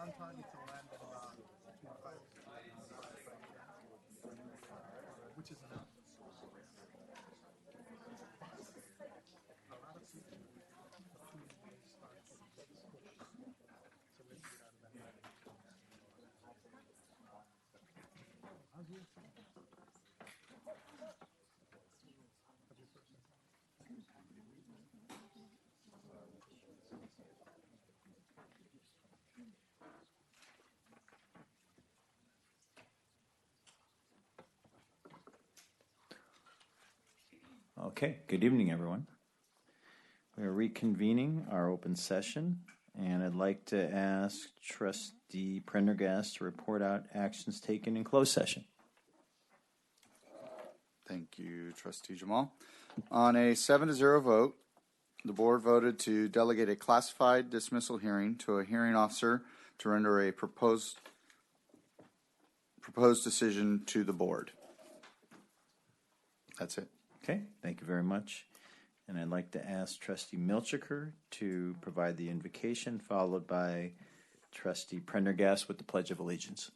on target to land at about 25, which is enough. A lot of people start to push, so let's get out of that. How's your phone? Okay, good evening, everyone. We are reconvening our open session, and I'd like to ask Trustee Prendergast to report out actions taken in closed session. Thank you, Trustee Jamal. On a 7-0 vote, the board voted to delegate a classified dismissal hearing to a hearing officer to render a proposed decision to the board. That's it. Okay, thank you very much. And I'd like to ask Trustee Milchiker to provide the invocation, followed by Trustee Prendergast with the Pledge of Allegiance.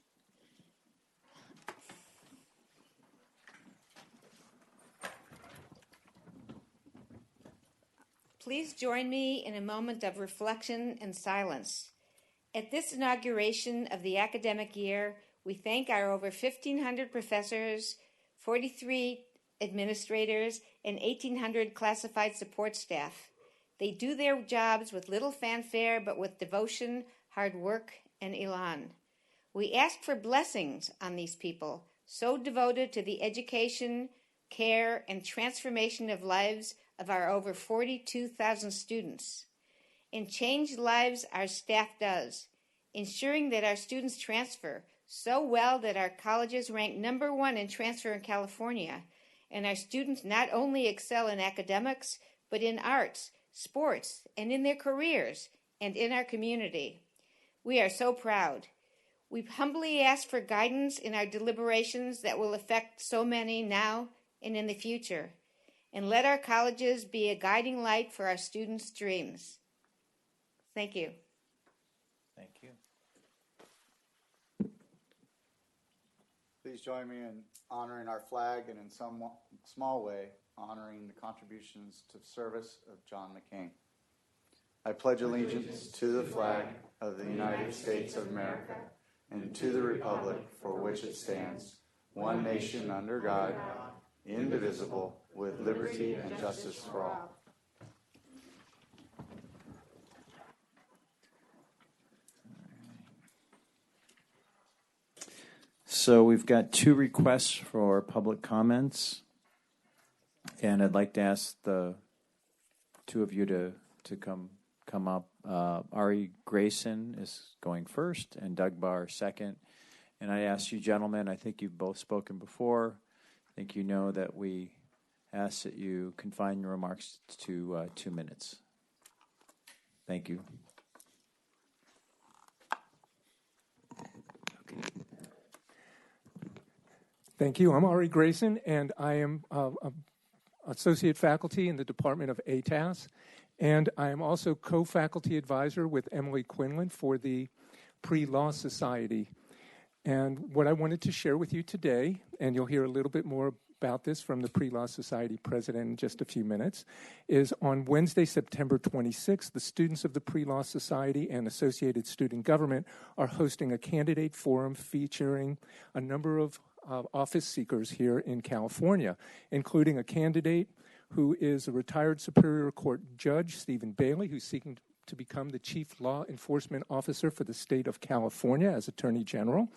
Please join me in a moment of reflection and silence. At this inauguration of the academic year, we thank our over 1,500 professors, 43 administrators, and 1,800 classified support staff. They do their jobs with little fanfare, but with devotion, hard work, and elan. We ask for blessings on these people, so devoted to the education, care, and transformation of lives of our over 42,000 students. And change lives our staff does, ensuring that our students transfer so well that our colleges rank #1 in transfer in California, and our students not only excel in academics, but in arts, sports, and in their careers, and in our community. We are so proud. We humbly ask for guidance in our deliberations that will affect so many now and in the future. And let our colleges be a guiding light for our students' dreams. Thank you. Thank you. Please join me in honoring our flag and in some small way honoring the contributions to service of John McCain. I pledge allegiance to the flag of the United States of America and to the republic for which it stands, one nation under God, indivisible, with liberty and justice for all. So we've got 2 requests for public comments, and I'd like to ask the 2 of you to come up. Ari Grayson is going first, and Doug Barr second. And I ask you, gentlemen, I think you've both spoken before. I think you know that we ask that you confine your remarks to 2 minutes. Thank you. Thank you. I'm Ari Grayson, and I am associate faculty in the Department of ATAS, and I am also co-faculty advisor with Emily Quinlan for the Pre-Law Society. And what I wanted to share with you today, and you'll hear a little bit more about this from the Pre-Law Society president in just a few minutes, is on Wednesday, September 26th, the students of the Pre-Law Society and Associated Student Government are hosting a candidate forum featuring a number of office seekers here in California, including a candidate who is a retired Superior Court judge, Stephen Bailey, who's seeking to become the Chief Law Enforcement Officer for the state of California as Attorney General.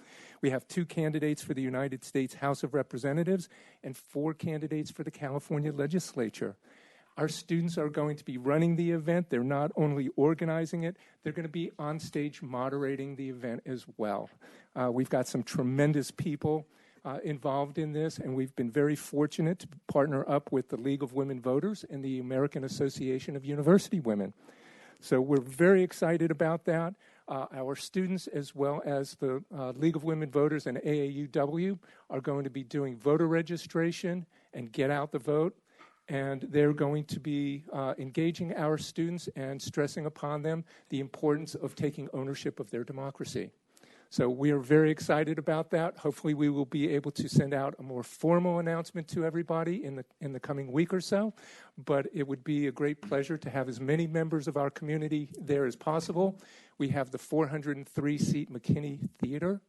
We have 2 candidates for the United States House of Representatives and 4 candidates for the California Legislature. Our students are going to be running the event. They're not only organizing it, they're going to be on stage moderating the event as well. We've got some tremendous people involved in this, and we've been very fortunate to partner up with the League of Women Voters and the American Association of University Women. So we're very excited about that. Our students, as well as the League of Women Voters and AAUW, are going to be doing voter registration and get out the vote. and they're going to be engaging our students and stressing upon them the importance of taking ownership of their democracy. So we are very excited about that. Hopefully we will be able to send out a more formal announcement to everybody in the coming week or so, but it would be a great pleasure to have as many members of our community there as possible. We have the 403-seat McKinney Theater,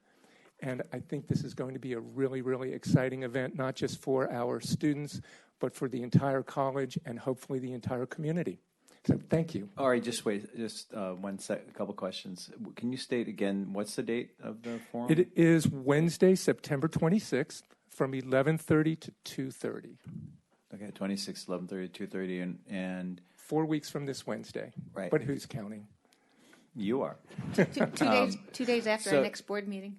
and I think this is going to be a really, really exciting event, not just for our students, but for the entire college and hopefully the entire community. So thank you. All right, just wait, just a couple questions. Can you state again, what's the date of the forum? It is Wednesday, September 26th from 11:30 to 2:30. Okay, 26th, 11:30 to 2:30, and 4 weeks from this Wednesday. Right. But who's counting? You are. Two days after our next board meeting.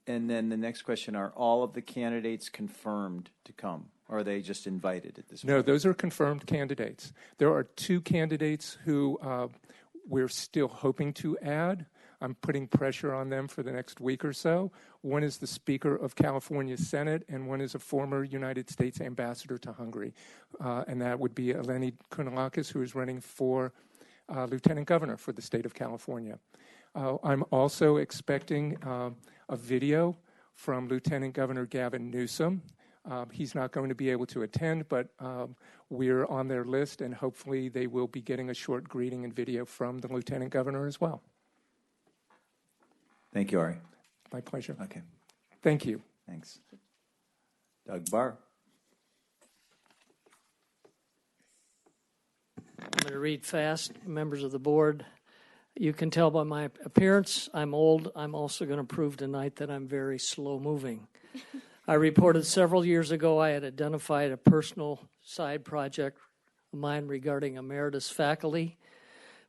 And then the next question, are all of the candidates confirmed to come? Or are they just invited at this point? No, those are confirmed candidates. There are 2 candidates who we're still hoping to add. I'm putting pressure on them for the next week or so. One is the Speaker of California's Senate, and one is a former United States ambassador to Hungary. And that would be Eleni Kounalakis, who is running for Lieutenant Governor for the state of California. I'm also expecting a video from Lieutenant Governor Gavin Newsom. He's not going to be able to attend, but we're on their list, and hopefully they will be getting a short greeting and video from the Lieutenant Governor as well. Thank you, Ari. My pleasure. Okay, Thank you. thanks. Doug Barr. I'm going to read fast, members of the board. You can tell by my appearance, I'm old. I'm also going to prove tonight that I'm very slow-moving. I reported several years ago I had identified a personal side project of mine regarding emeritus faculty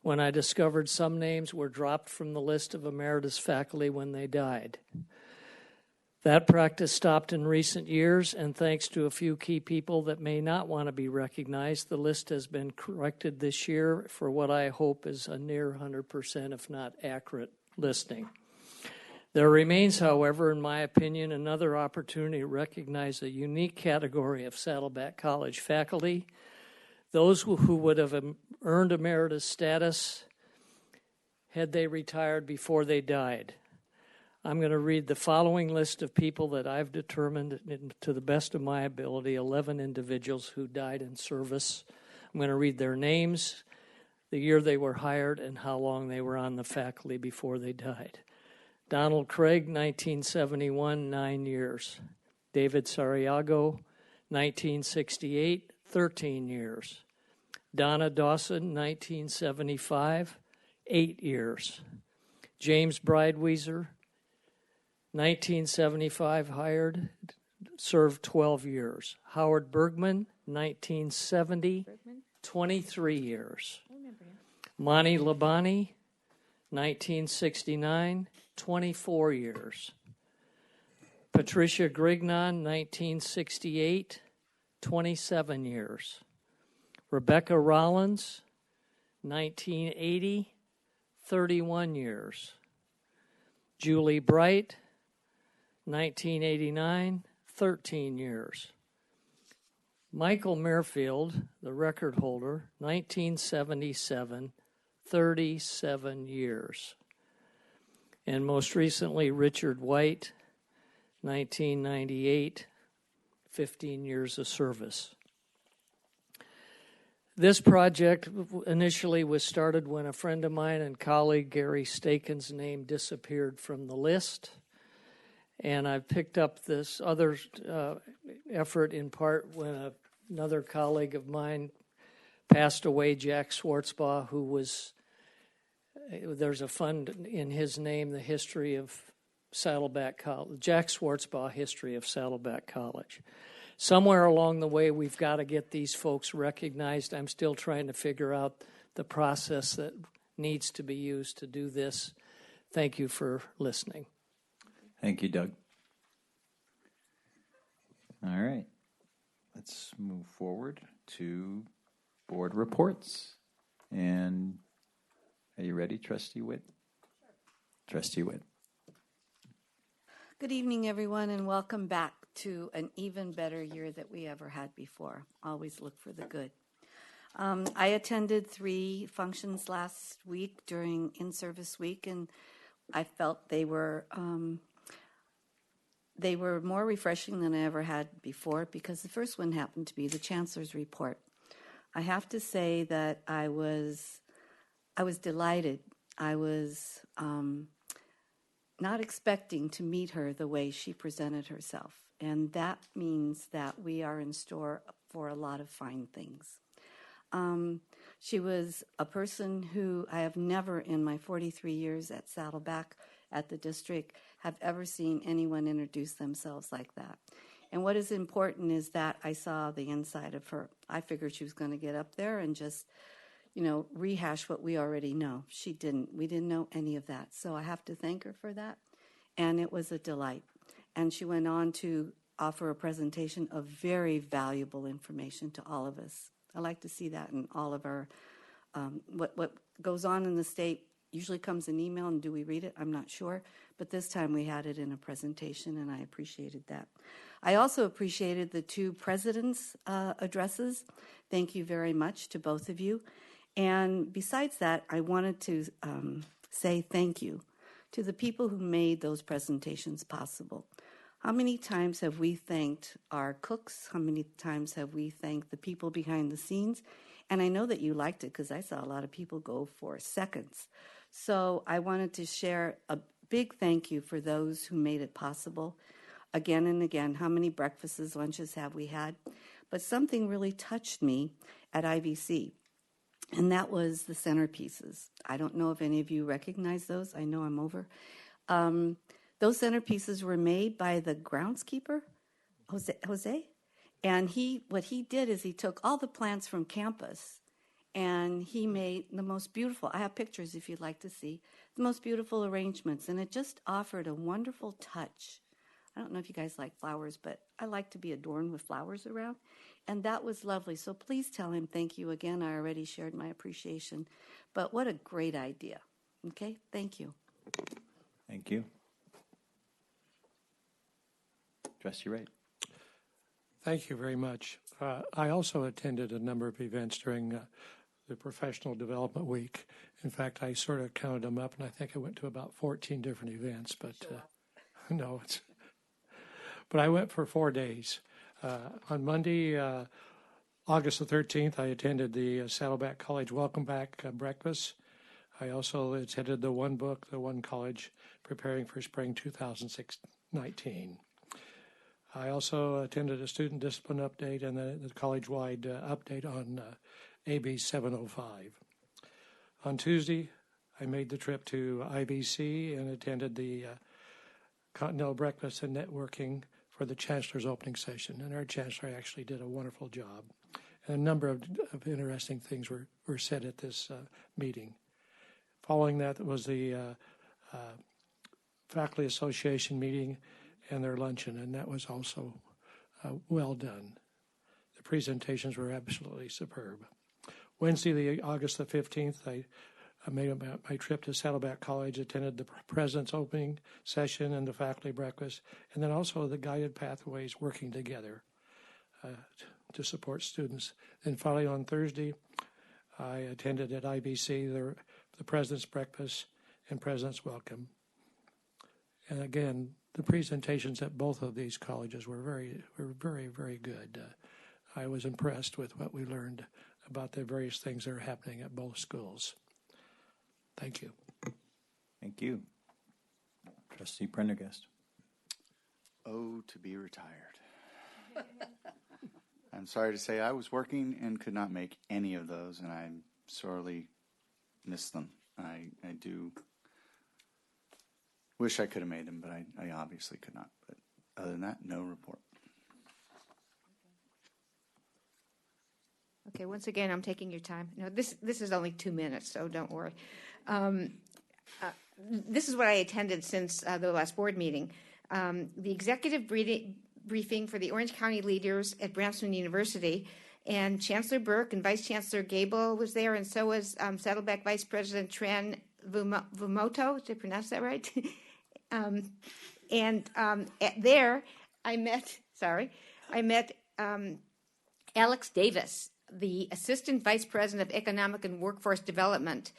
when I discovered some names were dropped from the list of emeritus faculty when they died. That practice stopped in recent years, and thanks to a few key people that may not want to be recognized, the list has been corrected this year for what I hope is a near 100%, if not accurate, listing. There remains, however, in my opinion, another opportunity to recognize a unique category of Saddleback College faculty, those who would have earned emeritus status had they retired before they died. I'm going to read the following list of people that I've determined, to the best of my ability, 11 individuals who died in service. I'm going to read their names, the year they were hired, and how long they were on the faculty before they died. Donald Craig, 1971, 9 years. David Sariago, 1968, 13 years. Donna Dawson, 1975, 8 years. James Brideweeser, 1975 hired, served 12 years. Howard Bergman, 1970, 23 years. Monty Labani, 1969, 24 years. Patricia Grignon, 1968, 27 years. Rebecca Rollins, 1980, 31 years. Julie Bright, 1989, 13 years. Michael Merfield, the record holder, 1977, 37 years. And most recently, Richard White, 1998, 15 years of service. This project initially was started when a friend of mine and colleague, Gary Staken's name disappeared from the list. And I picked up this other effort in part when another colleague of mine passed away, Jack Schwartzbaugh, who was, there's a fund in his name, the history of Saddleback College, Jack Schwartzbaugh History of Saddleback College. Somewhere along the way, we've got to get these folks recognized. I'm still trying to figure out the process that needs to be used to do this. Thank you for listening. Thank you, Doug. All right. Let's move forward to board reports. And are you ready, Trustee Witt? Trustee Witt. Good evening, everyone, and welcome back to an even better year that we ever had before. Always look for the good. I attended 3 functions last week during in-service week, and I felt they were more refreshing than I ever had before, because the first one happened to be the Chancellor's report. I have to say that I was delighted. I was not expecting to meet her the way she presented herself, and that means that we are in store for a lot of fine things. She was a person who I have never in my 43 years at Saddleback at the district have ever seen anyone introduce themselves like that. And what is important is that I saw the inside of her. I figured she was going to get up there and just, rehash what we already know. She didn't. We didn't know any of that. So I have to thank her for that. And it was a delight. And she went on to offer a presentation of very valuable information to all of us. I like to see that in all of our, what goes on in the state usually comes in email, and do we read it? I'm not sure. But this time we had it in a presentation, and I appreciated that. I also appreciated the 2 presidents' addresses. Thank you very much to both of you. And besides that, I wanted to say thank you to the people who made those presentations possible. How many times have we thanked our cooks? How many times have we thanked the people behind the scenes? And I know that you liked it because I saw a lot of people go for seconds. So I wanted to share a big thank you for those who made it possible. Again and again, how many breakfasts, lunches have we had? But something really touched me at IVC, and that was the centerpieces. I don't know if any of you recognize those. I know I'm over. Those centerpieces were made by the groundskeeper, Jose. And what he did is he took all the plants from campus and he made the most beautiful, I have pictures if you'd like to see, the most beautiful arrangements. And it just offered a wonderful touch. I don't know if you guys like flowers, but I like to be adorned with flowers around. And that was lovely. So please tell him thank you again. I already shared my appreciation. But what a great idea. Okay, thank you. Thank you. Trustee Wright. Thank you very much. I also attended a number of events during the Professional Development Week. In fact, I sort of counted them up, and I think I went to about 14 different events. But no, but I went for 4 days. On Monday, August the 13th, I attended the Saddleback College Welcome Back breakfast. I also attended the One Book, the One College, preparing for spring 2019. I also attended a student discipline update and the college-wide update on AB 705. On Tuesday, I made the trip to IBC and attended the Continental Breakfast and Networking for the Chancellor's opening session. And our Chancellor actually did a wonderful job. And a number of interesting things were said at this meeting. Following that was the Faculty Association meeting and their luncheon, and that was also well done. The presentations were absolutely superb. Wednesday, August the 15th, I made my trip to Saddleback College, attended the President's opening session and the faculty breakfast, and then also the Guided Pathways working together to support students. Then finally on Thursday, I attended at IBC the President's breakfast and President's welcome. And again, the presentations at both of these colleges were very, very good. I was impressed with what we learned about the various things that are happening at both schools. Thank you. Thank you. Trustee Prendergast. Oh, to be retired. I'm sorry to say I was working and could not make any of those, and I sorely miss them. I do wish I could have made them, but I obviously could not. But other than that, no report. Okay, once again, I'm taking your time. No, this is only 2 minutes, so don't worry. This is what I attended since the last board meeting. The executive briefing for the Orange County leaders at Branson University, and Chancellor Burke and Vice Chancellor Gable was there, and so was Saddleback Vice President Tran Vumoto. Did I pronounce that right? There, I met I met Alex Davis, the Assistant Vice President of Economic and Workforce Development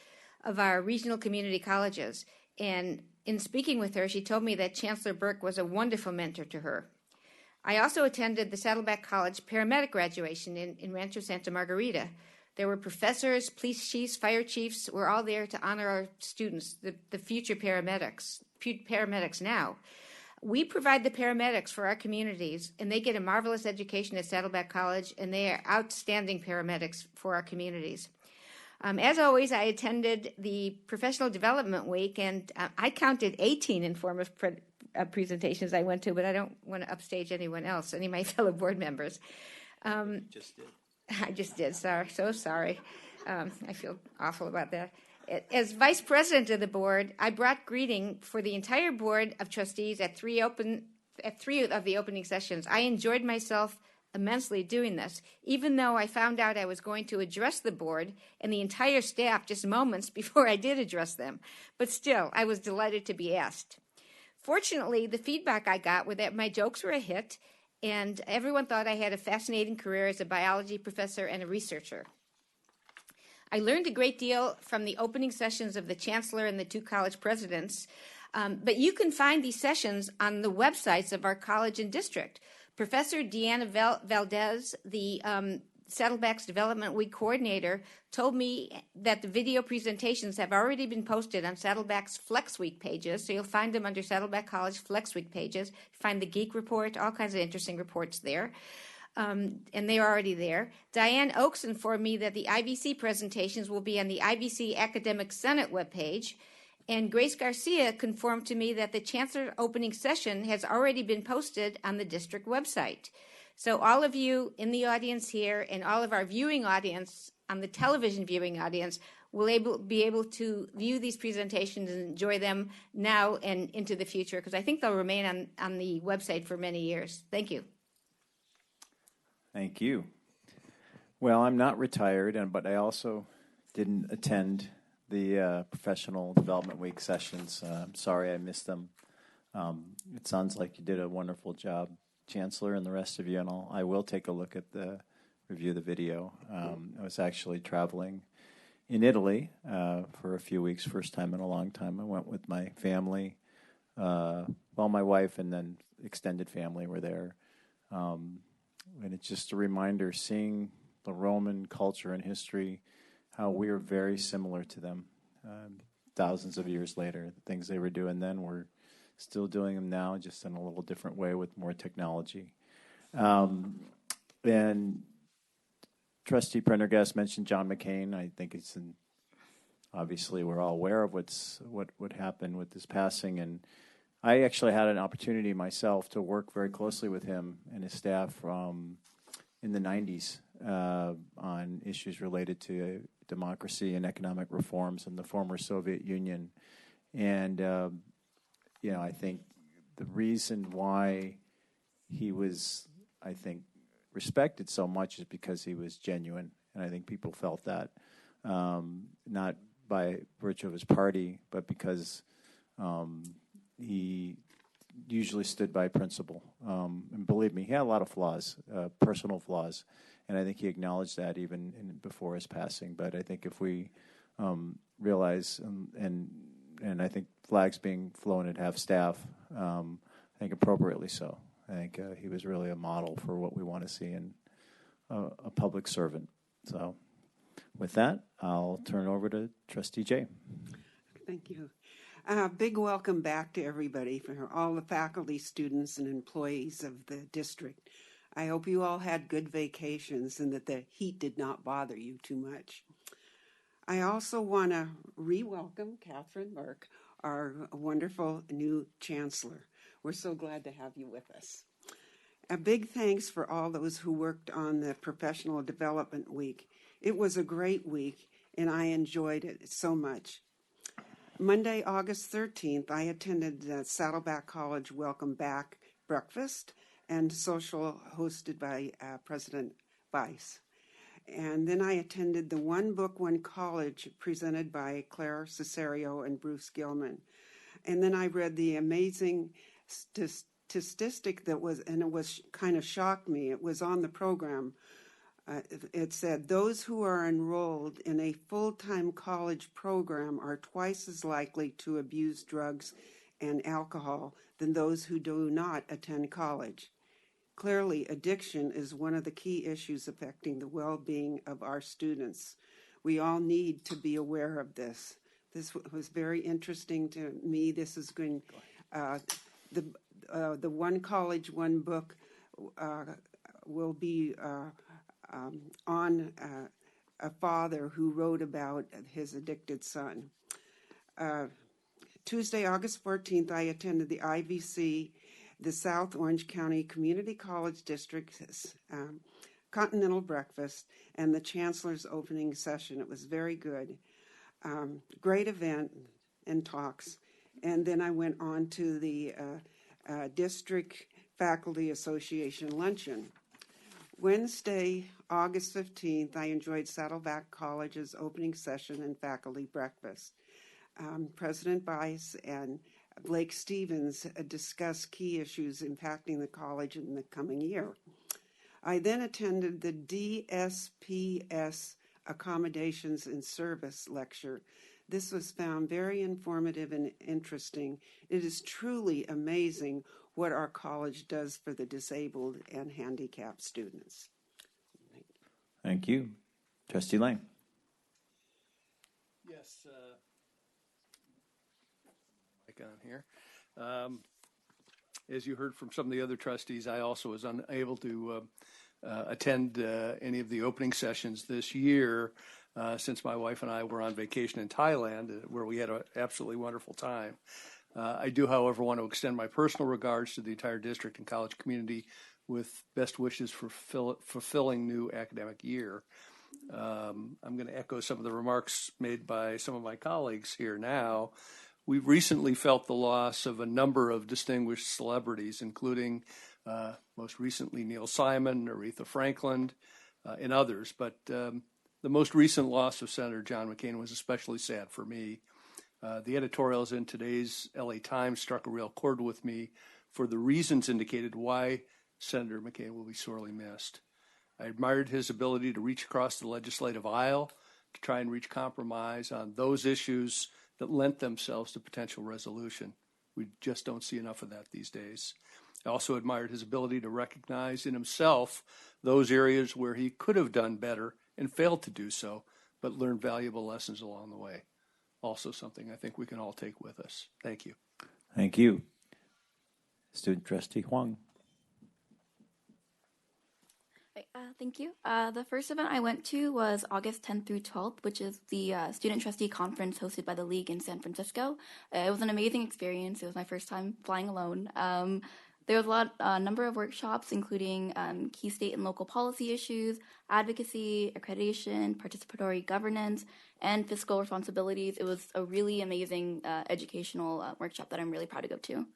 of our regional community colleges. And in speaking with her, she told me that Chancellor Burke was a wonderful mentor to her. I also attended the Saddleback College paramedic graduation in Rancho Santa Margarita. There were professors, police chiefs, fire chiefs. We're all there to honor our students, the future paramedics now. We provide the paramedics for our communities, and they get a marvelous education at Saddleback College, and they are outstanding paramedics for our communities. As always, I attended the Professional Development Week, and I counted 18 informative presentations I went to, but I don't want to upstage anyone else, any of my fellow board members. Just did. I just did. Sorry, so sorry. I feel awful about that. As vice president of the board, I brought greeting for the entire board of trustees at three of the opening sessions. I enjoyed myself immensely doing this, even though I found out I was going to address the board and the entire staff just moments before I did address them. But still, I was delighted to be asked. Fortunately, the feedback I got were that my jokes were a hit, and everyone thought I had a fascinating career as a biology professor and a researcher. I learned a great deal from the opening sessions of the Chancellor and the two college presidents, but you can find these sessions on the websites of our college and district. Professor Deanna Valdez, the Saddleback's Development Week coordinator, told me that the video presentations have already been posted on Saddleback's Flex Week pages, so you'll find them under Saddleback College Flex Week pages. Find the Geek Report, all kinds of interesting reports there. And they're already there. Diane Oakes informed me that the IVC presentations will be on the IVC Academic Senate webpage, and Grace Garcia confirmed to me that the Chancellor opening session has already been posted on the district website. So all of you in the audience here and all of our viewing audience on the television viewing audience will be able to view these presentations and enjoy them now and into the future, because I think they'll remain on the website for many years. Thank you. Thank you. Well, I'm not retired, but I also didn't attend the Professional Development Week sessions. I'm sorry I missed them. It sounds like you did a wonderful job, Chancellor, and the rest of you, and I will take a look at review the video. I was actually traveling in Italy for a few weeks, first time in a long time. I went with my family, my wife and then extended family were there. And it's just a reminder, seeing the Roman culture and history, how we are very similar to them. Thousands of years later, the things they were doing then, we're still doing them now, just in a little different way with more technology. And Trustee Prendergast mentioned John McCain. I think obviously we're all aware of what happened with his passing, and I actually had an opportunity myself to work very closely with him and his staff in the 90s on issues related to democracy and economic reforms in the former Soviet Union. And, I think the reason why he was, respected so much is because he was genuine. And I think people felt that, not by virtue of his party, but because he usually stood by principle. And believe me, he had a lot of flaws, personal flaws, and I think he acknowledged that even before his passing. But I think if we realize, and I think flags being flown at half-staff, I think appropriately so. I think he was really a model for what we want to see in a public servant. So with that, I'll turn it over to Trustee Jay. Thank you. Big welcome back to everybody, for all the faculty, students, and employees of the district. I hope you all had good vacations and that the heat did not bother you too much. I also want to re-welcome Catherine Burke, our wonderful new Chancellor. We're so glad to have you with us. A big thanks for all those who worked on the Professional Development Week. It was a great week, and I enjoyed it so much. Monday, August 13th, I attended the Saddleback College Welcome Back breakfast and social hosted by President Weiss. And then I attended the One Book, One College presented by Claire Cesario and Bruce Gilman. And then I read the amazing statistic that was, and it was kind of shocked me. It was on the program. It said those who are enrolled in a full-time college program are twice as likely to abuse drugs and alcohol than those who do not attend college. Clearly, addiction is one of the key issues affecting the well-being of our students. We all need to be aware of this. This was very interesting to me. This is going, the One College, One Book will be on a father who wrote about his addicted son. Tuesday, August 14th, I attended the IVC, the South Orange County Community College District's Continental Breakfast, and the Chancellor's opening session. It was very good. Great event and talks. And then I went on to the District Faculty Association luncheon. Wednesday, August 15th, I enjoyed Saddleback College's opening session and faculty breakfast. President Bice and Blake Stevens discussed key issues impacting the college in the coming year. I then attended the DSPS Accommodations and Service lecture. This was found very informative and interesting. It is truly amazing what our college does for the disabled and handicapped students. Thank you. Trustee Lang. Yes. Mic on here. As you heard from some of the other trustees, I also was unable to attend any of the opening sessions this year since my wife and I were on vacation in Thailand, where we had an absolutely wonderful time. I do, however, want to extend my personal regards to the entire district and college community with best wishes for fulfilling new academic year. I'm going to echo some of the remarks made by some of my colleagues here now. We've recently felt the loss of a number of distinguished celebrities, including most recently Neil Simon, Aretha Franklin, and others. But the most recent loss of Senator John McCain was especially sad for me. The editorials in today's LA Times struck a real chord with me for the reasons indicated why Senator McCain will be sorely missed. I admired his ability to reach across the legislative aisle to try and reach compromise on those issues that lent themselves to potential resolution. We just don't see enough of that these days. I also admired his ability to recognize in himself those areas where he could have done better and failed to do so, but learned valuable lessons along the way. Also something I think we can all take with us. Thank you. Thank you. Student Trustee Huang. Thank you. The first event I went to was August 10th through 12th, which is the Student Trustee Conference hosted by the League in San Francisco. It was an amazing experience. It was my first time flying alone. There was a number of workshops, including key state and local policy issues, advocacy, accreditation, participatory governance, and fiscal responsibilities. It was a really amazing educational workshop that I'm really proud to go to.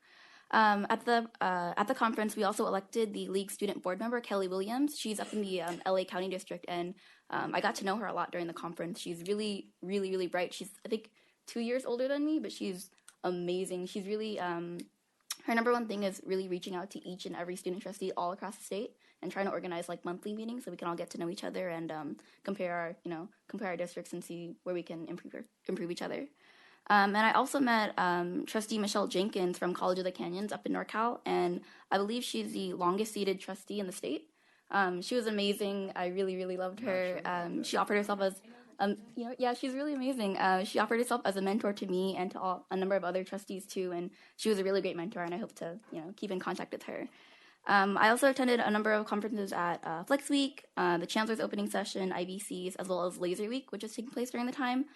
At the conference, we also elected the League student board member, Kelly Williams. She's up in the LA County District, and I got to know her a lot during the conference. She's really, really, really bright. She's, I think, 2 years older than me, but she's amazing. She's really, her number one thing is really reaching out to each and every student trustee all across the state and trying to organize like monthly meetings so we can all get to know each other and compare our districts and see where we can improve each other. And I also met Trustee Michelle Jenkins from College of the Canyons up in NorCal, and I believe she's the longest seated trustee in the state. She was amazing. I really, really loved her. She offered herself as, she's really amazing. She offered herself as a mentor to me and to a number of other trustees too, and she was a really great mentor, and I hope to, keep in contact with her. I also attended a number of conferences at Flex Week, the Chancellor's opening session, IVCs, as well as Laser Week, which is taking place during the time.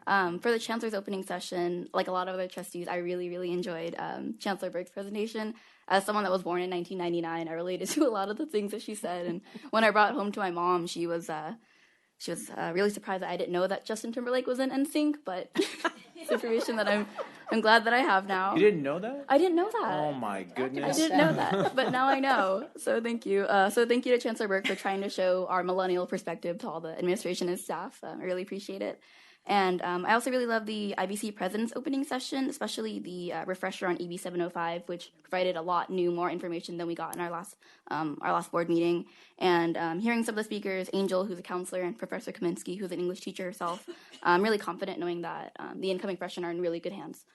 For the Chancellor's opening session, like a lot of other trustees, I really, really enjoyed Chancellor Berg's presentation. As someone that was born in 1999, I related to a lot of the things that she said. And when I brought it home to my mom, she was really surprised that I didn't know that Justin Timberlake was in NSYNC, but it's information that I'm glad that I have now. You didn't know that? I didn't know that. Oh my goodness. I didn't know that, but now I know. So thank you. So thank you to Chancellor Berg for trying to show our millennial perspective to all the administration and staff. I really appreciate it. And I also really love the IBC President's opening session, especially the refresher on EB 705, which provided a lot more information than we got in our last board meeting. And hearing some of the speakers, Angel, who's a counselor, and Professor Kaminsky, who's an English teacher herself, I'm really confident knowing that the incoming freshmen are in really good hands.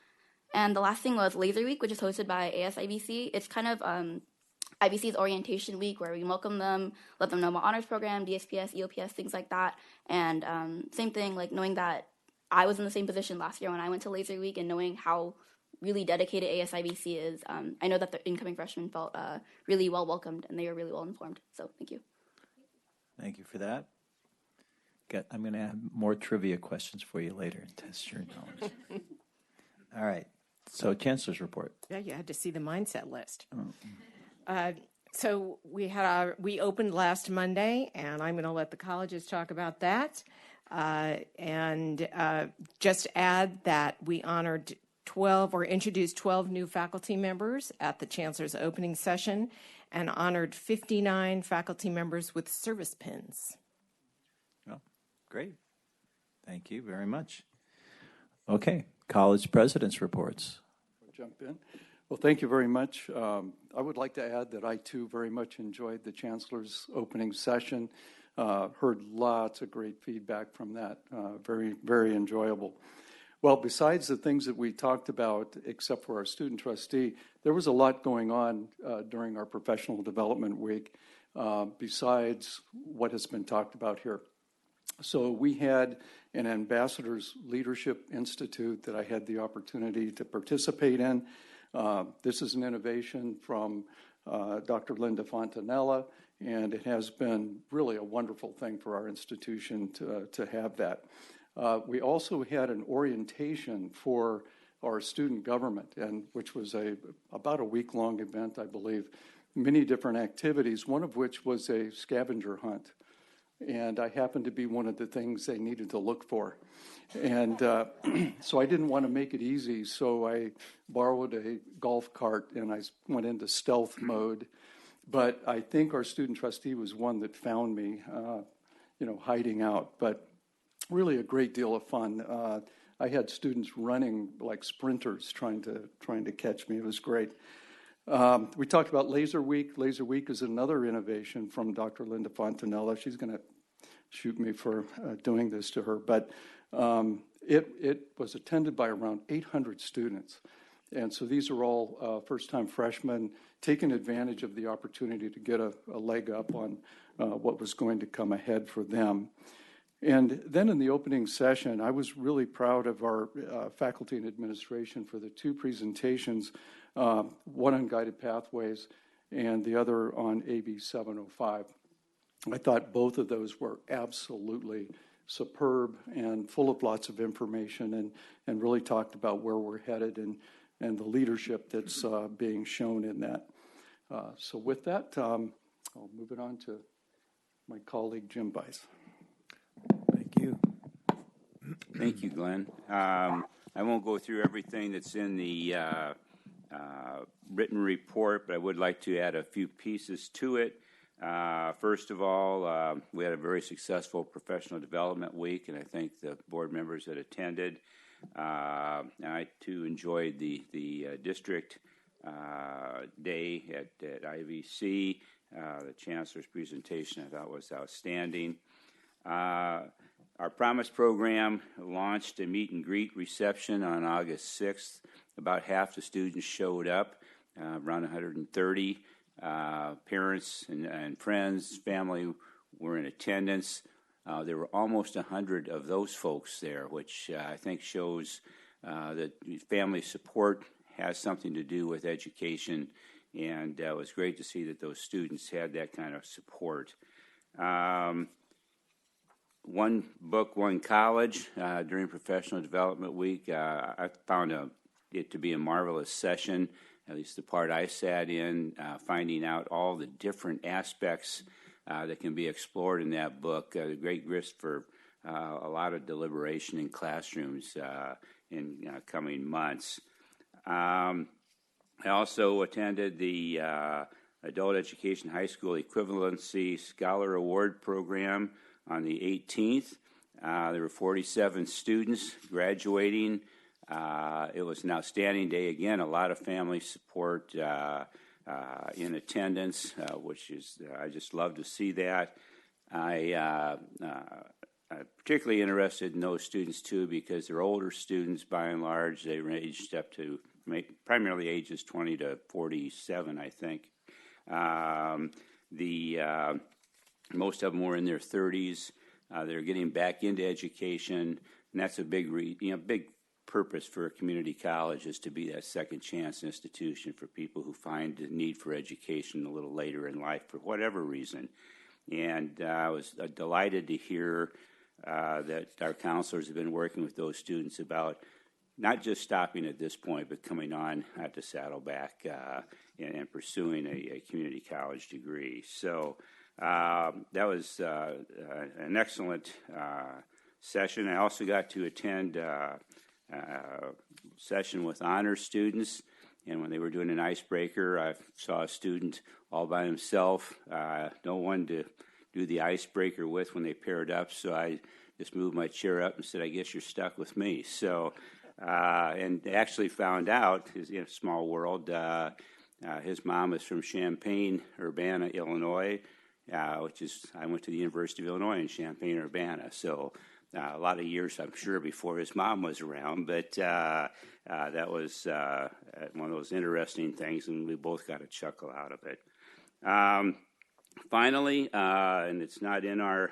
And the last thing was Laser Week, which is hosted by ASIBC. It's kind of IBC's orientation week where we welcome them, let them know about honors program, DSPS, EOPS, things like that. And same thing, like knowing that I was in the same position last year when I went to Laser Week and knowing how really dedicated ASIBC is, I know that the incoming freshmen felt really well welcomed and they were really well informed. So thank you. Thank you for that. I'm going to have more trivia questions for you later and test your knowledge. All right. So, Chancellor's report. Yeah, you had to see the mindset list. So we opened last Monday, and I'm going to let the colleges talk about that. And just add that we honored introduced 12 new faculty members at the Chancellor's opening session and honored 59 faculty members with service pins. Well, great. Thank you very much. Okay, college presidents' reports. I'll jump in. Well, thank you very much. I would like to add that I, too, very much enjoyed the Chancellor's opening session. Heard lots of great feedback from that. Very, very enjoyable. Well, besides the things that we talked about, except for our student trustee, there was a lot going on during our professional development week besides what has been talked about here. So we had an Ambassadors Leadership Institute that I had the opportunity to participate in. This is an innovation from Dr. Linda Fontanella, and it has been really a wonderful thing for our institution to have that. We also had an orientation for our student government, which was about a week-long event, I believe, many different activities, one of which was a scavenger hunt. And I happened to be one of the things they needed to look for. And so I didn't want to make it easy, so I borrowed a golf cart and I went into stealth mode. But I think our student trustee was one that found me, hiding out. But really a great deal of fun. I had students running like sprinters trying to catch me. It was great. We talked about Laser Week. Laser Week is another innovation from Dr. Linda Fontanella. She's going to shoot me for doing this to her. But it was attended by around 800 students. And so these are all first-time freshmen taking advantage of the opportunity to get a leg up on what was going to come ahead for them. And then in the opening session, I was really proud of our faculty and administration for the two presentations, one on guided pathways and the other on AB 705. I thought both of those were absolutely superb and full of lots of information and really talked about where we're headed and the leadership that's being shown in that. So with that, I'll move it on to my colleague, Jim Bice. Thank you. Thank you, Glenn. I won't go through everything that's in the written report, but I would like to add a few pieces to it. First of all, we had a very successful professional development week, and I thank the board members that attended. And I, too, enjoyed the district day at IVC. The Chancellor's presentation I thought was outstanding. Our Promise program launched a meet and greet reception on August 6th. About half the students showed up, around 130. Parents and friends, family were in attendance. There were almost 100 of those folks there, which I think shows that family support has something to do with education, and it was great to see that those students had that kind of support. One book, one college during Professional Development Week. I found it to be a marvelous session, at least the part I sat in, finding out all the different aspects that can be explored in that book. The great grist for a lot of deliberation in classrooms in coming months. I also attended the Adult Education High School Equivalency Scholar Award Program on the 18th. There were 47 students graduating. It was an outstanding day. Again, a lot of family support in attendance, which is, I just love to see that. I'm particularly interested in those students, too, because they're older students by and large. They ranged up to primarily ages 20 to 47, I think. Most of them were in their 30s. They're getting back into education, and that's a big purpose for a community college, is to be that second chance institution for people who find the need for education a little later in life for whatever reason. And I was delighted to hear that our counselors have been working with those students about not just stopping at this point, but coming on to Saddleback and pursuing a community college degree. So that was an excellent session. I also got to attend a session with honor students, and when they were doing an icebreaker, I saw a student all by himself, no one to do the icebreaker with when they paired up, so I just moved my chair up and said, I guess you're stuck with me. So, and actually found out, in a small world, his mom is from Champaign, Urbana, Illinois, which is, I went to the University of Illinois in Champaign, Urbana, so a lot of years, I'm sure, before his mom was around, but that was one of those interesting things, and we both got a chuckle out of it. Finally, and it's not in our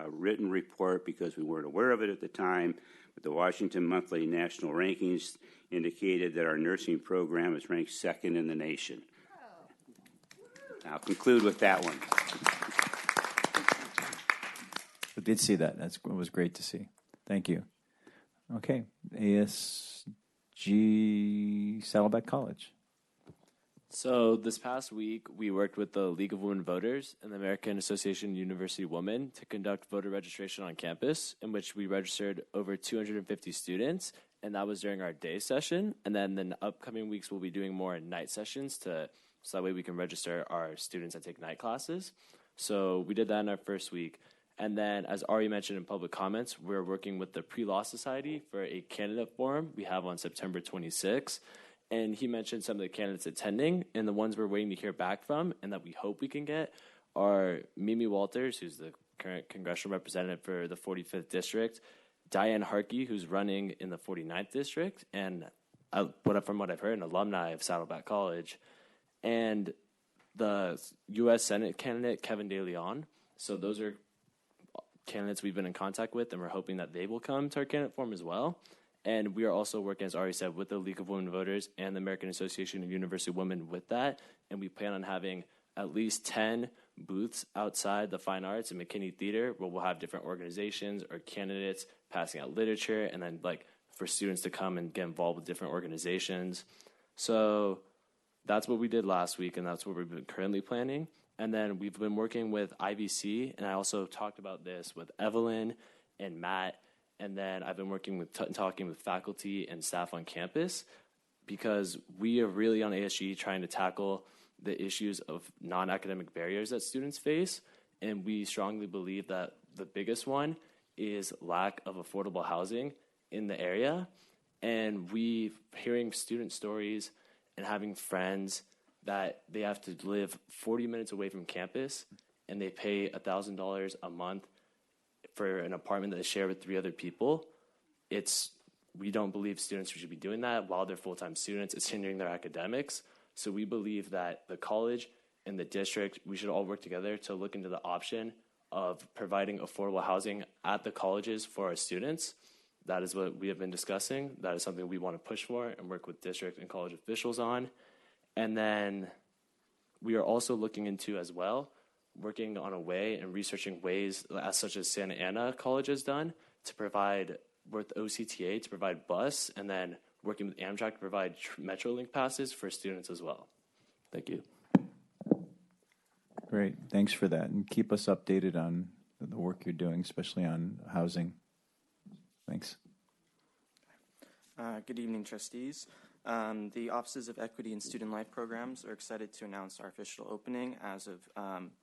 written report because we weren't aware of it at the time, but the Washington Monthly National Rankings indicated that our nursing program is ranked second in the nation. I'll conclude with that one. We did see that. It was great to see. Thank you. Okay, ASG Saddleback College. So this past week, we worked with the League of Women Voters and the American Association of University Women to conduct voter registration on campus, in which we registered over 250 students, and that was during our day session. And then in the upcoming weeks, we'll be doing more night sessions so that way we can register our students that take night classes. So we did that in our first week. And then, as Ari mentioned in public comments, we're working with the Pre-Law Society for a candidate forum we have on September 26th. And he mentioned some of the candidates attending, and the ones we're waiting to hear back from and that we hope we can get are Mimi Walters, who's the current congressional representative for the 45th District, Diane Harkey, who's running in the 49th District, and from what I've heard, an alumni of Saddleback College, and the U.S. Senate candidate, Kevin DeLeon. So those are candidates we've been in contact with, and we're hoping that they will come to our candidate forum as well. And we are also working, as Ari said, with the League of Women Voters and the American Association of University Women with that. And we plan on having at least 10 booths outside the Fine Arts and McKinney Theater, where we'll have different organizations or candidates passing out literature, and then for students to come and get involved with different organizations. So that's what we did last week, and that's what we've been currently planning. And then we've been working with IVC, and I also talked about this with Evelyn and Matt. And then I've been working with talking with faculty and staff on campus, because we are really on ASG trying to tackle the issues of non-academic barriers that students face. And we strongly believe that the biggest one is lack of affordable housing in the area. And hearing student stories and having friends that they have to live 40 minutes away from campus and they pay $1,000 a month for an apartment that they share with 3 other people. We don't believe students should be doing that while they're full-time students. It's hindering their academics. So we believe that the college and the district, we should all work together to look into the option of providing affordable housing at the colleges for our students. That is what we have been discussing. That is something we want to push for and work with district and college officials on. And then we are also looking into as well, working on a way and researching ways such as Santa Ana College has done to provide, with OCTA, to provide bus, and then working with Amtrak to provide Metrolink passes for students as well. Thank you. Great. Thanks for that. And keep us updated on the work you're doing, especially on housing. Thanks. Good evening, trustees. The Offices of Equity and Student Life Programs are excited to announce our official opening as of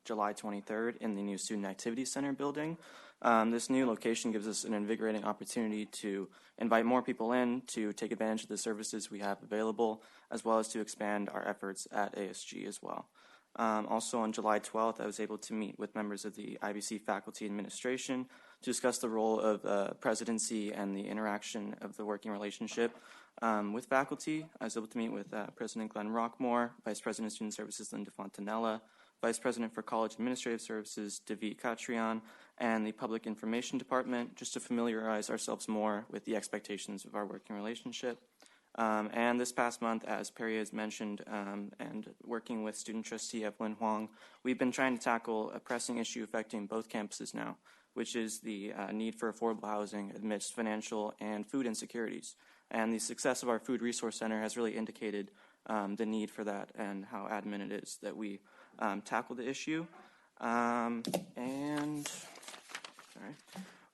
July 23rd in the new Student Activity Center building. This new location gives us an invigorating opportunity to invite more people in to take advantage of the services we have available, as well as to expand our efforts at ASG as well. Also on July 12th, I was able to meet with members of the IBC Faculty Administration to discuss the role of presidency and the interaction of the working relationship with faculty. I was able to meet with President Glenn Rockmore, Vice President of Student Services Linda Fontanella, Vice President for College Administrative Services David Katrian, and the Public Information Department, just to familiarize ourselves more with the expectations of our working relationship. And this past month, as Perry has mentioned, and working with student trustee Evelyn Huang, we've been trying to tackle a pressing issue affecting both campuses now, which is the need for affordable housing amidst financial and food insecurities. And the success of our Food Resource Center has really indicated the need for that and how adamant it is that we tackle the issue.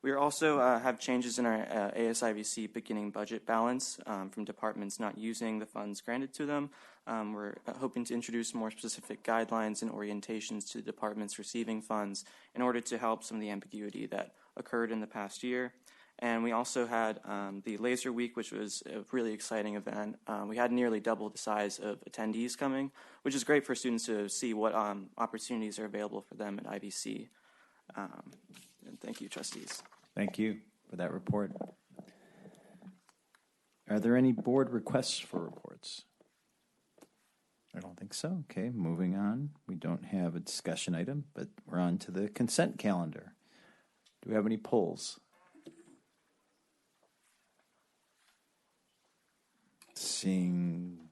We also have changes in our ASIVC beginning budget balance from departments not using the funds granted to them. We're hoping to introduce more specific guidelines and orientations to the departments receiving funds in order to help some of the ambiguity that occurred in the past year. And we also had the Laser Week, which was a really exciting event. We had nearly double the size of attendees coming, which is great for students to see what opportunities are available for them at IBC. And thank you, trustees. Thank you for that report. Are there any board requests for reports? I don't think so. Okay, moving on. We don't have a discussion item, but we're on to the consent calendar. Do we have any polls? Seeing,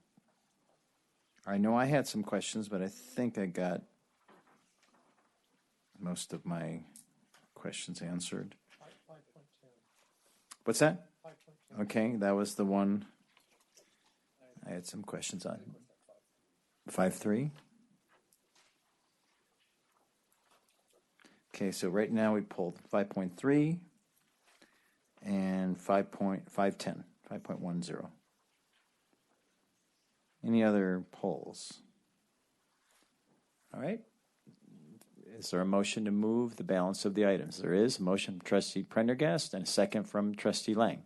I know I had some questions, but I think I got most of my questions answered. What's that? Okay, that was the one I had some questions on. 5.3. Okay, so right now we pulled 5.3 and 5.10. Any other polls? All right. Is there a motion to move the balance of the items? There is a motion from Trustee Prendergast and a second from Trustee Lang.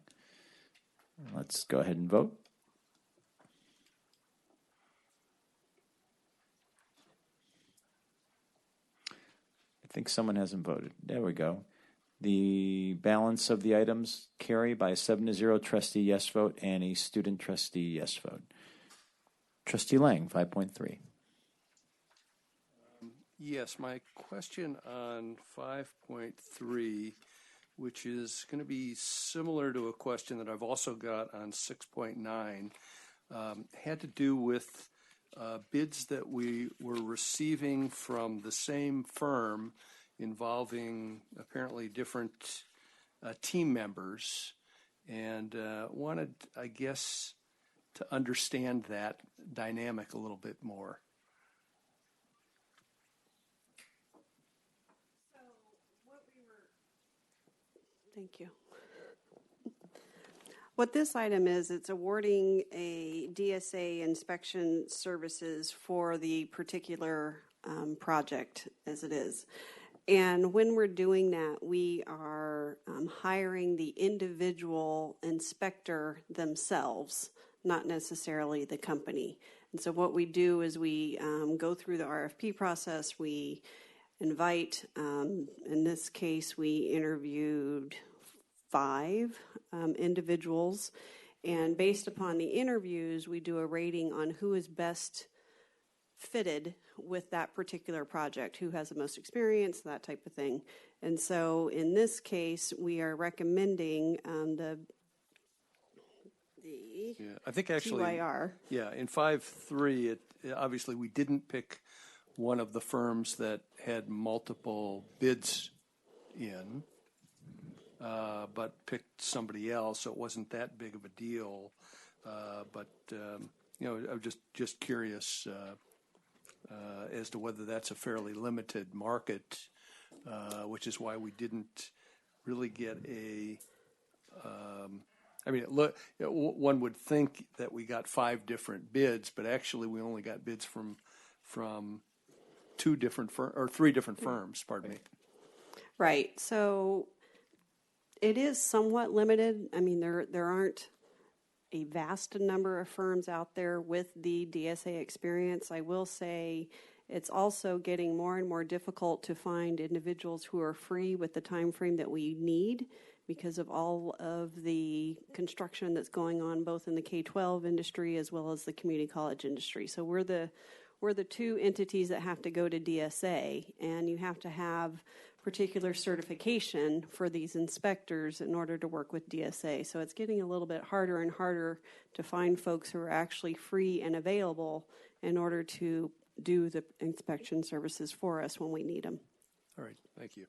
Let's go ahead and vote. I think someone hasn't voted. There we go. The balance of the items carry by a 7-0 trustee yes vote and a student trustee yes vote. Trustee Lang, 5.3. Yes, my question on 5.3, which is going to be similar to a question that I've also got on 6.9, had to do with bids that we were receiving from the same firm involving apparently different team members, and wanted, I guess, to understand that dynamic a little bit more. Thank you. What this item is, it's awarding a DSA inspection services for the particular project as it is. And when we're doing that, we are hiring the individual inspector themselves, not necessarily the company. And so what we do is we go through the RFP process, we invite, in this case, we interviewed 5 individuals, and based upon the interviews, we do a rating on who is best fitted with that particular project, who has the most experience, that type of thing. And so in this case, we are recommending I think actually, TYR. Yeah, in 5.3, obviously we didn't pick one of the firms that had multiple bids in, but picked somebody else, so it wasn't that big of a deal. I'm just curious as to whether that's a fairly limited market, which is why we didn't really get a I mean, one would think that we got 5 different bids, but actually we only got bids from 3 different firms. Pardon me. Right. So it is somewhat limited. I mean, there aren't a vast number of firms out there with the DSA experience. I will say it's also getting more and more difficult to find individuals who are free with the time frame that we need because of all of the construction that's going on both in the K-12 industry as well as the community college industry. So we're the 2 entities that have to go to DSA, and you have to have particular certification for these inspectors in order to work with DSA. So it's getting a little bit harder and harder to find folks who are actually free and available in order to do the inspection services for us when we need them. All right, thank you.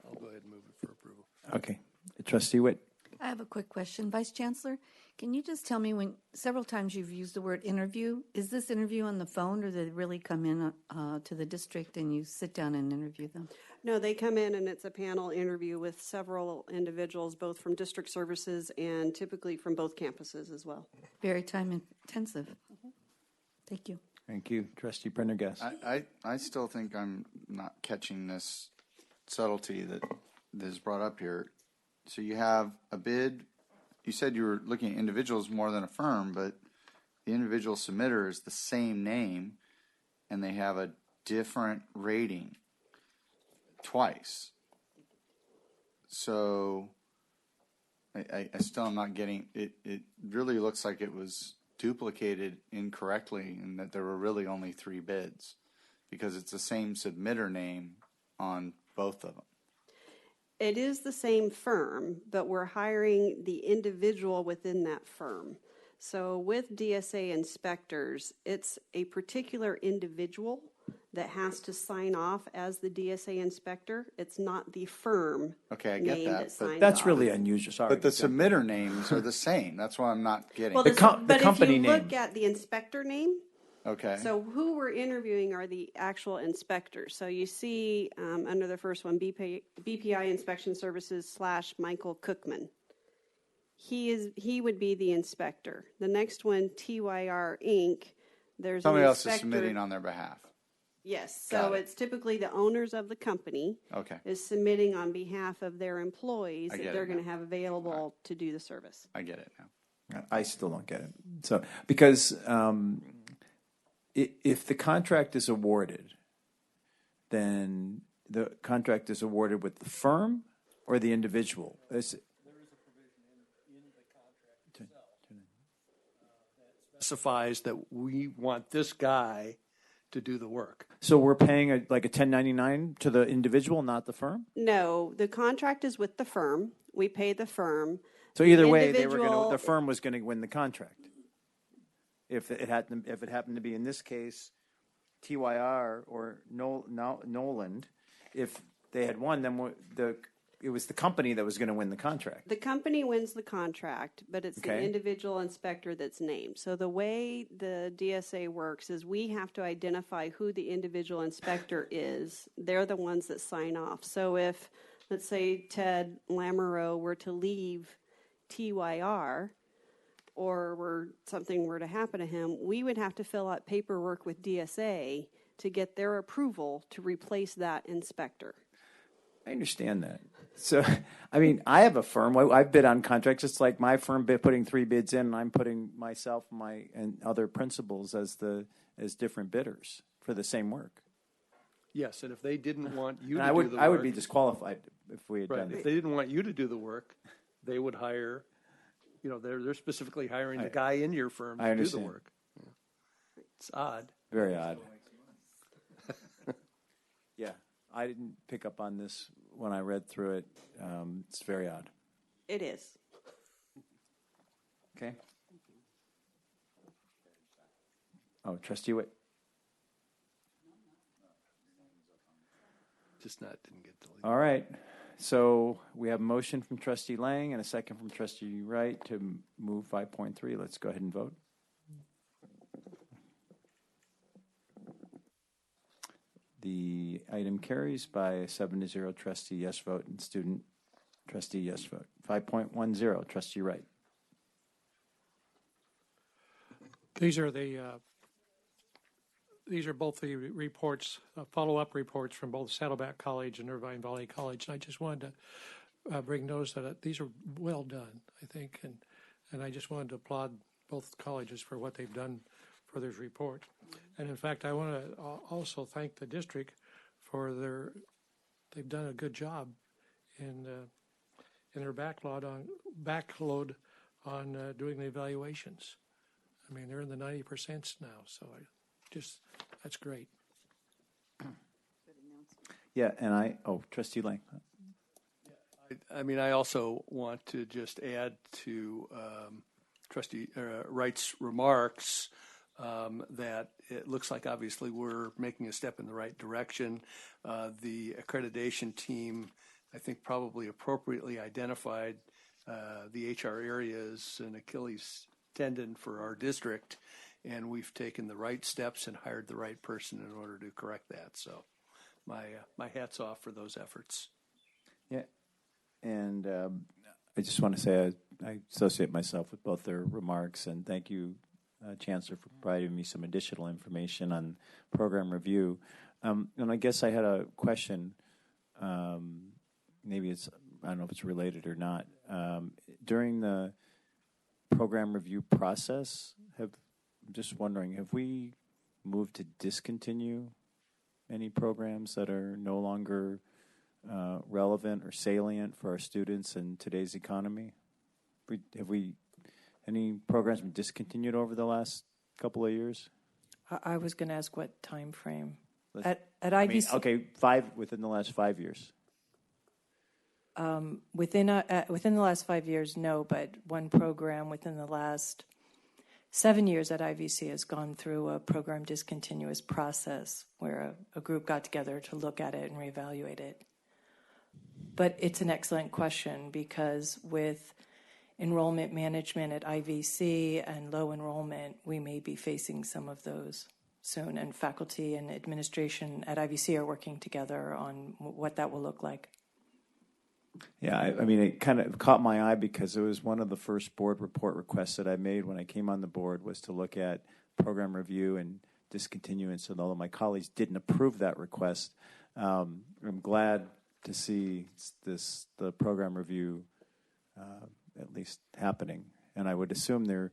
I'll go ahead and move it for approval. Okay. Trustee Witt. I have a quick question. Vice Chancellor, can you just tell me, when several times you've used the word interview, is this interview on the phone, or do they really come in to the district and you sit down and interview them? No, they come in and it's a panel interview with several individuals, both from district services and typically from both campuses as well. Very time intensive. Thank you. Thank you. Trustee Prendergast. I still think I'm not catching this subtlety that is brought up here. So you have a bid. You said you were looking at individuals more than a firm, but the individual submitter is the same name, and they have a different rating twice. So I still am not getting it. It really looks like it was duplicated incorrectly, and that there were really only 3 bids because it's the same submitter name on both of them. It is the same firm, but we're hiring the individual within that firm. So with DSA inspectors, it's a particular individual that has to sign off as the DSA inspector. It's not the firm Okay, I get name that, signs That's off. really unusual. Sorry. But the submitter names are the same. That's what I'm not getting. Well, The company if you name. look at the inspector name, Okay. so who we're interviewing are the actual inspectors. So you see under the first one, BPI Inspection Services / Michael Cookman. He would be the inspector. The next one, TYR Inc. There's Somebody an else is inspector. submitting on their behalf. Yes. Got So it. it's typically the owners of the company Okay. is submitting on behalf of their employees I that get they're it going to now. have available to do the service. I get it now. I still don't get it. So, because if the contract is awarded, then the contract is awarded with the firm or the individual. Specifies that we want this guy to do the work. So we're paying like a 1099 to the individual, not the firm? No, the contract is with the firm. We pay the firm. So either way, Individual- the firm was going to win the contract. If it happened to be, in this case, TYR or Noland, if they had won, then it was the company that was going to win the contract. The company wins the contract, but it's the Okay. individual inspector that's named. So the way the DSA works is we have to identify who the individual inspector is. They're the ones that sign off. So if, let's say, Ted Lamoureux were to leave TYR, or something were to happen to him, we would have to fill out paperwork with DSA to get their approval to replace that inspector. I understand that. So, I mean, I have a firm. I've bid on contracts. It's like my firm putting 3 bids in, and I'm putting myself and other principals as different bidders for the same work. Yes, and if they didn't want you And to do the work, I would be disqualified if we had right. done If it. they didn't want you to do the work, they would hire. You know, they're specifically hiring the guy in your firm I to do the understand. work. Yeah. It's odd. Very odd. Yeah, I didn't pick up on this when I read through it. It's very odd. It is. Okay. Oh, Trustee Witt. Didn't get the lead. All right. So we have a motion from Trustee Lang and a second from Trustee Wright to move 5.3. Let's go ahead and vote. The item carries by a 7-0 trustee yes vote and student Trustee, yes vote. 5.10, Trustee Wright. These are both the reports, follow-up reports from both Saddleback College and Irvine Valley College. And I just wanted to bring notice that these are well done, I think, and I just wanted to applaud both colleges for what they've done for this report. And in fact, I want to also thank the district for they've done a good job in their backload on doing the evaluations. I mean, they're in the 90% now, so that's great. Yeah, and Trustee Lang. I mean, I also want to just add to Trustee Wright's remarks that it looks like obviously we're making a step in the right direction. The accreditation team, I think, probably appropriately identified the HR areas and Achilles tendon for our district, and we've taken the right steps and hired the right person in order to correct that. So my hat's off for those efforts. Yeah, and I just want to say I associate myself with both their remarks, and thank you, Chancellor, for providing me some additional information on program review. And I guess I had a question. Maybe I don't know if it's related or not. During the program review process, I'm just wondering, have we moved to discontinue any programs that are no longer relevant or salient for our students in today's economy? Have we any programs been discontinued over the last couple of years? I was going to ask what time frame. At I mean, IVC, okay, within the last 5 years. within the last 5 years, no, but one program within the last 7 years at IVC has gone through a program discontinuous process where a group got together to look at it and reevaluate it. But it's an excellent question because with enrollment management at IVC and low enrollment, we may be facing some of those soon. And faculty and administration at IVC are working together on what that will look like. Yeah, I mean, it kind of caught my eye because it was one of the first board report requests that I made when I came on the board was to look at program review and discontinuance. And although my colleagues didn't approve that request, I'm glad to see the program review at least happening. And I would assume there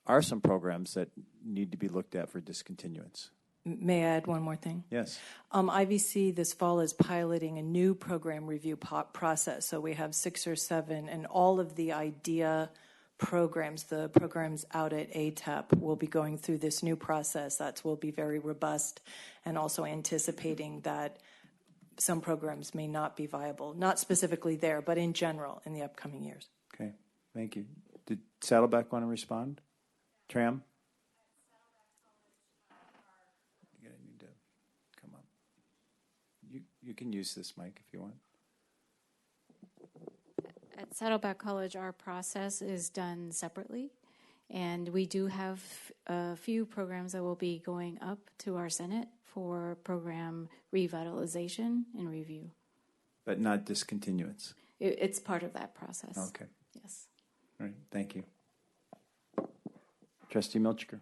are some programs that need to be looked at for discontinuance. May I add one more thing? Yes. IVC this fall is piloting a new program review process. So we have 6 or 7, and all of the IDEA programs, the programs out at ATEP, will be going through this new process that will be very robust and also anticipating that some programs may not be viable, not specifically there, but in general in the upcoming years. Okay, thank you. Did Saddleback want to respond? Tram? You're going to need to come up. You can use this mic if you want. At Saddleback College, our process is done separately, and we do have a few programs that will be going up to our Senate for program revitalization and review. But not discontinuance? It's part of that process. Okay. Yes. All right, thank you. Trustee Milchiker.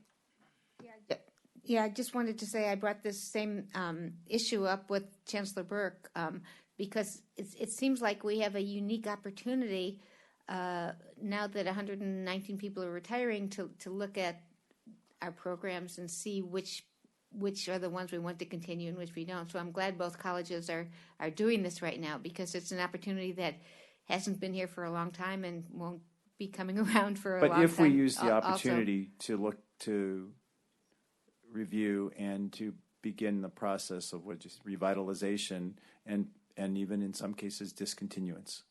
Yeah, I just wanted to say I brought this same issue up with Chancellor Burke because it seems like we have a unique opportunity now that 119 people are retiring to look at our programs and see which are the ones we want to continue and which we don't. So I'm glad both colleges are doing this right now because it's an opportunity that hasn't been here for a long time and won't be coming around for a long time. But if we use the opportunity to look to review and to begin the process of just revitalization and even in some cases discontinuance.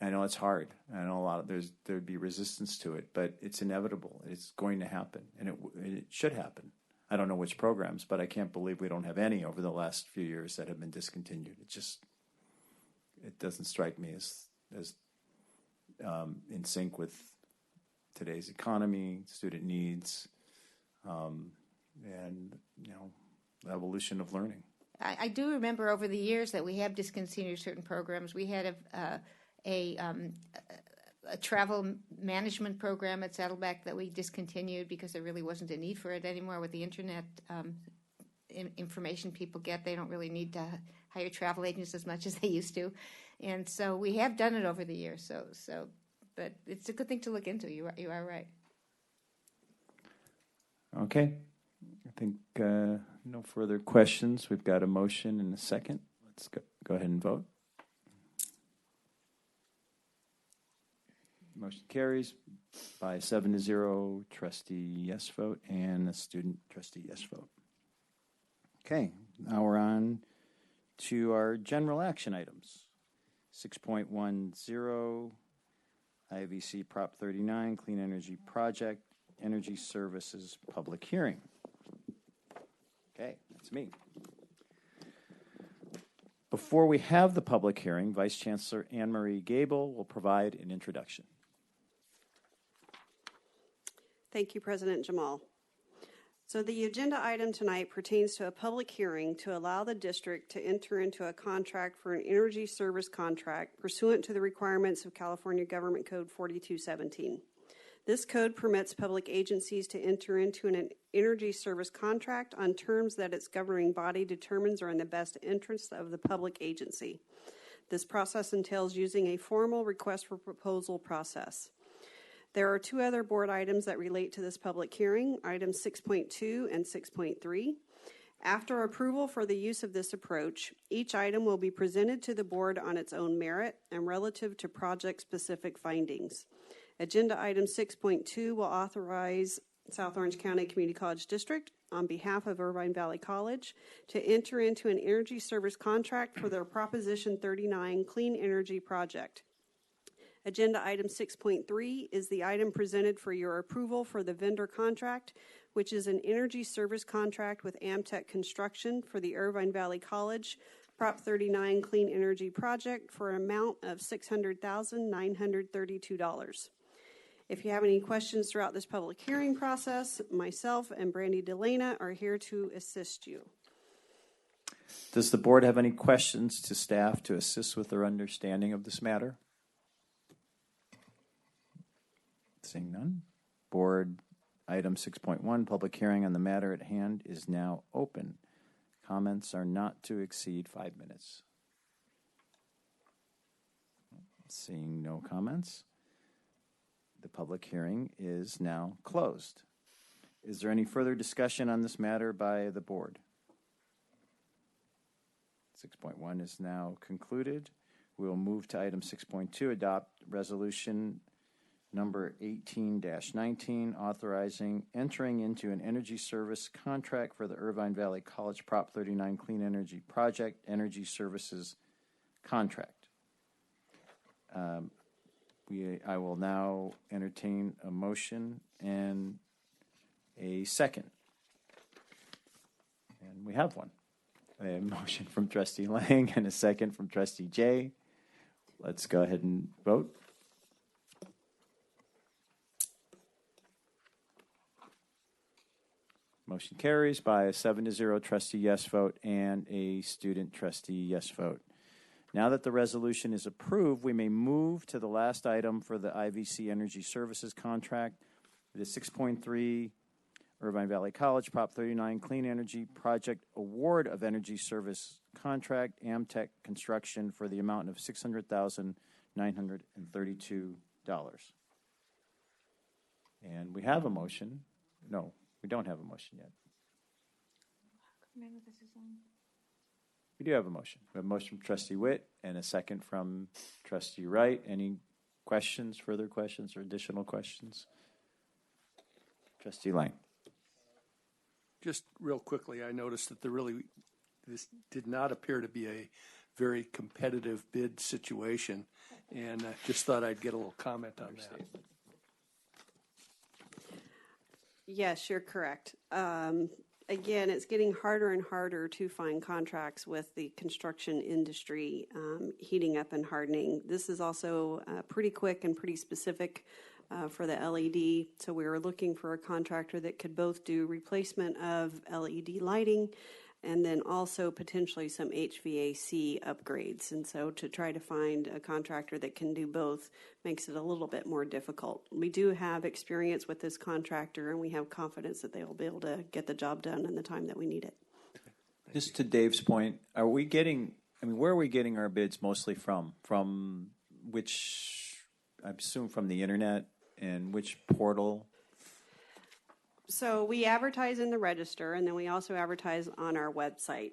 I know it's hard. I know there'd be resistance to it, but it's inevitable. It's going to happen, and it should happen. I don't know which programs, but I can't believe we don't have any over the last few years that have been discontinued. It doesn't strike me as in sync with today's economy, student needs, and the evolution of learning. I do remember over the years that we have discontinued certain programs. We had a travel management program at Saddleback that we discontinued because there really wasn't a need for it anymore with the internet information people get. They don't really need to hire travel agents as much as they used to. And so we have done it over the years. But it's a good thing to look into. You are right. Okay. I think no further questions. We've got a motion and a second. Let's go ahead and vote. Motion carries by 7-0, trustee yes vote, and a student trustee yes vote. Okay, now we're on to our general action items. 6.10, IVC Prop 39, Clean Energy Project, Energy Services Public Hearing. Okay, that's me. Before we have the public hearing, Vice Chancellor Anne-Marie Gable will provide an introduction. Thank you, President Jamal. So the agenda item tonight pertains to a public hearing to allow the district to enter into a contract for an energy service contract pursuant to the requirements of California Government Code 4217. This code permits public agencies to enter into an energy service contract on terms that its governing body determines are in the best interest of the public agency. This process entails using a formal request for proposal process. There are two other board items that relate to this public hearing, items 6.2 and 6.3. After approval for the use of this approach, each item will be presented to the board on its own merit and relative to project-specific findings. Agenda item 6.2 will authorize South Orange County Community College District on behalf of Irvine Valley College to enter into an energy service contract for their Proposition 39 Clean Energy Project. Agenda item 6.3 is the item presented for your approval for the vendor contract, which is an energy service contract with Amtek Construction for the Irvine Valley College Prop 39 Clean Energy Project for an amount of $600,932. If you have any questions throughout this public hearing process, myself and Brandy Delana are here to assist you. Does the board have any questions to staff to assist with their understanding of this matter? Seeing none. Board item 6.1, public hearing on the matter at hand is now open. Comments are not to exceed 5 minutes. Seeing no comments, the public hearing is now closed. Is there any further discussion on this matter by the board? 6.1 is now concluded. We will move to item 6.2, adopt resolution number 18-19, authorizing entering into an energy service contract for the Irvine Valley College Prop 39 Clean Energy Project Energy Services Contract. I will now entertain a motion and a second. And we have one. A motion from Trustee Lang and a second from Trustee Jay. Let's go ahead and vote. Motion carries by a 7-0 trustee yes vote and a student trustee yes vote. Now that the resolution is approved, we may move to the last item for the IVC Energy Services contract. It is 6.3, Irvine Valley College Prop 39 Clean Energy Project Award of Energy Service Contract, Amtek Construction, for the amount of $600,932. And we have a motion. No. We don't have a motion yet. We do have a motion. We have a motion from Trustee Witt and a second from Trustee Wright. Any questions, further questions, or additional questions? Trustee Lang. Just real quickly, I noticed that this did not appear to be a very competitive bid situation, and I just thought I'd get a little comment on that. Yes, you're correct. Again, it's getting harder and harder to find contracts with the construction industry heating up and hardening. This is also pretty quick and pretty specific for the LED. So we were looking for a contractor that could both do replacement of LED lighting and then also potentially some HVAC upgrades. And so to try to find a contractor that can do both makes it a little bit more difficult. We do have experience with this contractor, and we have confidence that they will be able to get the job done in the time that we need it. Just to Dave's point, are we getting, I mean, where are we getting our bids mostly from? From which, I assume from the internet, and which portal? So we advertise in the Register, and then we also advertise on our website.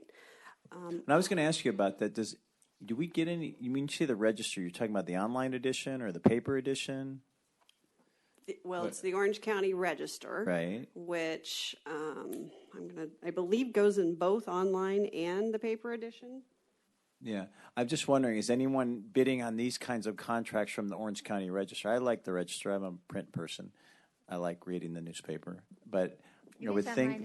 And I was going to ask you about that. Do we get any, you mean you say the Register, you're talking about the online edition or the paper edition? Well, it's the Orange County Register, right? Which I believe goes in both online and the paper edition. Yeah, I'm just wondering, is anyone bidding on these kinds of contracts from the Orange County Register? I like the Register. I'm a print person. I like reading the newspaper, but would think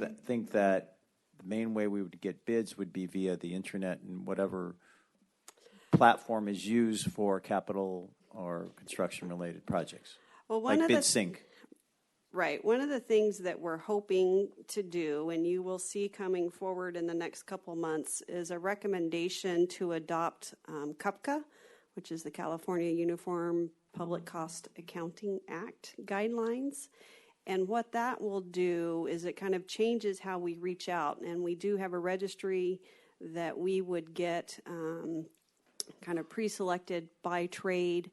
that the main way we would get bids would be via the internet and whatever platform is used for capital or construction related projects. Well, like BidSync. Right. One of the things that we're hoping to do, and you will see coming forward in the next couple months, is a recommendation to adopt CUPCA, which is the California Uniform Public Cost Accounting Act guidelines. And what that will do is it kind of changes how we reach out. And we do have a registry that we would get kind of pre-selected by trade,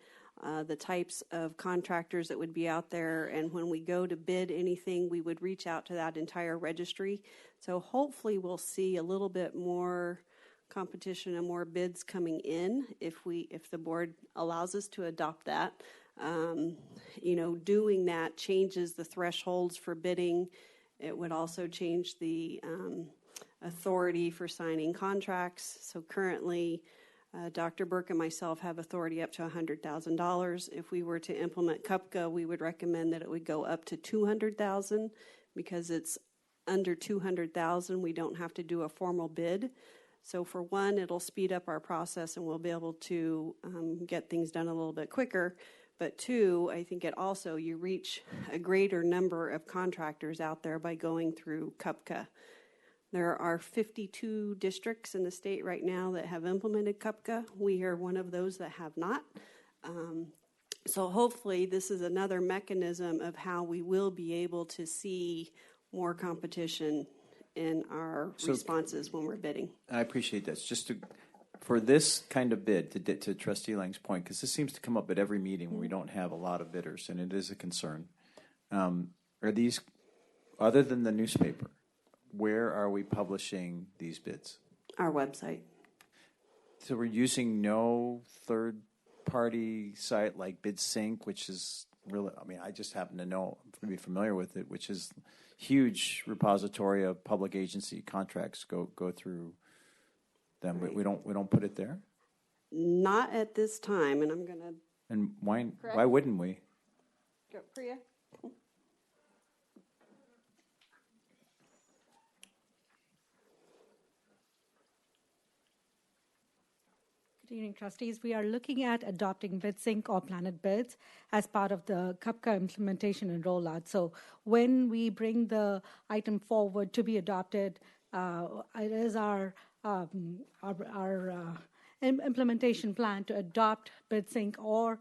the types of contractors that would be out there, and when we go to bid anything, we would reach out to that entire registry. So hopefully we'll see a little bit more competition and more bids coming in if the board allows us to adopt that. Doing that changes the thresholds for bidding. It would also change the authority for signing contracts. So currently, Dr. Burke and myself have authority up to $100,000. If we were to implement CUPCA, we would recommend that it would go up to $200,000 because it's under $200,000. We don't have to do a formal bid. So for one, it'll speed up our process and we'll be able to get things done a little bit quicker. But two, I think you reach a greater number of contractors out there by going through CUPCA. There are 52 districts in the state right now that have implemented CUPCA. We are one of those that have not. So hopefully this is another mechanism of how we will be able to see more competition in our responses when we're bidding. I appreciate that. Just for this kind of bid, to Trustee Lang's point, because this seems to come up at every meeting where we don't have a lot of bidders, and it is a concern. Are these, other than the newspaper, where are we publishing these bids? Our website. So we're using no third-party site like BidSync, which is really, I just happen to be familiar with it, which is huge repository of public agency contracts go through them. Right. We don't put it there? Not at this time, and I'm going to... And why wouldn't we? Go, Priya. Good evening, trustees. We are looking at adopting BidSync or Planet Bids as part of the CUPCA implementation and rollout. So when we bring the item forward to be adopted, it is our implementation plan to adopt BidSync or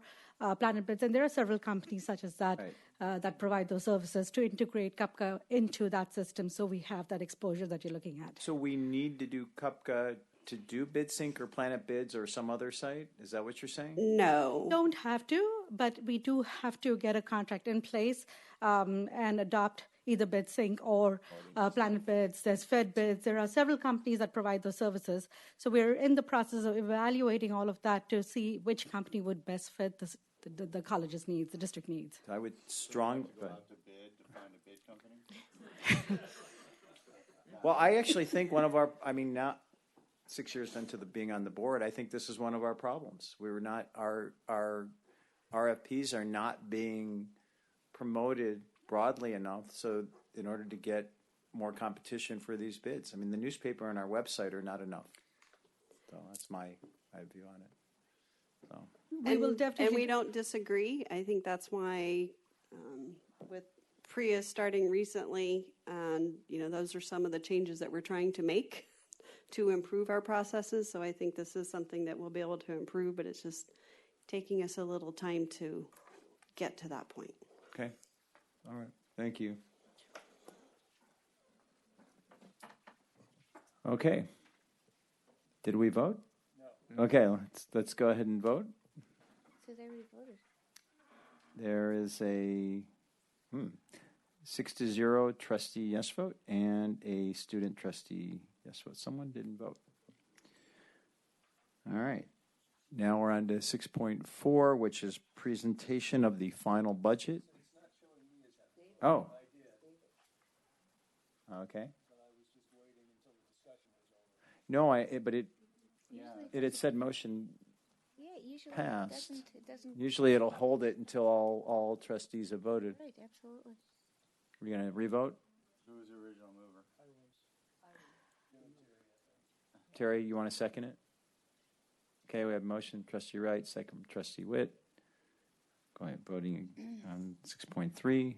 Planet Bids. And there are several companies such as that that provide those services to integrate CUPCA into that system, so we have that exposure that you're looking at. So we need to do CUPCA to do BidSync or Planet Bids or some other site? Is that what you're saying? No. Don't have to, but we do have to get a contract in place and adopt either BidSync or Planet Bids. There's Fed Bids. There are several companies that provide those services. So we're in the process of evaluating all of that to see which company would best fit the college's needs, the district needs. I would strong... Go out to bid to find a bid company? Well, I actually think one of our, now 6 years into being on the board, I think this is one of our problems. Our RFPs are not being promoted broadly enough, so in order to get more competition for these bids. The newspaper and our website are not enough. So that's my view on it. So. We will definitely, and we don't disagree. I think that's why with Priya starting recently, those are some of the changes that we're trying to make to improve our processes. So I think this is something that we'll be able to improve, but it's just taking us a little time to get to that point. Okay. All right. Thank you. Okay. Did we vote? No. Okay. Let's go ahead and vote. So they already voted. There is a 6-0 trustee yes vote and a student trustee yes vote. Someone didn't vote. All right. Now we're on to 6.4, which is presentation of the final budget. Oh. Okay. No, but it had said motion Usually passed. it doesn't. Usually it'll hold it until all trustees have voted. Right, absolutely. We're going to revote? Who was the original mover? Terry, you want to second it? Okay, we have motion, trustee Wright, second trustee Witt. Go ahead, voting on 6.3. $600,000.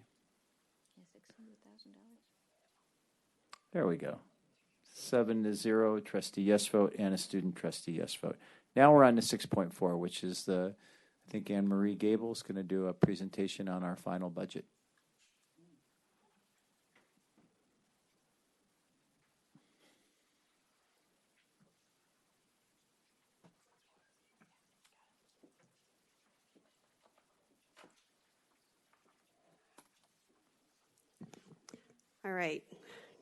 There we go. 7-0 trustee yes vote and a student trustee yes vote. Now we're on to 6.4, which is I think Anne Marie Gable is going to do a presentation on our final budget. All right.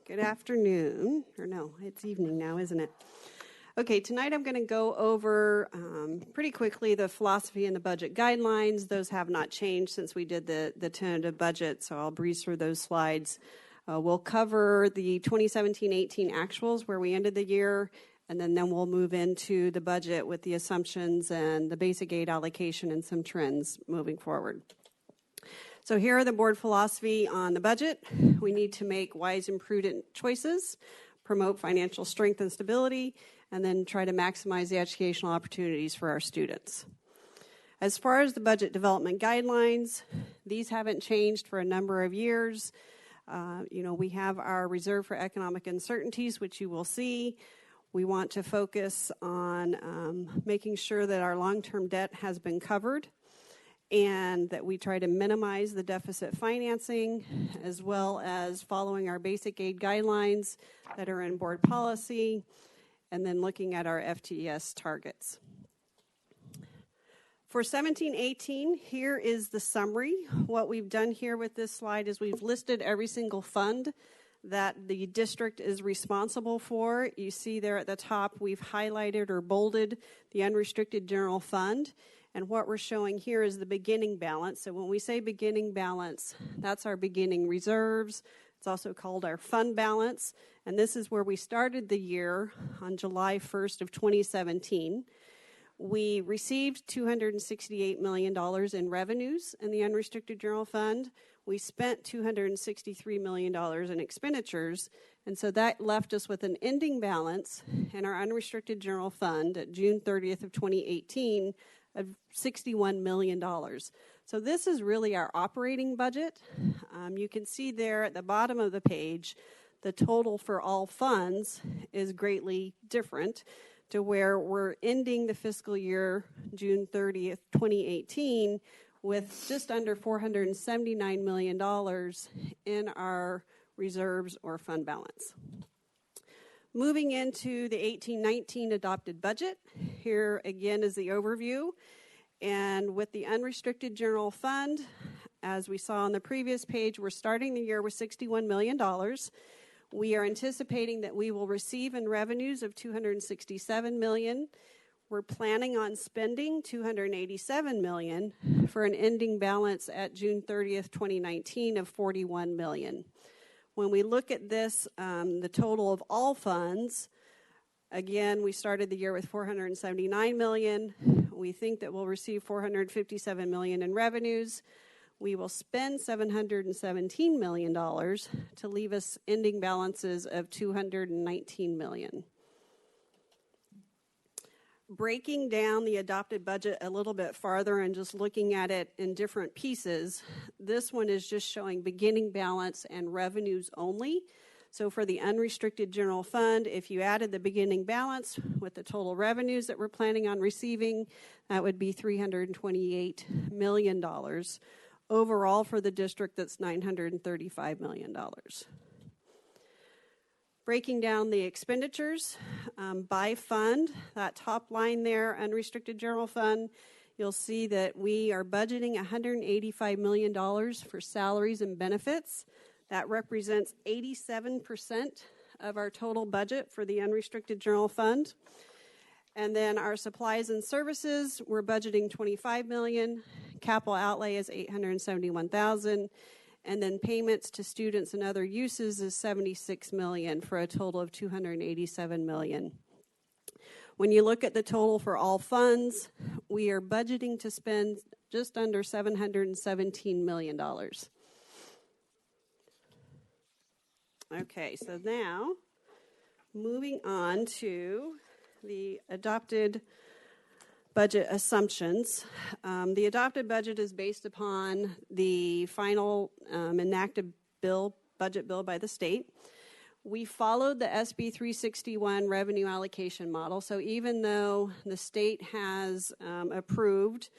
Good afternoon. Or no, it's evening now, isn't it? Okay, tonight I'm going to go over pretty quickly the philosophy and the budget guidelines. Those have not changed since we did the tentative budget, so I'll breeze through those slides. We'll cover the 2017-18 actuals where we ended the year, and then we'll move into the budget with the assumptions and the basic aid allocation and some trends moving forward. So here are the board philosophy on the budget. We need to make wise and prudent choices, promote financial strength and stability, and then try to maximize the educational opportunities for our students. As far as the budget development guidelines, these haven't changed for a number of years. We have our reserve for economic uncertainties, which you will see. We want to focus on making sure that our long-term debt has been covered and that we try to minimize the deficit financing, as well as following our basic aid guidelines that are in board policy, and then looking at our FTES targets. For 17-18, here is the summary. What we've done here with this slide is we've listed every single fund that the district is responsible for. You see there at the top, we've highlighted or bolded the unrestricted general fund. And what we're showing here is the beginning balance. So when we say beginning balance, that's our beginning reserves. It's also called our fund balance. And this is where we started the year on July 1st of 2017. We received $268 million in revenues in the unrestricted general fund. We spent $263 million in expenditures. And so that left us with an ending balance in our unrestricted general fund at June 30th of 2018 of $61 million. So this is really our operating budget. You can see there at the bottom of the page, the total for all funds is greatly different to where we're ending the fiscal year June 30th, 2018 with just under $479 million in our reserves or fund balance. Moving into the 18-19 adopted budget, here again is the overview. And with the unrestricted general fund, as we saw on the previous page, we're starting the year with $61 million. We are anticipating that we will receive in revenues of $267 million. We're planning on spending $287 million for an ending balance at June 30th, 2019 of $41 million. When we look at this, the total of all funds, again, we started the year with $479 million. We think that we'll receive $457 million in revenues. We will spend $717 million to leave us ending balances of $219 million. Breaking down the adopted budget a little bit farther and just looking at it in different pieces, this one is just showing beginning balance and revenues only. So for the unrestricted general fund, if you added the beginning balance with the total revenues that we're planning on receiving, that would be $328 million. Overall for the district, that's $935 million. Breaking down the expenditures by fund, that top line there, unrestricted general fund, you'll see that we are budgeting $185 million for salaries and benefits. That represents 87% of our total budget for the unrestricted general fund. And then our supplies and services, we're budgeting $25 million. Capital outlay is $871,000. And then payments to students and other uses is $76 million for a total of $287 million. When you look at the total for all funds, we are budgeting to spend just under $717 million. Okay, so now moving on to the adopted budget assumptions. The adopted budget is based upon the final enacted budget bill by the state. We followed the SB 361 revenue allocation model. So even though the state has approved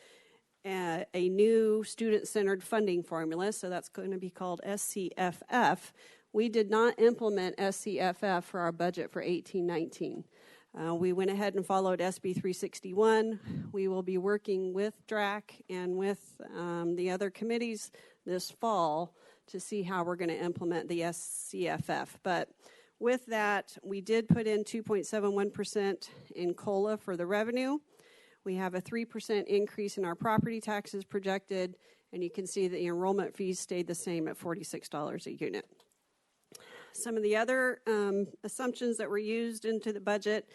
a new student-centered funding formula, so that's going to be called SCFF, we did not implement SCFF for our budget for 18-19. We went ahead and followed SB 361. We will be working with DRAC and with the other committees this fall to see how we're going to implement the SCFF. But with that, we did put in 2.71% in COLA for the revenue. We have a 3% increase in our property taxes projected, and you can see the enrollment fees stayed the same at $46 a unit. Some of the other assumptions that were used into the budget,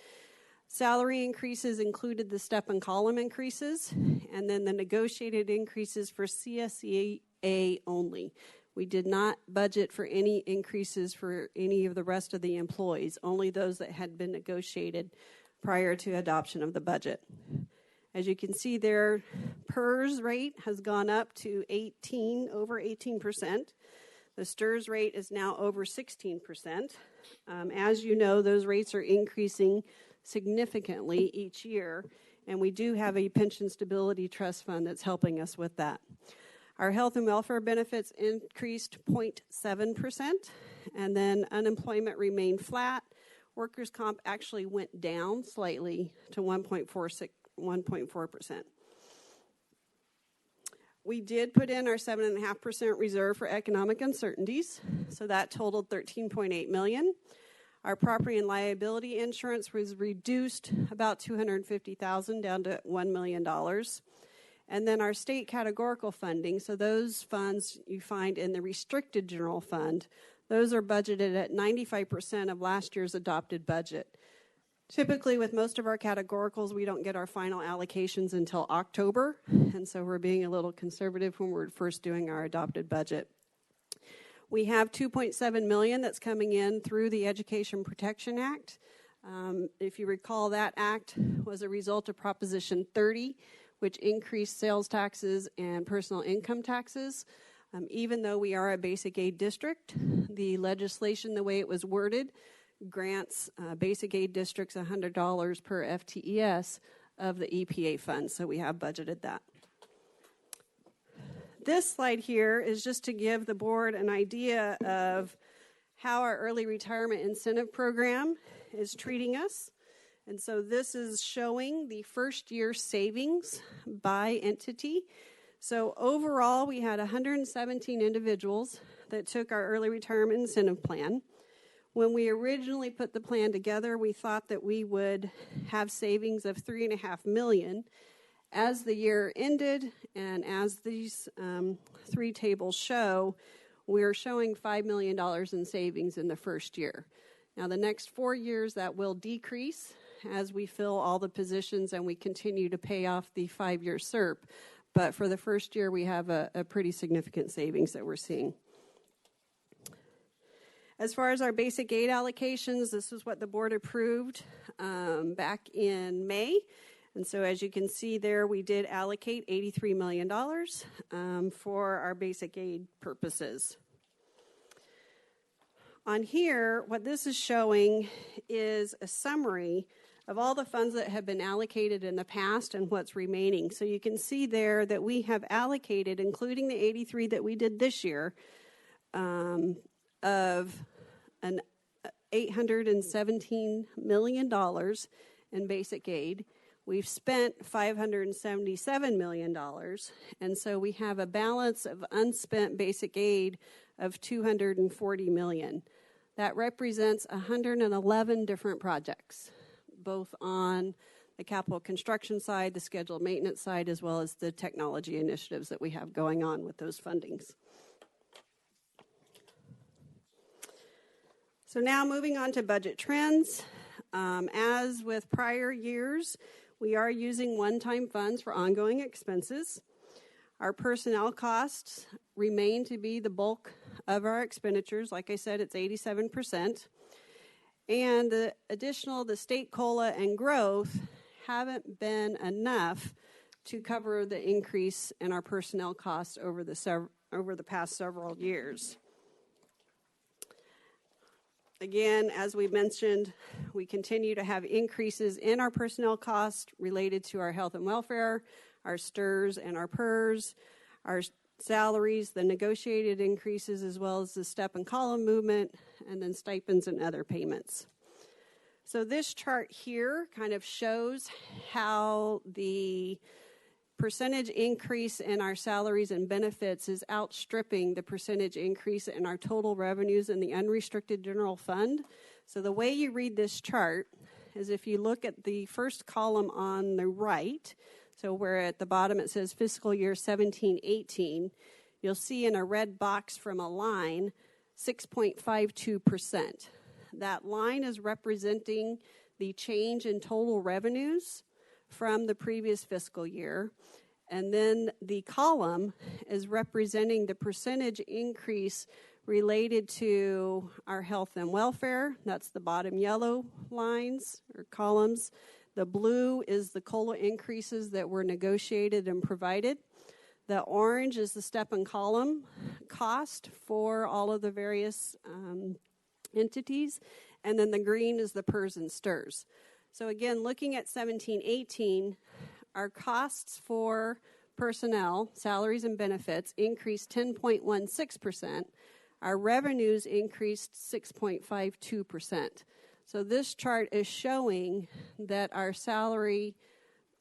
salary increases included the step and column increases, and then the negotiated increases for CSEA only. We did not budget for any increases for any of the rest of the employees, only those that had been negotiated prior to adoption of the budget. As you can see there, PERS rate has gone up to over 18%. The STRS rate is now over 16%. As you know, those rates are increasing significantly each year, and we do have a pension stability trust fund that's helping us with that. Our health and welfare benefits increased 0.7%, and then unemployment remained flat. Workers' comp actually went down slightly to 1.4%. We did put in our 7.5% reserve for economic uncertainties, so that totaled $13.8 million. Our property and liability insurance was reduced about $250,000 down to $1 million. And then our state categorical funding, so those funds you find in the restricted general fund, those are budgeted at 95% of last year's adopted budget. Typically, with most of our categoricals, we don't get our final allocations until October, and so we're being a little conservative when we're first doing our adopted budget. We have $2.7 million that's coming in through the Education Protection Act. If you recall, that act was a result of Proposition 30, which increased sales taxes and personal income taxes. Even though we are a basic aid district, the legislation, the way it was worded, grants basic aid districts $100 per FTES of the EPA funds, so we have budgeted that. This slide here is just to give the board an idea of how our early retirement incentive program is treating us. And so this is showing the first year savings by entity. So overall, we had 117 individuals that took our early retirement incentive plan. When we originally put the plan together, we thought that we would have savings of $3.5 million. As the year ended, and as these three tables show, we're showing $5 million in savings in the first year. Now, the next 4 years, that will decrease as we fill all the positions and we continue to pay off the 5-year CERP. But for the first year, we have a pretty significant savings that we're seeing. As far as our basic aid allocations, this is what the board approved back in May. And so as you can see there, we did allocate $83 million for our basic aid purposes. On here, what this is showing is a summary of all the funds that have been allocated in the past and what's remaining. So you can see there that we have allocated, including the 83 that we did this year, of an $817 million in basic aid. We've spent $577 million, and so we have a balance of unspent basic aid of $240 million. That represents 111 different projects, both on the capital construction side, the scheduled maintenance side, as well as the technology initiatives that we have going on with those fundings. So now moving on to budget trends. As with prior years, we are using one-time funds for ongoing expenses. Our personnel costs remain to be the bulk of our expenditures. Like I said, it's 87%. And the state COLA and growth haven't been enough to cover the increase in our personnel costs over the past several years. Again, as we mentioned, we continue to have increases in our personnel costs related to our health and welfare, our STRS and our PERS, our salaries, the negotiated increases, as well as the step and column movement, and then stipends and other payments. So this chart here kind of shows how the percentage increase in our salaries and benefits is outstripping the percentage increase in our total revenues in the unrestricted general fund. So the way you read this chart is if you look at the first column on the right, so where at the bottom it says fiscal year 17-18, you'll see in a red box from a line 6.52%. That line is representing the change in total revenues from the previous fiscal year, and then the column is representing the percentage increase related to our health and welfare. That's the bottom yellow lines or columns. The blue is the COLA increases that were negotiated and provided. The orange is the step and column cost for all of the various entities, and then the green is the PERS and STRS. So again, looking at 17-18, our costs for personnel, salaries and benefits, increased 10.16%. Our revenues increased 6.52%. So this chart is showing that our salary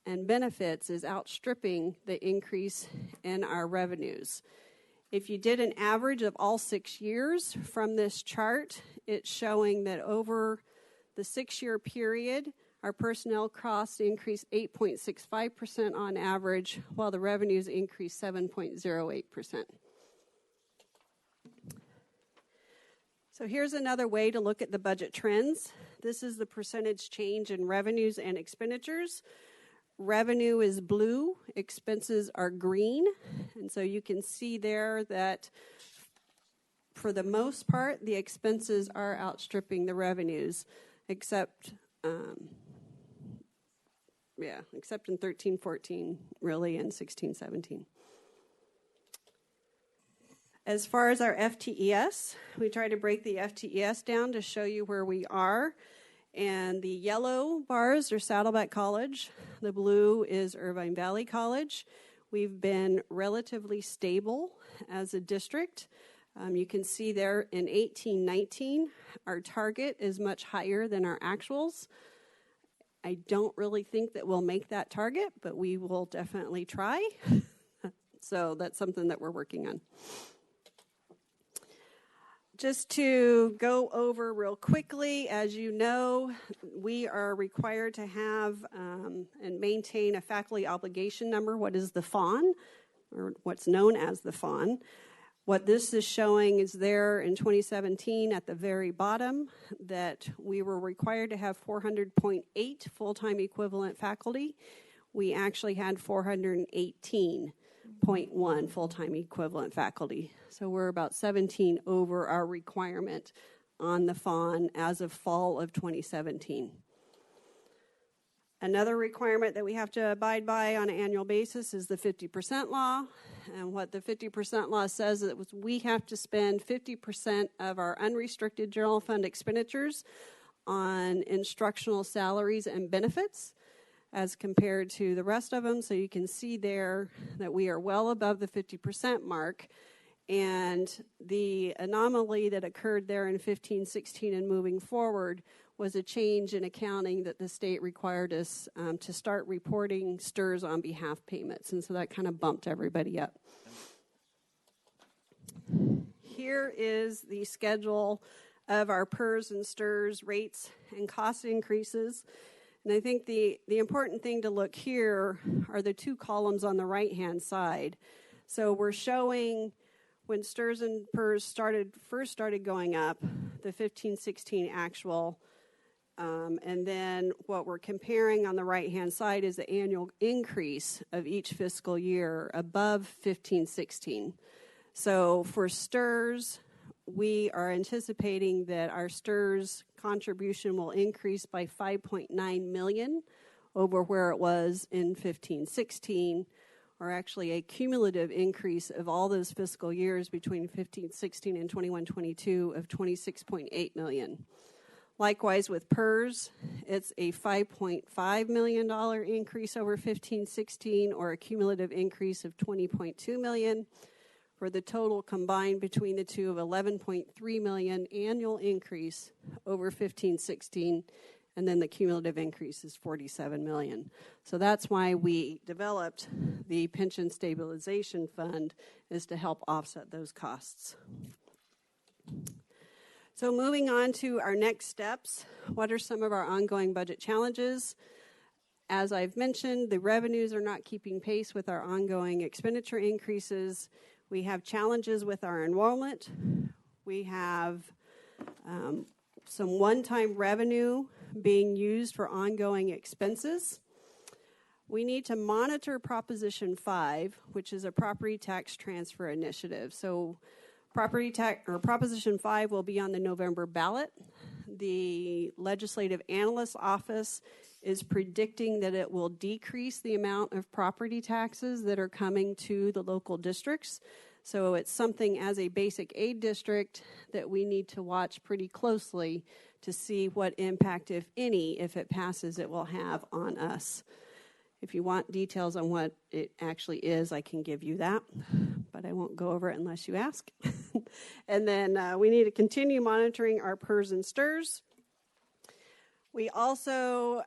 and benefits is outstripping the increase in our revenues. If you did an average of all 6 years from this chart, it's showing that over the 6-year period, our personnel costs increased 8.65% on average, while the revenues increased 7.08%. So here's another way to look at the budget trends. This is the percentage change in revenues and expenditures. Revenue is blue, expenses are green, and so you can see there that for the most part, the expenses are outstripping the revenues, except in 13-14, really, and 16-17. As far as our FTES, we try to break the FTES down to show you where we are. And the yellow bars are Saddleback College. The blue is Irvine Valley College. We've been relatively stable as a district. You can see there in 18-19, our target is much higher than our actuals. I don't really think that we'll make that target, but we will definitely try. So that's something that we're working on. Just to go over real quickly, as you know, we are required to have and maintain a faculty obligation number, what is the FON, or what's known as the FON. What this is showing is there in 2017 at the very bottom that we were required to have 400.8 full-time equivalent faculty. We actually had 418.1 full-time equivalent faculty. So we're about 17 over our requirement on the FON as of fall of 2017. Another requirement that we have to abide by on an annual basis is the 50% law. And what the 50% law says is that we have to spend 50% of our unrestricted general fund expenditures on instructional salaries and benefits as compared to the rest of them. So you can see there that we are well above the 50% mark. And the anomaly that occurred there in 15-16 and moving forward was a change in accounting that the state required us to start reporting STRS on behalf payments. And so that kind of bumped everybody up. Here is the schedule of our PERS and STRS rates and cost increases. And I think the important thing to look here are the two columns on the right-hand side. So we're showing when STRS and PERS first started going up, the 15-16 actual, and then what we're comparing on the right-hand side is the annual increase of each fiscal year above 15-16. So for STRS, we are anticipating that our STRS contribution will increase by $5.9 million over where it was in 15-16, or actually a cumulative increase of all those fiscal years between 15-16 and 21-22 of $26.8 million. Likewise with PERS, it's a $5.5 million increase over 15-16, or a cumulative increase of $20.2 million, for the total combined between the two of $11.3 million annual increase over 15-16, and then the cumulative increase is $47 million. So that's why we developed the Pension Stabilization Fund, is to help offset those costs. So moving on to our next steps, what are some of our ongoing budget challenges? As I've mentioned, the revenues are not keeping pace with our ongoing expenditure increases. We have challenges with our enrollment. We have some one-time revenue being used for ongoing expenses. We need to monitor Proposition 5, which is a property tax transfer initiative. So Proposition 5 will be on the November ballot. The Legislative Analyst's Office is predicting that it will decrease the amount of property taxes that are coming to the local districts. So it's something as a basic aid district that we need to watch pretty closely to see what impact, if any, if it passes, it will have on us. If you want details on what it actually is, I can give you that, but I won't go over it unless you ask. And then we need to continue monitoring our PERS and STRS. We also,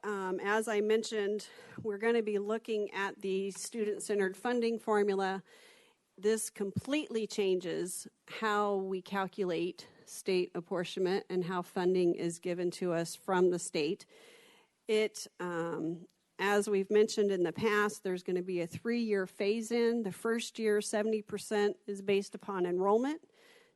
as I mentioned, we're going to be looking at the student-centered funding formula. This completely changes how we calculate state apportionment and how funding is given to us from the state. As we've mentioned in the past, there's going to be a 3-year phase-in. The first year, 70% is based upon enrollment.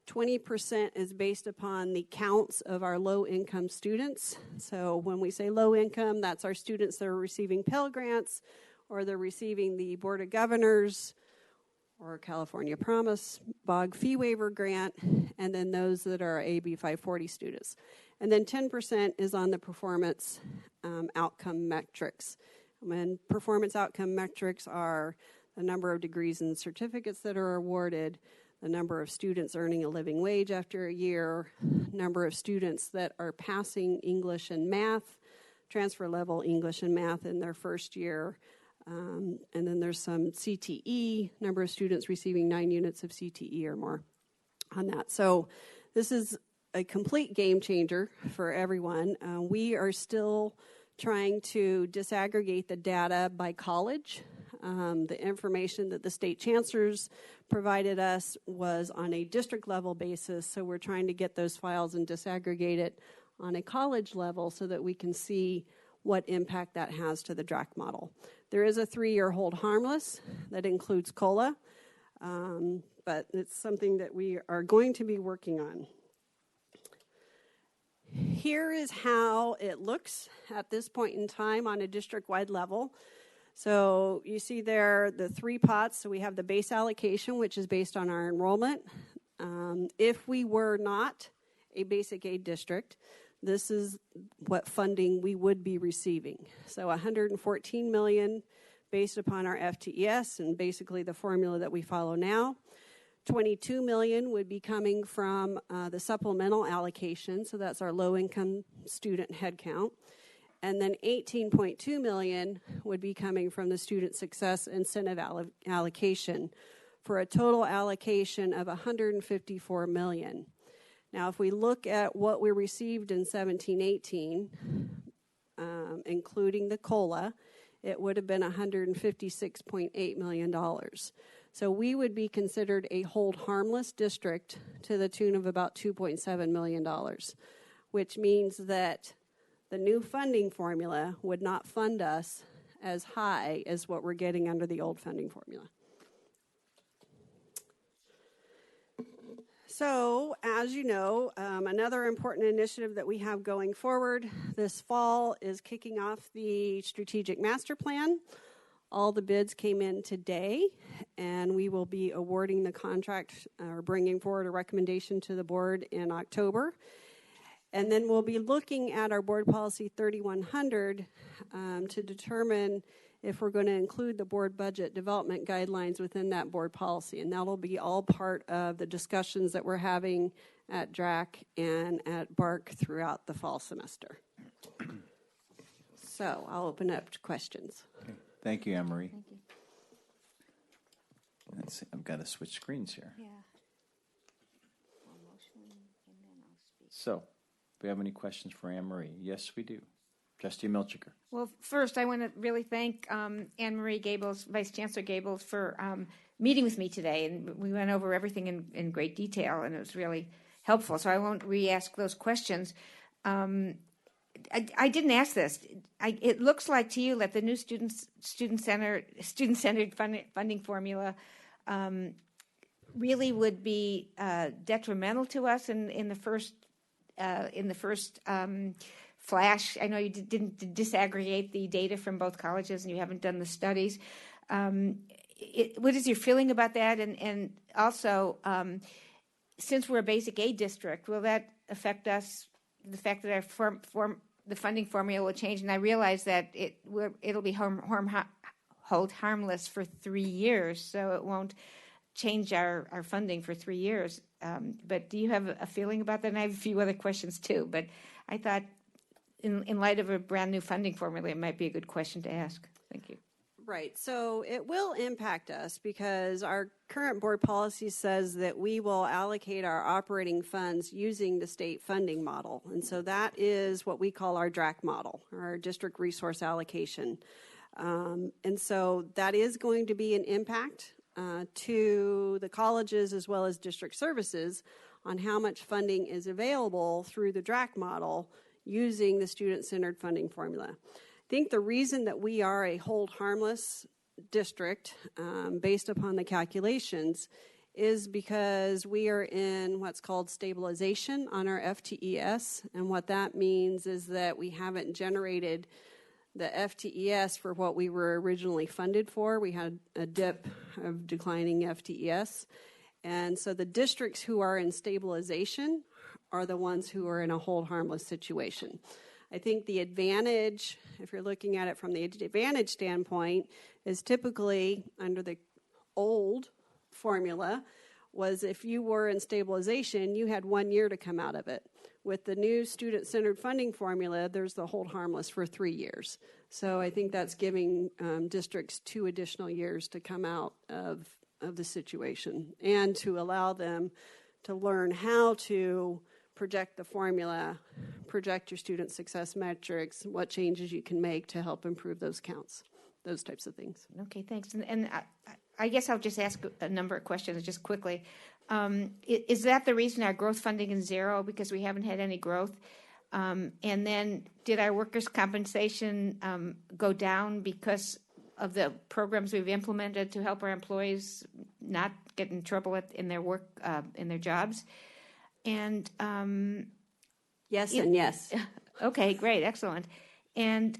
20% is based upon the counts of our low-income students. So when we say low income, that's our students that are receiving Pell Grants, or they're receiving the Board of Governors or California Promise BOG fee waiver grant, and then those that are AB 540 students. And then 10% is on the performance outcome metrics. And performance outcome metrics are the number of degrees and certificates that are awarded, the number of students earning a living wage after a year, number of students that are passing English and math, transfer level English and math in their first year, and then there's some CTE, number of students receiving 9 units of CTE or more on that. So this is a complete game changer for everyone. We are still trying to disaggregate the data by college. The information that the state chancellors provided us was on a district level basis, so we're trying to get those files and disaggregate it on a college level so that we can see what impact that has to the DRAC model. There is a 3-year hold harmless that includes COLA, but it's something that we are going to be working on. Here is how it looks at this point in time on a district-wide level. So you see there the 3 pots. So we have the base allocation, which is based on our enrollment. If we were not a basic aid district, this is what funding we would be receiving. So $114 million based upon our FTES and basically the formula that we follow now. $22 million would be coming from the supplemental allocation, so that's our low-income student headcount. And then $18.2 million would be coming from the student success incentive allocation for a total allocation of $154 million. Now, if we look at what we received in 17-18, including the COLA, it would have been $156.8 million. So we would be considered a hold harmless district to the tune of about $2.7 million, which means that the new funding formula would not fund us as high as what we're getting under the old funding formula. So, as you know, another important initiative that we have going forward this fall is kicking off the Strategic Master Plan. All the bids came in today, and we will be awarding the contract or bringing forward a recommendation to the board in October. And then we'll be looking at our Board Policy 3100 to determine if we're going to include the board budget development guidelines within that board policy. And that'll be all part of the discussions that we're having at DRAC and at BARC throughout the fall semester. So I'll open up to questions. Okay. Thank you, Anne-Marie. Thank you. Let's see, I've got to switch screens here. Yeah. So, do we have any questions for Anne-Marie? Yes, we do. Trustee Milchiker. Well, first, I want to really thank Anne-Marie Gables, Vice Chancellor Gables, for meeting with me today. And we went over everything in great detail, and it was really helpful. So I won't re-ask those questions. I didn't ask this. It looks like to you that the new student-centered funding formula really would be detrimental to us in the first flash. I know you didn't disaggregate the data from both colleges, and you haven't done the studies. What is your feeling about that? And also, since we're a basic aid district, will that affect us? The fact that our the funding formula will change, and I realize that it'll be hold harmless for 3 years, so it won't change our funding for 3 years. But do you have a feeling about that? And I have a few other questions too, but I thought in light of a brand new funding formula, it might be a good question to ask. Thank you. Right. So it will impact us because our current board policy says that we will allocate our operating funds using the state funding model. And so that is what we call our DRAC model, our district resource allocation. And so that is going to be an impact to the colleges as well as district services on how much funding is available through the DRAC model using the student-centered funding formula. I think the reason that we are a hold harmless district based upon the calculations is because we are in what's called stabilization on our FTES, and what that means is that we haven't generated the FTES for what we were originally funded for. We had a dip of declining FTES, and so the districts who are in stabilization are the ones who are in a hold harmless situation. I think the advantage, if you're looking at it from the advantage standpoint, is typically under the old formula was if you were in stabilization, you had 1 year to come out of it. With the new student-centered funding formula, there's the hold harmless for 3 years. So I think that's giving districts 2 additional years to come out of the situation and to allow them to learn how to project the formula, project your student success metrics, what changes you can make to help improve those counts, those types of things. Okay, thanks. And I guess I'll just ask a number of questions just quickly. Is that the reason our growth funding is zero, because we haven't had any growth? And then did our workers' compensation go down because of the programs we've implemented to help our employees not get in trouble in their work, in their jobs? And yes and yes. Okay, great, excellent. And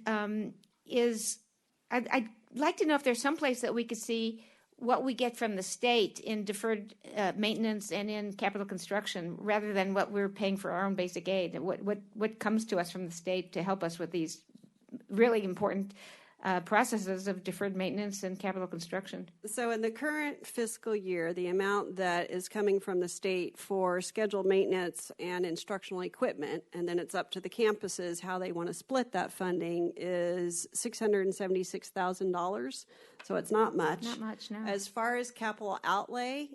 I'd like to know if there's some place that we could see what we get from the state in deferred maintenance and in capital construction, rather than what we're paying for our own basic aid. What comes to us from the state to help us with these really important processes of deferred maintenance and capital construction. So in the current fiscal year, the amount that is coming from the state for scheduled maintenance and instructional equipment, and then it's up to the campuses how they want to split that funding, is $676,000. So it's not much. Not much, no. As far as capital outlay,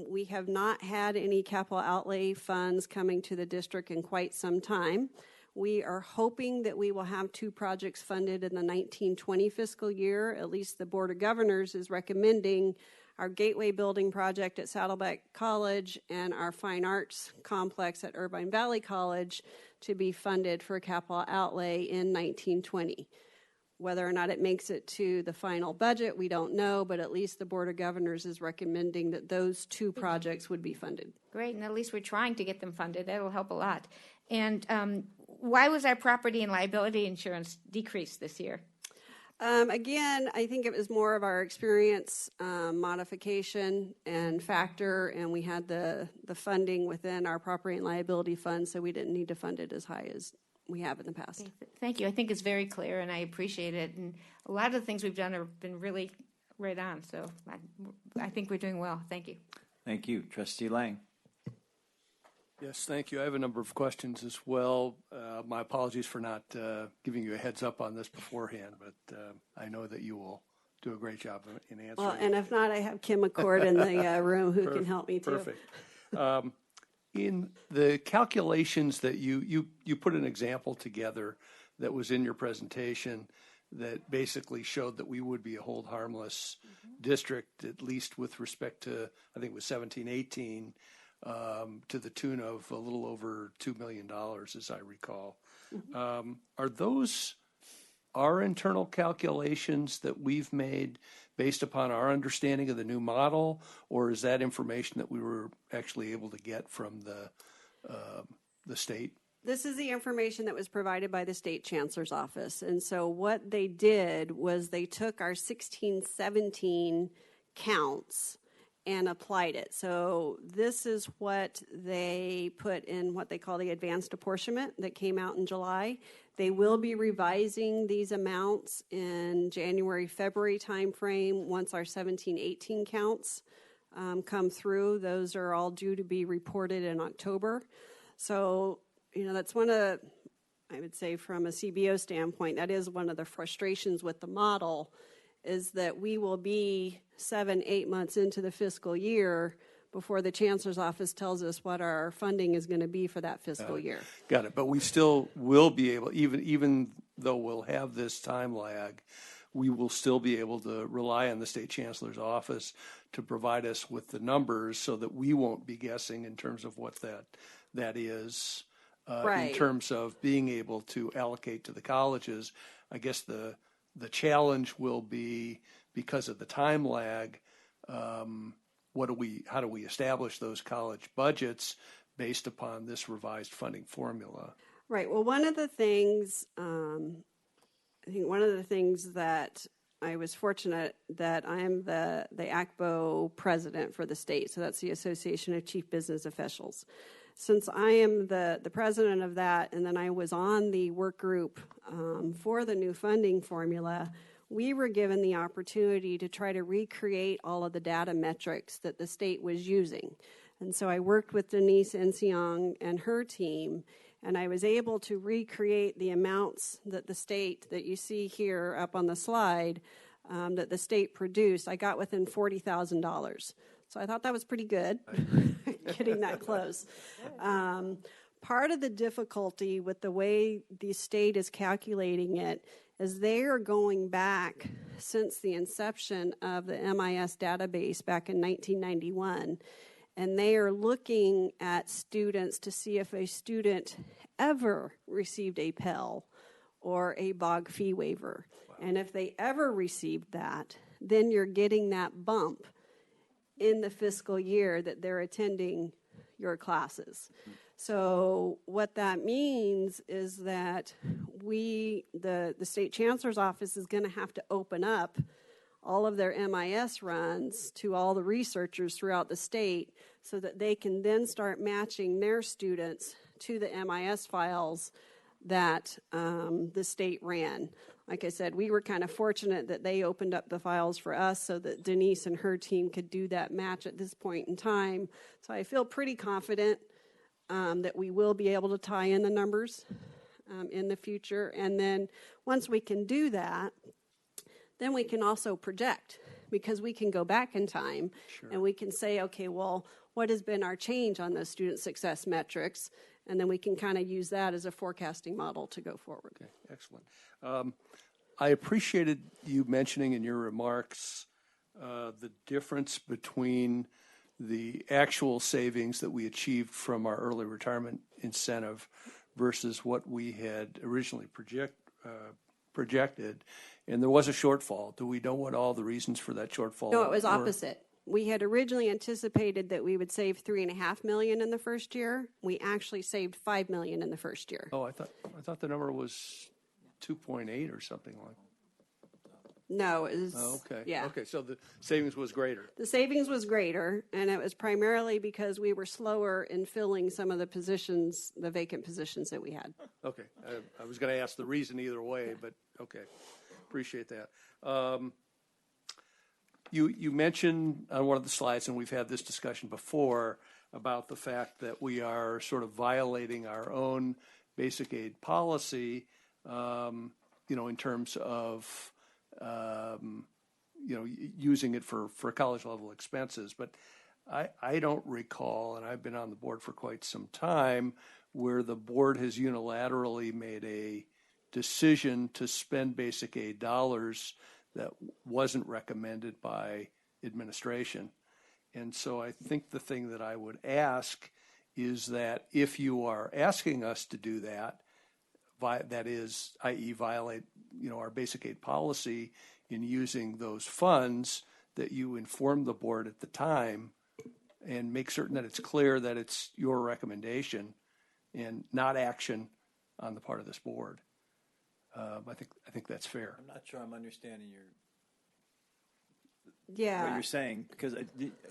we have not had any capital outlay funds coming to the district in quite some time. We are hoping that we will have 2 projects funded in the 1920 fiscal year. At least the Board of Governors is recommending our Gateway Building project at Saddleback College and our Fine Arts Complex at Irvine Valley College to be funded for capital outlay in 1920. Whether or not it makes it to the final budget, we don't know, but at least the Board of Governors is recommending that those 2 projects would be funded. Great, and at least we're trying to get them funded. That'll help a lot. And why was our property and liability insurance decreased this year? Again, I think it was more of our experience modification and factor, and we had the funding within our property and liability fund, so we didn't need to fund it as high as we have in the past. Thank you. I think it's very clear, and I appreciate it. And a lot of the things we've done have been really right on, so I think we're doing well. Thank you. Thank you. Trustee Lang. Yes, thank you. I have a number of questions as well. My apologies for not giving you a heads up on this beforehand, but I know that you will do a great job in answering. Well, and if not, I have Kim McCord in the room who can help me too. Perfect. In the calculations that you put an example together that was in your presentation that basically showed that we would be a hold harmless district, at least with respect to, I think it was 17-18, to the tune of a little over $2 million, as I recall. Are those our internal calculations that we've made based upon our understanding of the new model, or is that information that we were actually able to get from the state? This is the information that was provided by the state chancellor's office. And so what they did was they took our 16-17 counts and applied it. So this is what they put in what they call the advanced apportionment that came out in July. They will be revising these amounts in January, February timeframe once our 17-18 counts come through. Those are all due to be reported in October. So, you know, that's one of, I would say from a CBO standpoint, that is one of the frustrations with the model, is that we will be 7-8 months into the fiscal year before the chancellor's office tells us what our funding is going to be for that fiscal year. Got it. But we still will be able, even though we'll have this time lag, we will still be able to rely on the state chancellor's office to provide us with the numbers so that we won't be guessing in terms of what that is. Right. In terms of being able to allocate to the colleges. I guess the challenge will be, because of the time lag, how do we establish those college budgets based upon this revised funding formula? Right. Well, one of the things, I think one of the things that I was fortunate that I am the ACBO president for the state, so that's the Association of Chief Business Officials. Since I am the president of that, and then I was on the work group for the new funding formula, we were given the opportunity to try to recreate all of the data metrics that the state was using. And so I worked with Denise Enciong and her team, and I was able to recreate the amounts that the state, that you see here up on the slide, that the state produced. I got within $40,000. So I thought that was pretty good, getting that close. Part of the difficulty with the way the state is calculating it is they are going back since the inception of the MIS database back in 1991, and they are looking at students to see if a student ever received a Pell or a BOG fee waiver. Wow. And if they ever received that, then you're getting that bump in the fiscal year that they're attending your classes. So what that means is that the state chancellor's office is going to have to open up all of their MIS runs to all the researchers throughout the state so that they can then start matching their students to the MIS files that the state ran. Like I said, we were kind of fortunate that they opened up the files for us so that Denise and her team could do that match at this point in time. So I feel pretty confident that we will be able to tie in the numbers in the future. And then once we can do that, then we can also project, because we can go back in time and we can say, okay, well, what has been our change on those student success metrics? And then we can kind of use that as a forecasting model to go forward. Okay, excellent. I appreciated you mentioning in your remarks the difference between the actual savings that we achieved from our early retirement incentive versus what we had originally projected. And there was a shortfall. Do we know what all the reasons for that shortfall No, it was were? opposite. We had originally anticipated that we would save $3.5 million in the first year. We actually saved $5 million in the first year. Oh, I thought the number was 2.8 or something like. No, it was. Oh, okay. Yeah. Okay, so the savings was greater. The savings was greater, and it was primarily because we were slower in filling some of the positions, the vacant positions that we had. Okay, I was going to ask the reason either way, but okay, appreciate that. You mentioned on one of the slides, and we've had this discussion before, about the fact that we are sort of violating our own basic aid policy, in terms of, using it for college level expenses. But I don't recall, and I've been on the board for quite some time, where the board has unilaterally made a decision to spend basic aid dollars that wasn't recommended by administration. And so I think the thing that I would ask is that if you are asking us to do that, that is, i.e. violate, our basic aid policy in using those funds, that you inform the board at the time and make certain that it's clear that it's your recommendation and not action on the part of this board. I think that's fair. I'm not sure I'm understanding what Yeah. you're saying, because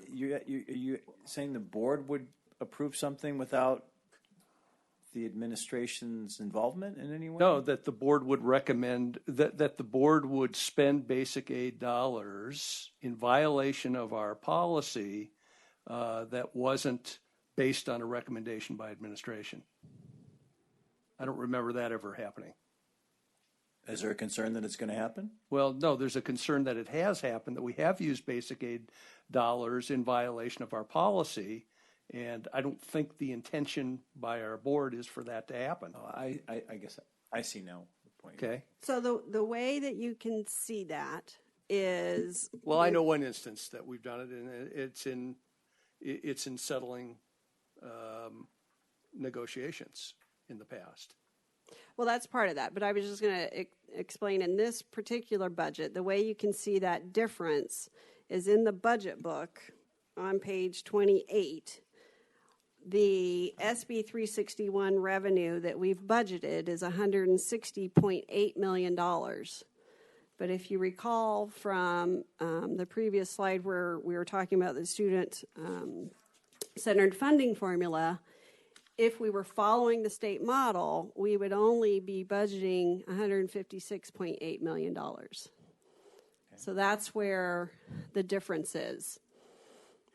you're saying the board would approve something without the administration's involvement in any way? No, that the board would recommend that the board would spend basic aid dollars in violation of our policy that wasn't based on a recommendation by administration. I don't remember that ever happening. Is there a concern that it's going to happen? Well, no, there's a concern that it has happened, that we have used basic aid dollars in violation of our policy, and I don't think the intention by our board is for that to happen. Oh, I guess I see now the point. Okay. So the way that you can see that is... Well, I know one instance that we've done it, and it's in settling negotiations in the past. Well, that's part of that, but I was just going to explain in this particular budget, the way you can see that difference is in the budget book on page 28. The SB 361 revenue that we've budgeted is $160.8 million. But if you recall from the previous slide where we were talking about the student-centered funding formula, if we were following the state model, we would only be budgeting $156.8 million. Okay. So that's where the difference is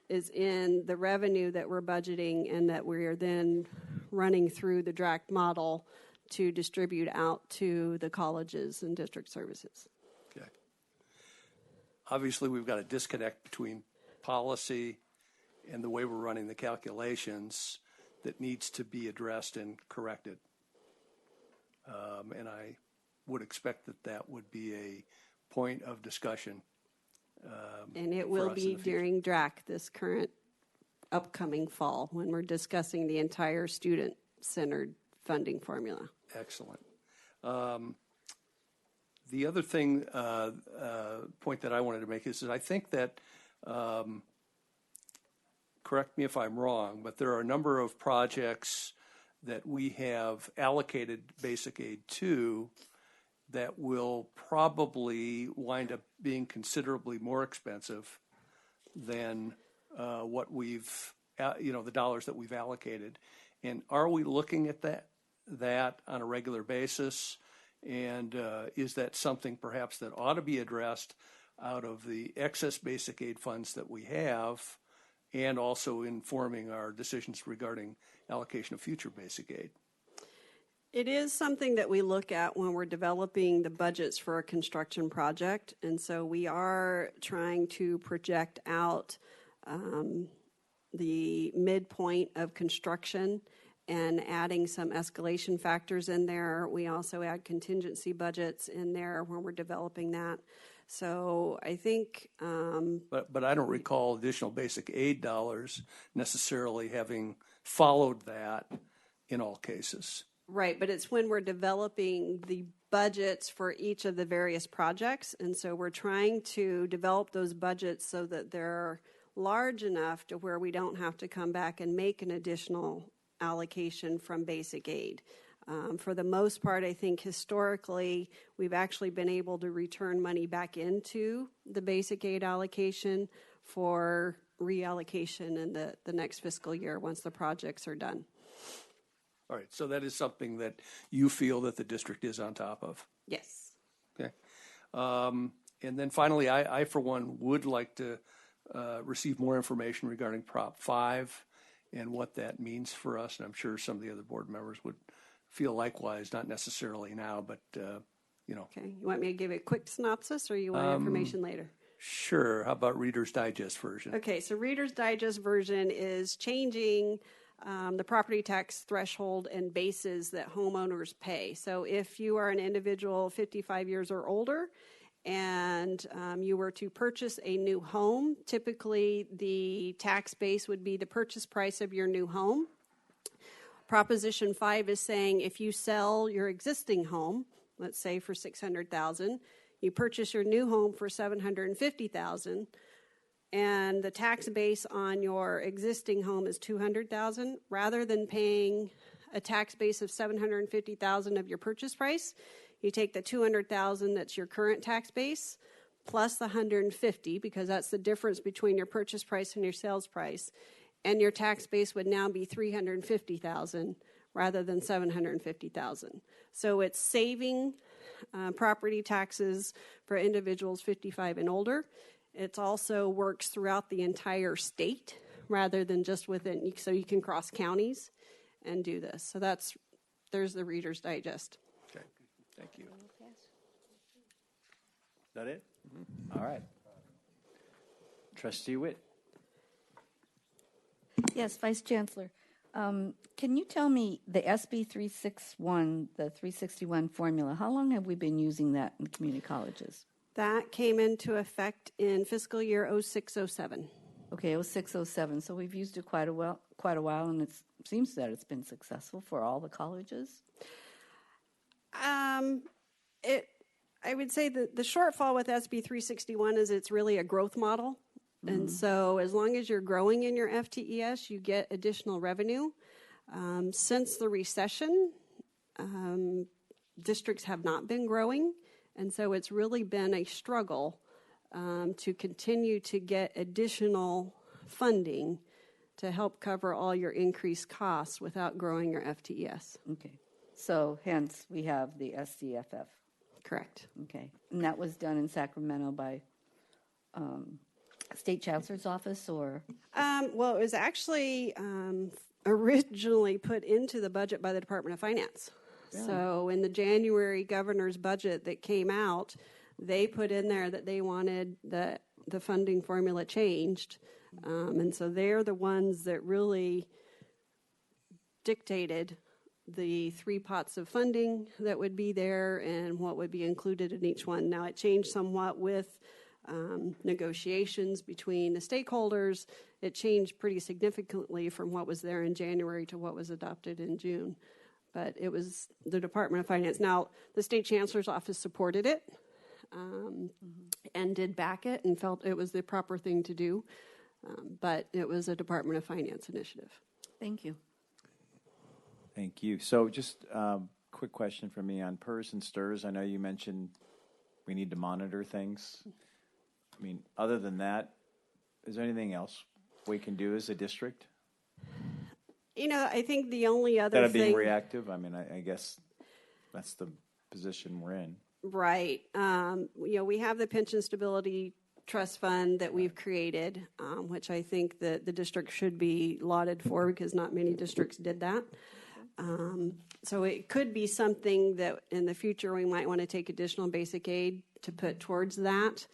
in the revenue that we're budgeting and that we're then running through the DRAC model to distribute out to the colleges and district services. Okay. Obviously, we've got a disconnect between policy and the way we're running the calculations that needs to be addressed and corrected. And I would expect that would be a point of discussion. And it will be during DRAC this current upcoming fall when we're discussing the entire student-centered funding formula. Excellent. The other thing, point that I wanted to make is that I think that, correct me if I'm wrong, but there are a number of projects that we have allocated basic aid to that will probably wind up being considerably more expensive than what we've, the dollars that we've allocated. And are we looking at that on a regular basis? And is that something perhaps that ought to be addressed out of the excess basic aid funds that we have, and also informing our decisions regarding allocation of future basic aid? It is something that we look at when we're developing the budgets for a construction project. And so we are trying to project out the midpoint of construction and adding some escalation factors in there. We also add contingency budgets in there when we're developing that. So I think... But I don't recall additional basic aid dollars necessarily having followed that in all cases. Right, but it's when we're developing the budgets for each of the various projects. And so we're trying to develop those budgets so that they're large enough to where we don't have to come back and make an additional allocation from basic aid. For the most part, I think historically we've actually been able to return money back into the basic aid allocation for reallocation in the next fiscal year once the projects are done. All right, so that is something that you feel that the district is on top of? Yes. Okay. And then finally, I for one, would like to receive more information regarding Prop 5 and what that means for us. And I'm sure some of the other board members would feel likewise, not necessarily now, but, Okay, you want me to give a quick synopsis or you want information later? Sure. How about Reader's Digest version? Okay, so Reader's Digest version is changing the property tax threshold and bases that homeowners pay. So if you are an individual 55 years or older and you were to purchase a new home, typically the tax base would be the purchase price of your new home. Proposition 5 is saying if you sell your existing home, let's say for $600,000, you purchase your new home for $750,000, and the tax base on your existing home is $200,000, rather than paying a tax base of $750,000 of your purchase price, you take the $200,000 that's your current tax base plus the $150,000, because that's the difference between your purchase price and your sales price, and your tax base would now be $350,000 rather than $750,000. So it's saving property taxes for individuals 55 and older. It also works throughout the entire state rather than just within, so you can cross counties and do this. So there's the Reader's Digest. Okay, thank you. Is that it? Mm-hmm. All right. Trustee Witt. Yes, Vice Chancellor. Can you tell me the SB 361, the 361 formula, how long have we been using that in community colleges? That came into effect in fiscal year 06-07. Okay, 06-07. So we've used it quite a while, and it seems that it's been successful for all the colleges. I would say that the shortfall with SB 361 is it's really a growth model. Mm-hmm. And so as long as you're growing in your FTES, you get additional revenue. Since the recession, districts have not been growing. And so it's really been a struggle to continue to get additional funding to help cover all your increased costs without growing your FTES. Okay. So hence we have the SDFF. Correct. Okay. And that was done in Sacramento by State Chancellor's office, or? Well, it was actually originally put into the budget by the Department of Finance. Really? So in the January governor's budget that came out, they put in there that they wanted the funding formula changed. And so they're the ones that really dictated the 3 pots of funding that would be there and what would be included in each one. Now, it changed somewhat with negotiations between the stakeholders. It changed pretty significantly from what was there in January to what was adopted in June. But it was the Department of Finance. Now, the State Chancellor's office supported it and did back it and felt it was the proper thing to do. But it was a Department of Finance initiative. Thank you. Thank you. So just quick question for me on PERS and STIRS. I know you mentioned we need to monitor things. I mean, other than that, is there anything else we can do as a district? I think the only other Instead of thing... being reactive, I mean, I guess that's the position we're in. Right. We have the Pension Stability Trust Fund that we've created, which I think that the district should be lauded for because not many districts did that. So it could be something that in the future we might want to take additional basic aid to put towards that.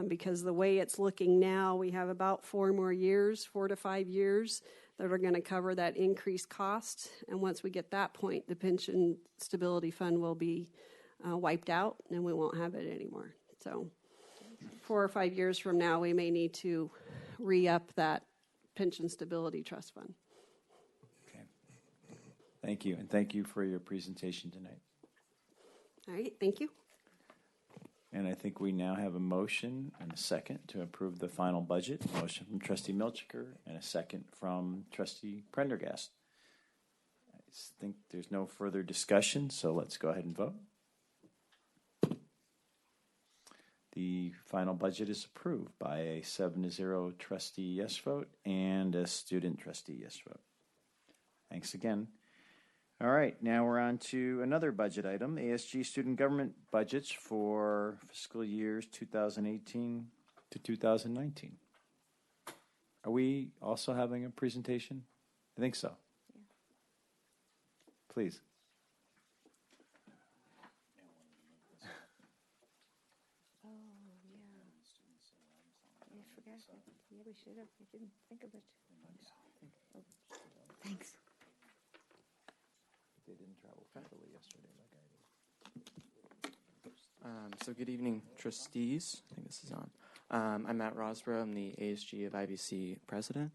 Because the way it's looking now, we have about 4 to 5 years that are going to cover that increased cost. And once we get that point, the Pension Stability Fund will be wiped out and we won't have it anymore. So 4 or 5 years from now, we may need to re-up that Pension Stability Trust Fund. Okay. Thank you. And thank you for your presentation tonight. All right. Thank you. And I think we now have a motion and a second to approve the final budget. Motion from Trustee Milchiker and a second from Trustee Prendergast. I think there's no further discussion, so let's go ahead and vote. The final budget is approved by a 7-0 trustee yes vote and a student trustee yes vote. Thanks again. All right, now we're on to another budget item, ASG student government budgets for fiscal years 2018 to 2019. Are we also having a presentation? I think so. Yeah. Please. Oh, yeah. I forgot. Yeah, we should have. I didn't think of it. Oh, thanks. They didn't travel federally yesterday like I did. So good evening, trustees. I think this is on. I'm Matt Rosborough. I'm the ASG of IBC president.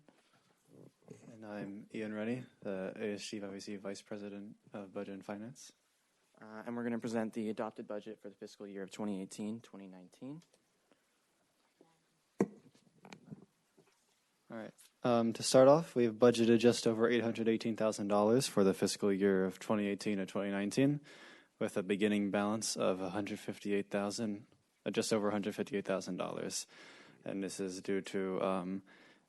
And I'm Ian Rennie, the ASG of IBC vice president of budget and finance. And we're going to present the adopted budget for the fiscal year of 2018-2019. All right. To start off, we have budgeted just over $818,000 for the fiscal year of 2018 to 2019, with a beginning balance of just over $158,000. And this is due to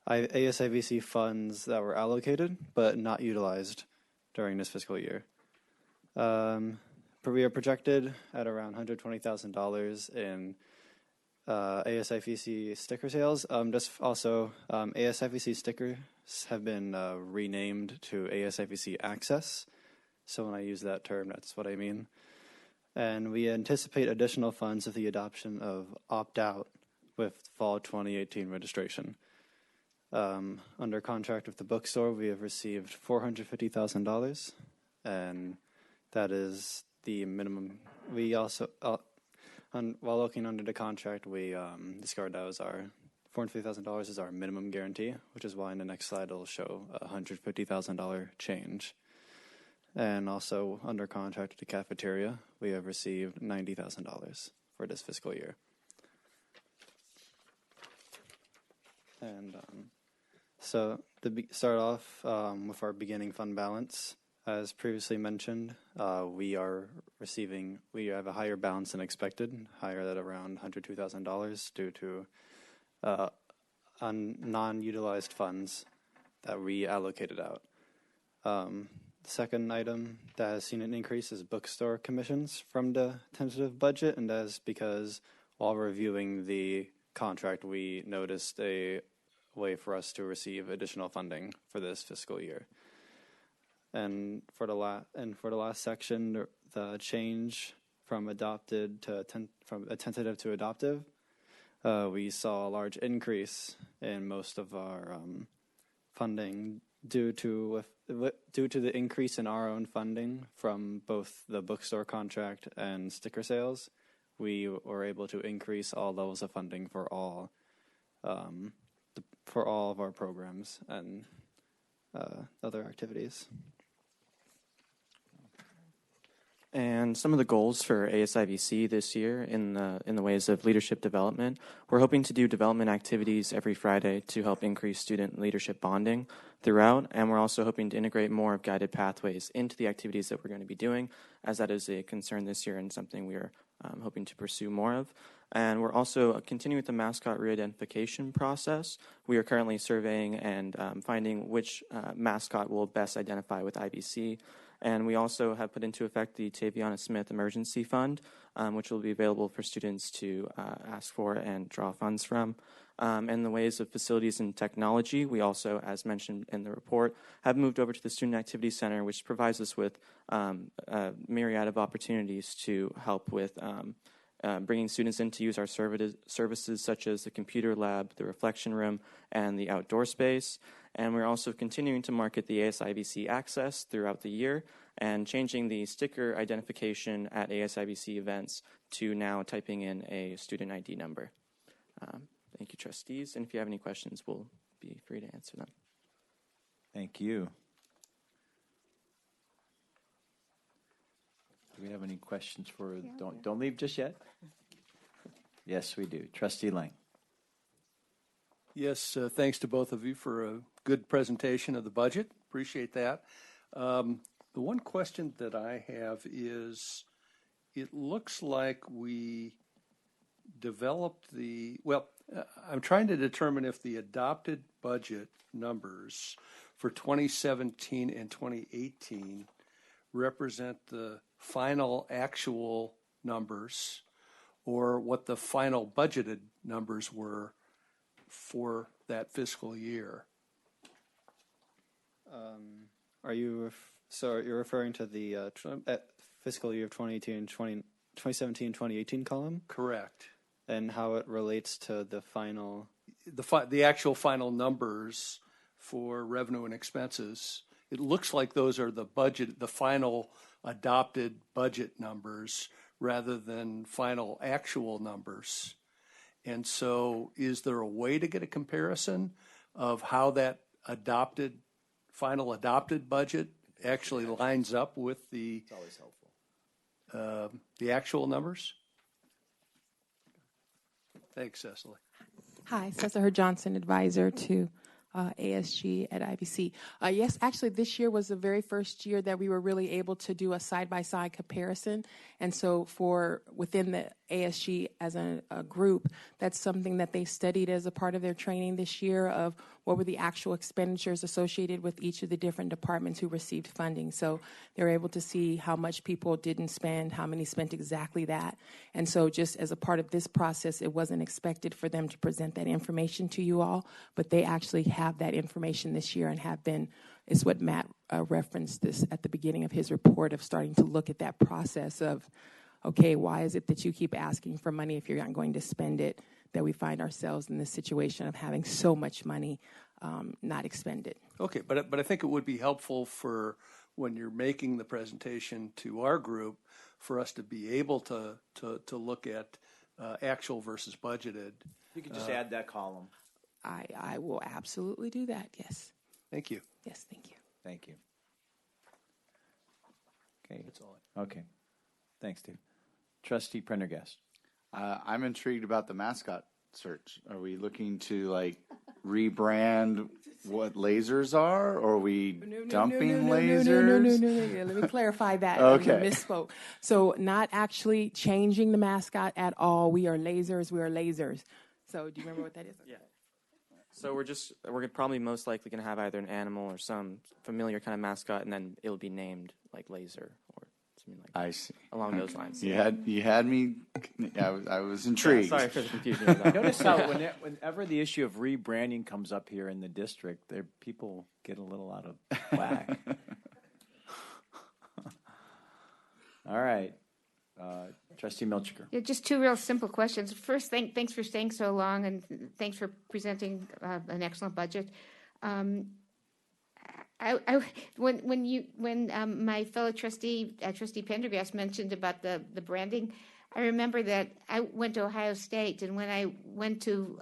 ASIVC funds that were allocated but not utilized during this fiscal year. We are projected at around $120,000 in ASIVC sticker sales. ASIVC stickers have been renamed to ASIVC Access. So when I use that term, that's what I mean. And we anticipate additional funds with the adoption of opt-out with fall 2018 registration. Under contract with the bookstore, we have received $450,000, and that is the minimum. We also... while looking under the contract, we discovered that was our $450,000 is our minimum guarantee, which is why in the next slide it'll show a $150,000 change. And also under contract with the cafeteria, we have received $90,000 for this fiscal year. And so to start off with our beginning fund balance. As previously mentioned, we have a higher balance than expected, higher at around $102,000 due to non-utilized funds that we allocated out. The second item that has seen an increase is bookstore commissions from the tentative budget, and that is because while reviewing the contract, we noticed a way for us to receive additional funding for this fiscal year. And for the last section, the change from adopted to from a tentative to adoptive, we saw a large increase in most of our funding due to the increase in our own funding from both the bookstore contract and sticker sales. We were able to increase all levels of funding for all of our programs and other activities. And some of the goals for ASIVC this year in the ways of leadership development, we're hoping to do development activities every Friday to help increase student leadership bonding throughout. And we're also hoping to integrate more of guided pathways into the activities that we're going to be doing, as that is a concern this year and something we are hoping to pursue more of. And we're also continuing with the mascot re-identification process. We are currently surveying and finding which mascot will best identify with IVC. And we also have put into effect the Taviana Smith Emergency Fund, which will be available for students to ask for and draw funds from. And the ways of facilities and technology, we also, as mentioned in the report, have moved over to the Student Activity Center, which provides us with a myriad of opportunities to help with bringing students in to use our services such as the computer lab, the reflection room, and the outdoor space. And we're also continuing to market the ASIVC Access throughout the year and changing the sticker identification at ASIVC events to now typing in a student ID number. Thank you, trustees. And if you have any questions, we'll be free to answer them. Thank you. Do we have any questions for, don't leave just yet? Yes, we do. Trustee Lang. Yes, thanks to both of you for a good presentation of the budget. Appreciate that. The one question that I have is, it looks like we developed I'm trying to determine if the adopted budget numbers for 2017 and 2018 represent the final actual numbers or what the final budgeted numbers were for that fiscal year. You're referring to the fiscal year of 2017, 2018 column? Correct. And how it relates to the final... The actual final numbers for revenue and expenses. It looks like those are the final adopted budget numbers rather than final actual numbers. And so is there a way to get a comparison of how that final adopted budget actually lines up with the It's always helpful. The actual numbers? Thanks, Cecily. Hi, Cecily Johnson, advisor to ASG at IVC. Yes, actually, this year was the very first year that we were really able to do a side-by-side comparison. And so for within the ASG as a group, that's something that they studied as a part of their training this year of what were the actual expenditures associated with each of the different departments who received funding. So they were able to see how much people didn't spend, how many spent exactly that. And so just as a part of this process, it wasn't expected for them to present that information to you all, but they actually have that information this year and have been, is what Matt referenced this at the beginning of his report of starting to look at that process of, okay, why is it that you keep asking for money if you're not going to spend it, that we find ourselves in this situation of having so much money not expended. Okay, but I think it would be helpful for when you're making the presentation to our group for us to be able to look at actual versus budgeted. You can just add that column. I will absolutely do that, yes. Thank you. Yes, thank you. Thank you. Okay. That's all. Okay. Thanks, Dave. Trustee Prendergast. I'm intrigued about the mascot search. Are we looking to rebrand what lasers are, or are we dumping lasers? No. Let me clarify that. Okay. I misspoke. So not actually changing the mascot at all. We are lasers. So do you remember what that is? Yeah. So we're probably most likely going to have either an animal or some familiar kind of mascot, and then it'll be named like laser or something like that. I see. Along those lines. You had me. I was intrigued. Yeah, sorry for the confusion. Notice how whenever the issue of rebranding comes up here in the district, people get a little out of whack. All right. Trustee Milchiker. Yeah, just two real simple questions. First, thanks for staying so long, and thanks for presenting an excellent budget. When my fellow trustee, Trustee Prendergast, mentioned about the branding, I remember that I went to Ohio State, and when I went to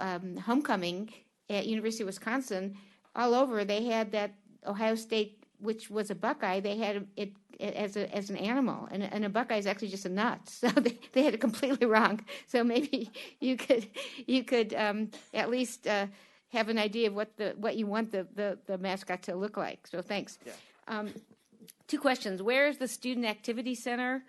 homecoming at University of Wisconsin, all over they had that Ohio State which was a buckeye, they had it as an animal, and a buckeye is actually just a nut. So they had it completely wrong. So maybe you could at least have an idea of what you want the mascot to look like. So thanks. Yeah. 2 questions. Where is the Student Activity Center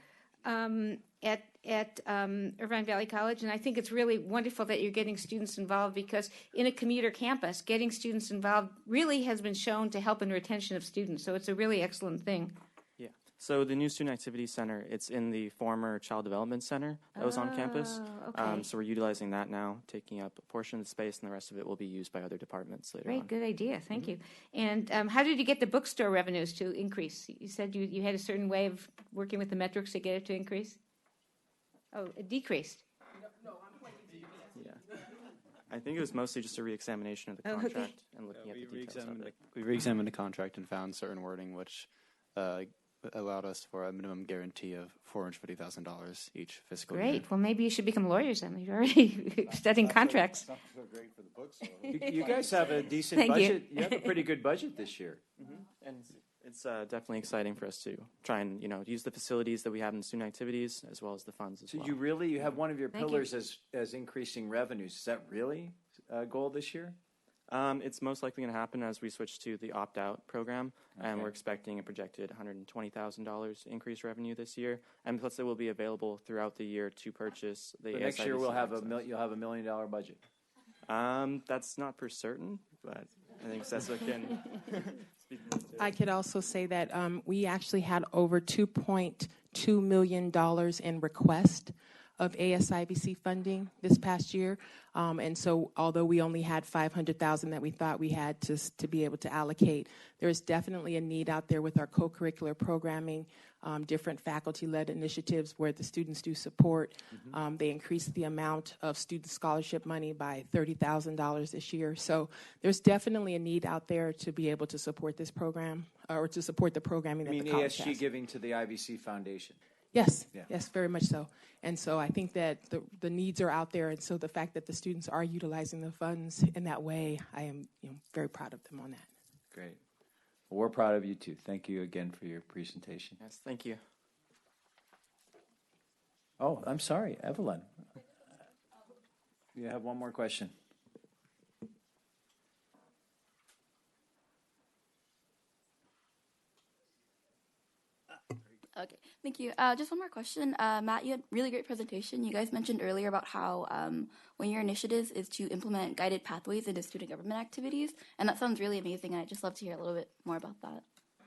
at Irvine Valley College? And I think it's really wonderful that you're getting students involved, because in a commuter campus, getting students involved really has been shown to help in retention of students. So it's a really excellent thing. Yeah. So the new Student Activity Center, it's in the former Child Development Center that was on campus. Okay. So we're utilizing that now, taking up a portion of the space, and the rest of it will be used by other departments later on. Great, good idea. Thank you. And how did you get the bookstore revenues to increase? You said you had a certain way of working with the metrics to get it to increase? Oh, it decreased. Yeah. I think it was mostly just a re-examination of the contract and looking at the details of it. We re-examined the contract and found certain wording which allowed us for a minimum guarantee of $450,000 each fiscal year. Great. Well, maybe you should become lawyers then. You're already studying contracts. Not so great for the bookstore. You guys have a decent Thank you. budget. You have a pretty good budget this year. And it's definitely exciting for us to try and use the facilities that we have in student activities as well as the funds as So well. you have one of your Thank pillars as increasing revenues. Is that really a goal this year? It's most likely going to happen as we switch to the opt-out program, and Okay. we're expecting a projected $120,000 increased revenue this year, and plus it will be available throughout the year to purchase the So next year ASIVC you'll have access. $1 million budget. That's not for certain, but I think that's what can speak more to. I could also say that we actually had over $2.2 million in request of ASIVC funding this past year. And so although we only had $500,000 that we thought we had to be able to allocate, there is definitely a need out there with our co-curricular programming, different faculty-led initiatives where the students do support. They increased the amount of student scholarship money by $30,000 this year. So there's definitely a need out there to be able to support this program, or to support the programming that the college ASG has. giving to the IVC Foundation? Yes, Yeah. yes, very much so. And so I think that the needs are out there, and so the fact that the students are utilizing the funds in that way, I am very proud of them on that. Great. Well, we're proud of you too. Thank you again for your presentation. Yes, thank you. Oh, I'm sorry, Evelyn. You have one more question. Okay, thank you. Just one more question. Matt, you had a really great presentation. You guys mentioned earlier about how one of your initiatives is to implement guided pathways into student government activities, and that sounds really amazing, and I'd just love to hear a little bit more about that.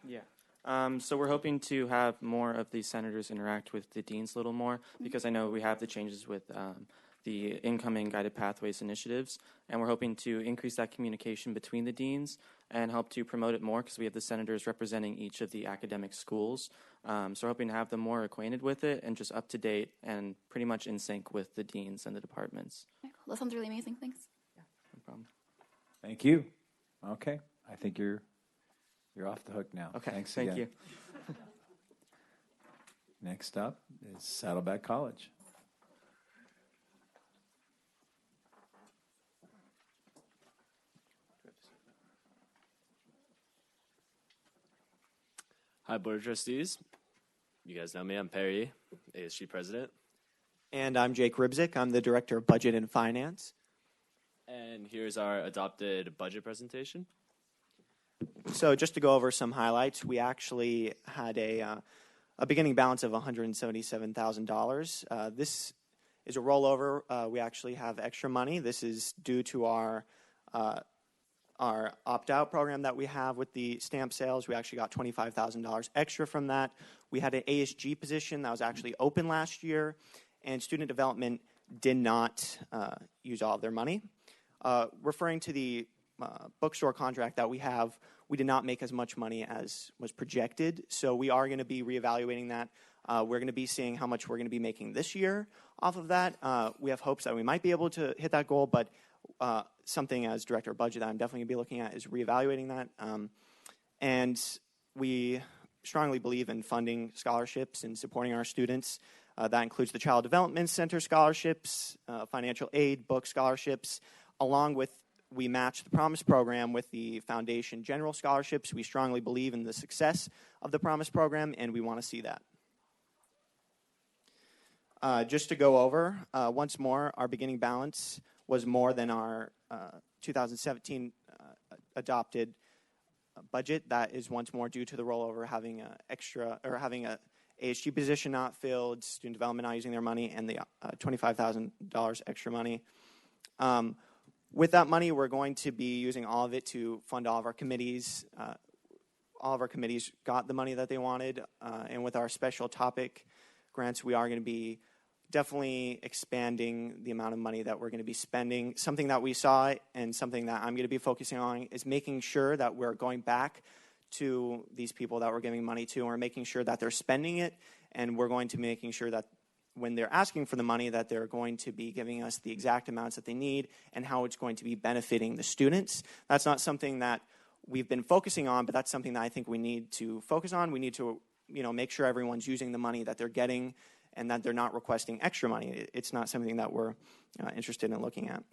Yeah. So we're hoping to have more of the senators interact with the deans a little more, because I know we have the changes with the incoming guided pathways initiatives, and we're hoping to increase that communication between the deans and help to promote it more, because we have the senators representing each of the academic schools. So we're hoping to have them more acquainted with it and just up to date and pretty much in sync with the deans and the departments. Okay, cool. That sounds really amazing. Thanks. No problem. Thank you. Okay, I think you're off the hook now. Okay, Thanks thank again. you. Next up is Saddleback College. Hi, Board of Trustees. You guys know me. I'm Perry, ASG President. And I'm Jake Rybzik. I'm the Director of Budget and Finance. And here's our adopted budget presentation. So just to go over some highlights, we actually had a beginning balance of $177,000. This is a rollover. We actually have extra money. This is due to our opt-out program that we have with the stamp sales. We actually got $25,000 extra from that. We had an ASG position that was actually open last year, and student development did not use all of their money. Referring to the bookstore contract that we have, we did not make as much money as was projected, so we are going to be reevaluating that. We're going to be seeing how much we're going to be making this year off of that. We have hopes that we might be able to hit that goal, but something as Director of Budget that I'm definitely going to be looking at is reevaluating that. And we strongly believe in funding scholarships and supporting our students. That includes the Child Development Center scholarships, financial aid, book scholarships, along with we match the Promise program with the Foundation General Scholarships. We strongly believe in the success of the Promise program, and we want to see that. Just to go over, once more, our beginning balance was more than our 2017 adopted budget. That is once more due to the rollover having a ASG position not filled, student development not using their money, and the $25,000 extra money. With that money, we're going to be using all of it to fund all of our committees. All of our committees got the money that they wanted, and with our special topic grants, we are going to be definitely expanding the amount of money that we're going to be spending. Something that we saw and something that I'm going to be focusing on is making sure that we're going back to these people that we're giving money to, and we're making sure that they're spending it, and we're going to be making sure that when they're asking for the money that they're going to be giving us the exact amounts that they need and how it's going to be benefiting the students. That's not something that we've been focusing on, but that's something that I think we need to focus on. We need to, make sure everyone's using the money that they're getting and that they're not requesting extra money. It's not something that we're interested in looking at.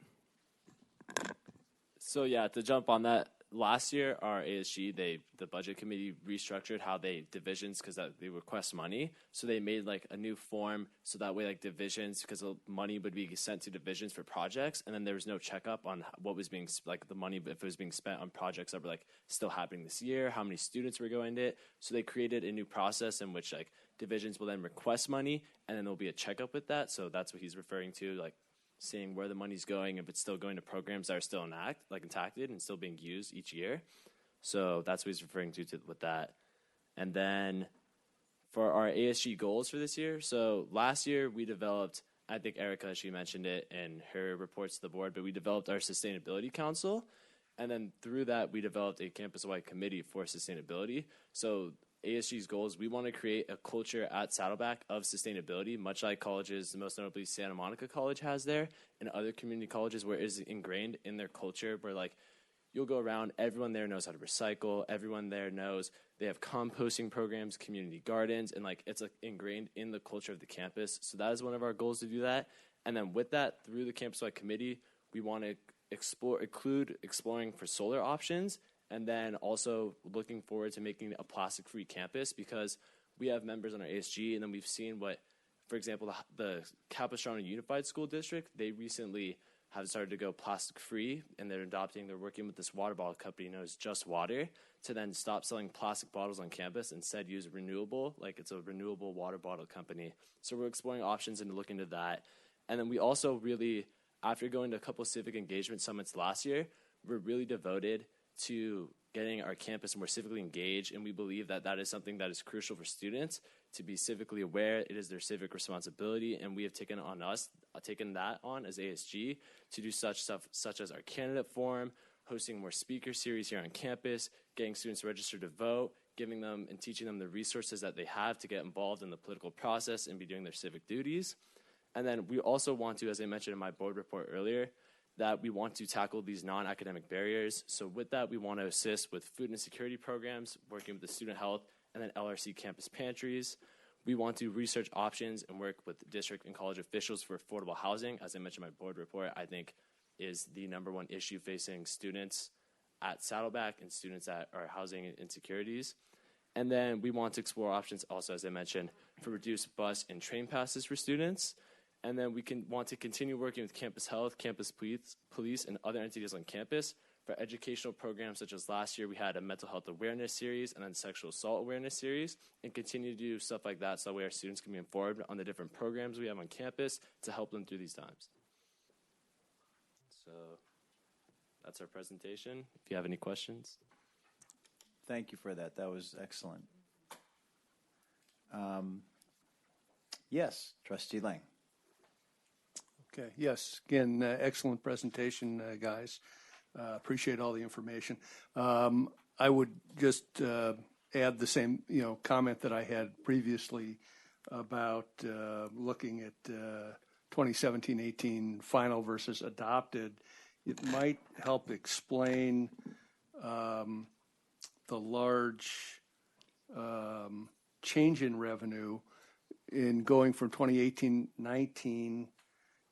So yeah, to jump on that, last year our ASG, the budget committee restructured how they divisions because they request money. So they made like a new form so that way like divisions, because the money would be sent to divisions for projects, and then there was no checkup on what was being like the money, if it was being spent on projects that were like still happening this year, how many students were going to it. So they created a new process in which like divisions will then request money, and then there'll be a checkup with that. So that's what he's referring to, like seeing where the money's going, if it's still going to programs that are still intacted and still being used each year. So that's what he's referring to with that. And then for our ASG goals for this year, so last year we developed, I think Erica, she mentioned it in her reports to the board, but we developed our Sustainability Council. And then through that, we developed a campus-wide committee for sustainability. So ASG's goals, we want to create a culture at Saddleback of sustainability, much like colleges, most notably Santa Monica College has there, and other community colleges where it is ingrained in their culture, where like you'll go around, everyone there knows how to recycle, everyone there knows they have composting programs, community gardens, and like it's like ingrained in the culture of the campus. So that is one of our goals, to do that. And then with that, through the campus-wide committee, we want to include exploring for solar options, and then also looking forward to making a plastic-free campus, because we have members on our ASG, and then we've seen what, for example, the Capistrano Unified School District, they recently have started to go plastic-free, and they're working with this water bottle company known as Just Water to then stop selling plastic bottles on campus, instead use renewable, like it's a renewable water bottle company. So we're exploring options and looking into that. And then we also really, after going to a couple of civic engagement summits last year, we're really devoted to getting our campus more civically engaged, and we believe that that is something that is crucial for students to be civically aware. It is their civic responsibility, and we have taken that on as ASG to do such stuff such as our candidate forum, hosting more speaker series here on campus, getting students registered to vote, giving them and teaching them the resources that they have to get involved in the political process and be doing their civic duties. And then we also want to, as I mentioned in my board report earlier, that we want to tackle these non-academic barriers. So with that, we want to assist with food insecurity programs, working with the student health, and then LRC campus pantries. We want to research options and work with district and college officials for affordable housing. As I mentioned in my board report, I think is the #1 issue facing students at Saddleback and students that are housing insecurities. And then we want to explore options also, as I mentioned, for reduced bus and train passes for students. And then we want to continue working with campus health, campus police, and other entities on campus for educational programs, such as last year we had a mental health awareness series and then sexual assault awareness series, and continue to do stuff like that so that way our students can be informed on the different programs we have on campus to help them through these times. So that's our presentation. If you have any questions. Thank you for that. That was excellent. Yes, Trustee Lang. Okay, yes, again, excellent presentation, guys. Appreciate all the information. I would just add the same, comment that I had previously about looking at 2017-18 final versus adopted. It might help explain the large change in revenue in going from 2018-19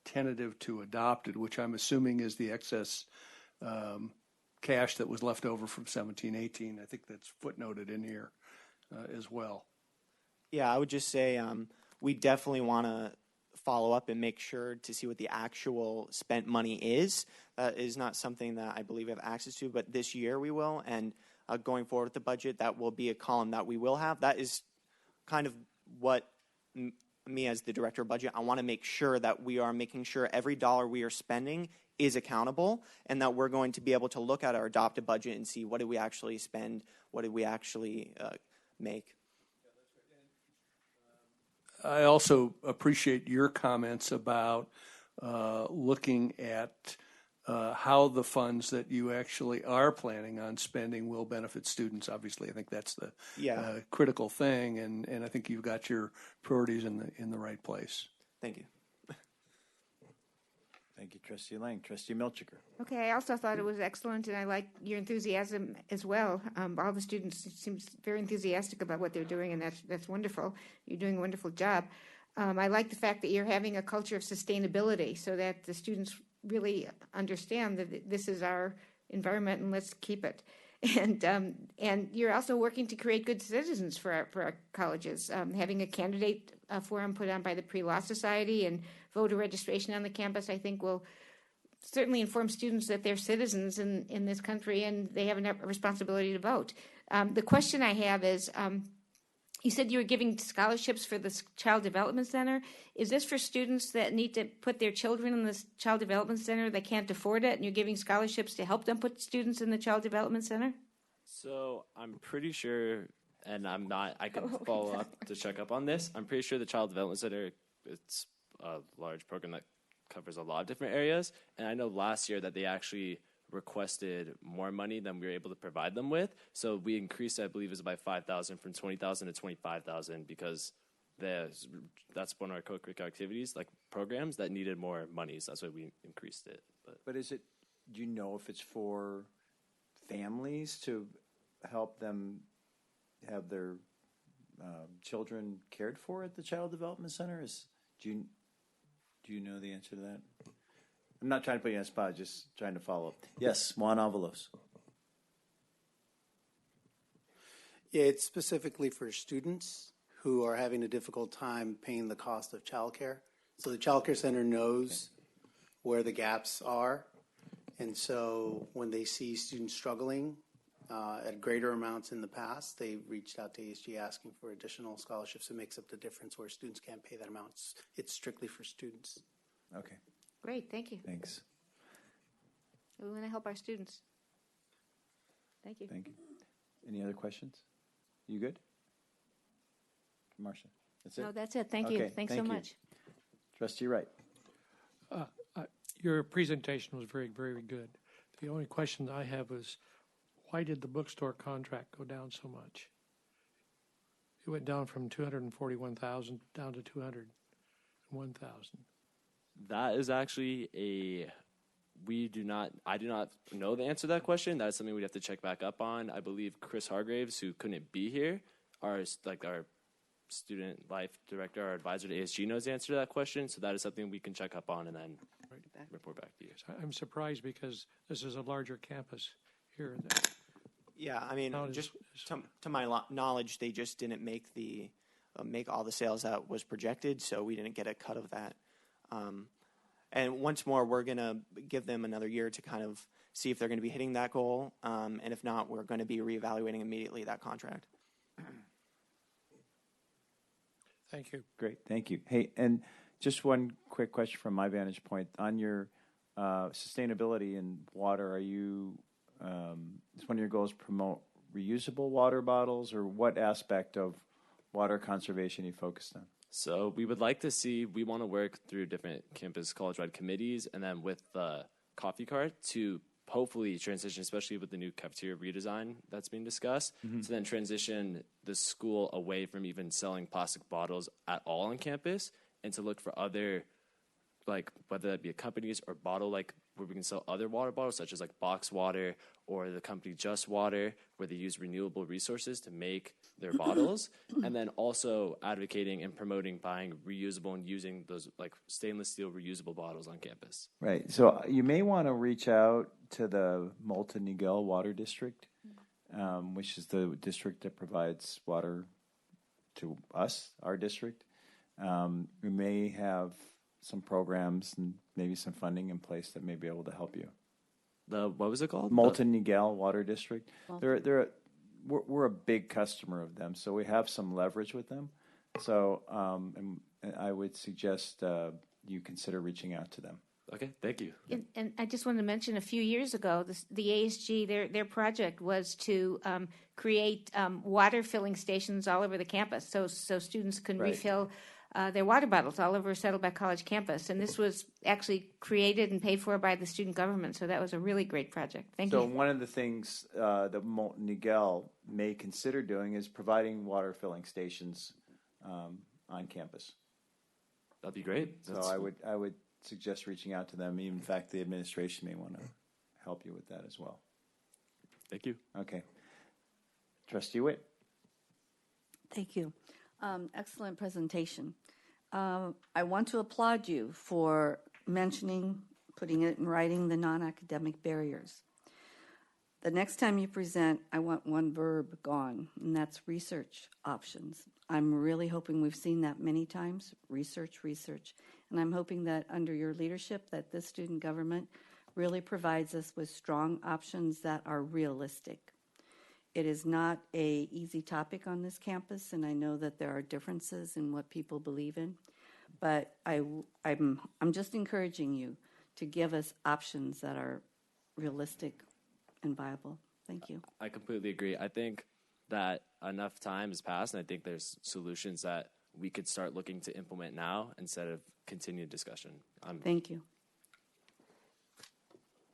tentative to adopted, which I'm assuming is the excess cash that was left over from 17-18. I think that's footnoted in here as well. Yeah, I would just say we definitely want to follow up and make sure to see what the actual spent money is. Is not something that I believe we have access to, but this year we will. And going forward with the budget, that will be a column that we will have. That is kind of what me as the director of budget, I want to make sure that we are making sure every dollar we are spending is accountable, and that we're going to be able to look at our adopted budget and see what did we actually spend, what did we actually make. I also appreciate your comments about looking at how the funds that you actually are planning on spending will benefit students. Obviously, I think that's the critical thing, and I think you've got your priorities in the right place. Thank you. Thank you, Trustee Lang. Trustee Milchiker. Okay, I also thought it was excellent, and I like your enthusiasm as well. All the students seem very enthusiastic about what they're doing, and that's wonderful. You're doing a wonderful job. I like the fact that you're having a culture of sustainability so that the students really understand that this is our environment and let's keep it. And you're also working to create good citizens for our colleges, having a candidate forum put on by the Pre-Law Society and voter registration on the campus, I think will certainly inform students that they're citizens in this country and they have a responsibility to vote. The question I have is, you said you were giving scholarships for the Child Development Center. Is this for students that need to put their children in the Child Development Center that can't afford it, and you're giving scholarships to help them put students in the Child Development Center? So I'm pretty sure, and I can follow up to check up on this. I'm pretty sure the Child Development Center, it's a large program that covers a lot of different areas. And I know last year that they actually requested more money than we were able to provide them with. So we increased, I believe, it was by $5,000 from $20,000 to $25,000 because that's one of our co-curricular activities, like programs that needed more money. So that's why we increased it. But is it? Do you know if it's for families to help them have their children cared for at the Child Development Center? Do you know the answer to that? I'm not trying to put you on the spot, just trying to follow up. Yes, Juan Avalos. Yeah, it's specifically for students who are having a difficult time paying the cost of childcare. So the childcare center knows where the gaps are. And so when they see students struggling at greater amounts in the past, they reached out to ASG asking for additional scholarships. It makes up the difference where students can't pay that amount. It's strictly for students. Okay. Great, thank you. Thanks. We want to help our students. Thank you. Thank you. Any other questions? You good? Marcia, that's it? No, that's it. Thank you. Thanks so much. Trustee Wright. Your presentation was very, very good. The only question I have is, why did the bookstore contract go down so much? It went down from $241,000 down to $201,000. That is actually I do not know the answer to that question. That is something we'd have to check back up on. I believe Chris Hargraves, who couldn't be here, our student life director, our advisor to ASG, knows the answer to that question. So that is something we can check up on and then report back to you. I'm surprised because this is a larger campus here and there. Yeah, I mean, just to my knowledge, they just didn't make make all the sales that was projected, so we didn't get a cut of that. And once more, we're going to give them another year to kind of see if they're going to be hitting that goal. And if not, we're going to be reevaluating immediately that contract. Thank you. Great, thank you. Hey, and just one quick question from my vantage point. On your sustainability in water, are you, is one of your goals promote reusable water bottles, or what aspect of water conservation are you focused on? So we would like to see, we want to work through different campus college-wide committees and then with the coffee cart to hopefully transition, especially with the new cafeteria redesign that's being discussed, to then transition the school away from even selling plastic bottles at all on campus and to look for other, like whether that be companies or bottle-like where we can sell other water bottles, such as like Box Water or the company Just Water, where they use renewable resources to make their bottles, and then also advocating and promoting buying reusable and using those like stainless steel reusable bottles on campus. Right. So you may want to reach out to the Multnomah Water District, which is the district that provides water to us, our district. We may have some programs and maybe some funding in place that may be able to help you. What was it called? Multnomah Water District. We're a big customer of them, so we have some leverage with them. So and I would suggest you consider reaching out to them. Okay, thank you. And I just wanted to mention, a few years ago, the ASG, their project was to create water filling stations all over the campus, so students can refill their water bottles all over Saddleback College campus. And this was actually created and paid for by the student government, so that was a really great project. Thank you. So one of the things that Multnomah may consider doing is providing water filling stations on campus. That'd be great. So I would suggest reaching out to them. In fact, the administration may want to help you with that as well. Thank you. Okay. Trustee Witt. Thank you. Excellent presentation. I want to applaud you for mentioning, putting it in writing, the non-academic barriers. The next time you present, I want one verb gone, and that's research options. I'm really hoping we've seen that many times, research. And I'm hoping that under your leadership that this student government really provides us with strong options that are realistic. It is not an easy topic on this campus, and I know that there are differences in what people believe in, but I'm just encouraging you to give us options that are realistic and viable. Thank you. I completely agree. I think that enough time has passed, and I think there's solutions that we could start looking to implement now instead of continued discussion. Thank you.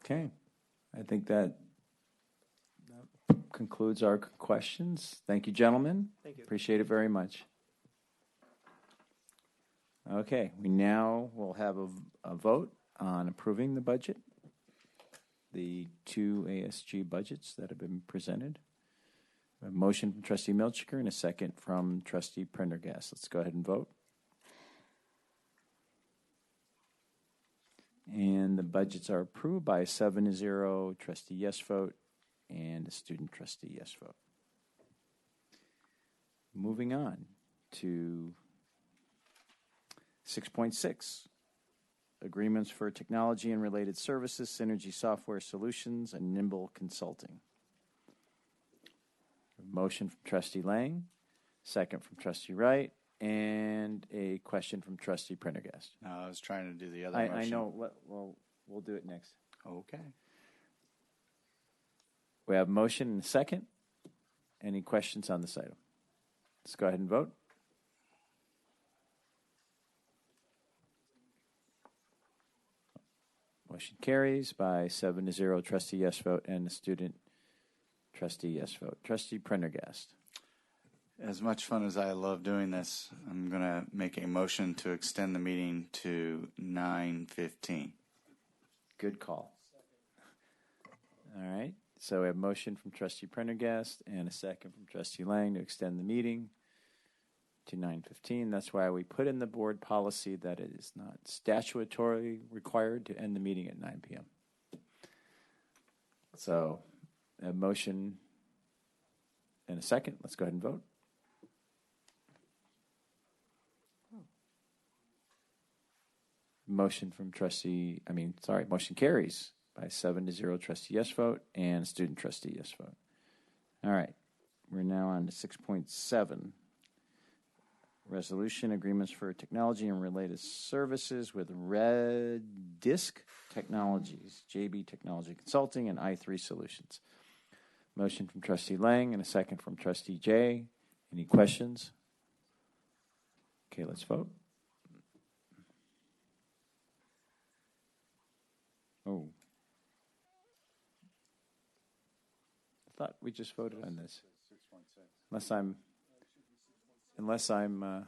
Okay. I think that concludes our questions. Thank you, gentlemen. Thank you. Appreciate it very much. Okay, we now will have a vote on approving the budget, the two ASG budgets that have been presented. A motion from Trustee Milchiker and a second from Trustee Prendergast. Let's go ahead and vote. And the budgets are approved by a 7-0 trustee yes vote and a student trustee yes vote. Moving on to 6.6, agreements for technology and related services, Synergy Software Solutions, and Nimble Consulting. A motion from Trustee Lang, second from Trustee Wright, and a question from Trustee Prendergast. No, I was trying to do the other motion. I know. Well, we'll do it next. Okay. We have a motion and a second. Any questions on this item? Let's go ahead and vote. Motion carries by 7-0 trustee yes vote and the student trustee yes vote. Trustee Prendergast. As much fun as I love doing this, I'm going to make a motion to extend the meeting to 9:15. Good call. All right. So we have a motion from Trustee Prendergast and a second from Trustee Lang to extend the meeting to 9:15. That's why we put in the board policy that it is not statutorily required to end the meeting at 9 p.m. So a motion and a second. Let's go ahead and vote. Motion carries by 7-0 trustee yes vote and student trustee yes vote. All right. We're now on to 6.7. Resolution agreements for technology and related services with Redisq Technologies, JB Technology Consulting, and i3 Solutions. Motion from Trustee Lang and a second from Trustee Jay. Any questions? Okay, let's vote. Oh. I thought we just voted on this. Unless I'm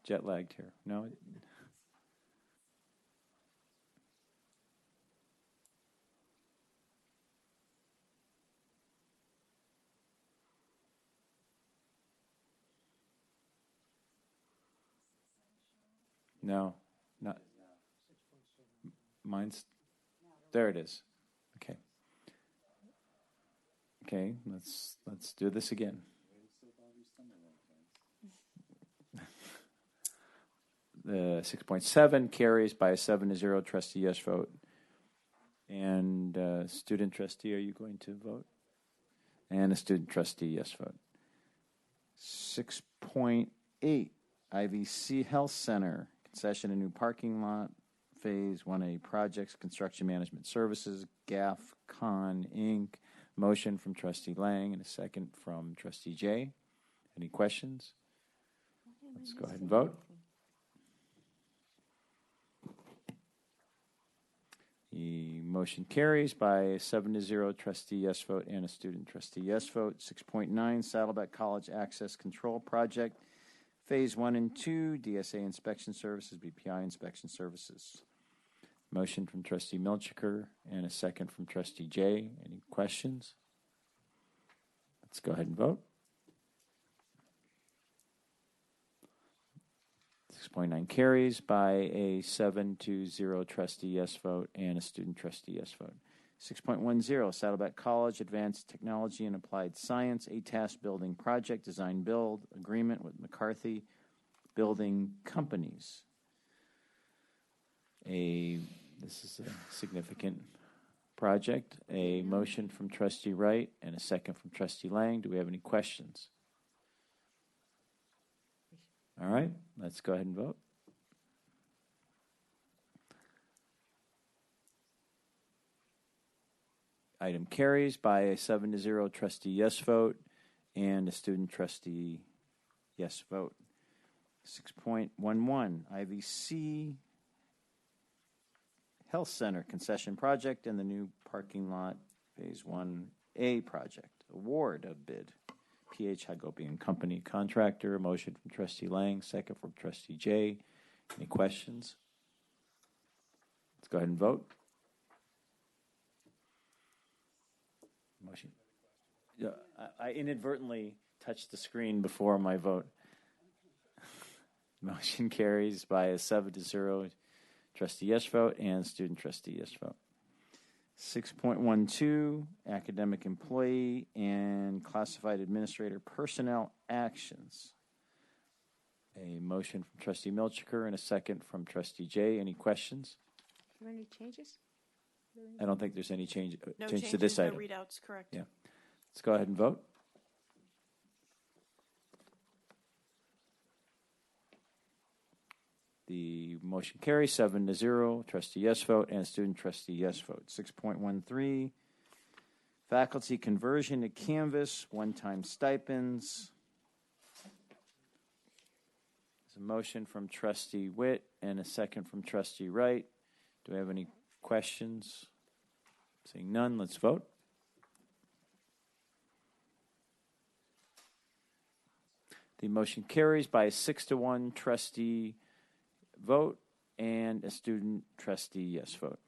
jet lagged here. No? No, not. Mine's, there it is. Okay. Okay, let's do this again. The 6.7 carries by a 7-0 trustee yes vote. And student trustee, are you going to vote? And a student trustee yes vote. 6.8, IVC Health Center, concession and new parking lot, Phase 1A projects, construction management services, Gafcon, Inc. Motion from Trustee Lang and a second from Trustee Jay. Any questions? Let's go ahead and vote. The motion carries by a 7-0 trustee yes vote and a student trustee yes vote. 6.9, Saddleback College Access Control Project, Phase 1 and 2, DSA Inspection Services, BPI Inspection Services. Motion from Trustee Milchiker and a second from Trustee Jay. Any questions? Let's go ahead and vote. 6.9 carries by a 7-0 trustee yes vote and a student trustee yes vote. 6.10, Saddleback College Advanced Technology and Applied Science, ATAS Building Project, Design Build, Agreement with McCarthy Building Companies. This is a significant project. A motion from Trustee Wright and a second from Trustee Lang. Do we have any questions? All right, let's go ahead and vote. Item carries by a 7-0 trustee yes vote and a student trustee yes vote. 6.11, IVC Health Center Concession Project and the new parking lot Phase 1A project. Award of bid. PH Hagopian Company Contractor. Motion from Trustee Lang, second from Trustee Jay. Any questions? Let's go ahead and vote. Motion. Yeah, I inadvertently touched the screen before my vote. Motion carries by a 7-0 trustee yes vote and student trustee yes vote. 6.12, academic employee and classified administrator personnel actions. A motion from Trustee Milchiker and a second from Trustee Jay. Any questions? Are there any changes? I don't think there's any change No change changes, to this no item. readouts, correct. Yeah. Let's go ahead and vote. The motion carries 7-0, trustee yes vote and student trustee yes vote. 6.13, faculty conversion to Canvas, one-time stipends. There's a motion from Trustee Witt and a second from Trustee Wright. Do we have any questions? Seeing none, let's vote. The motion carries by a 6-1 trustee vote and a student trustee yes vote.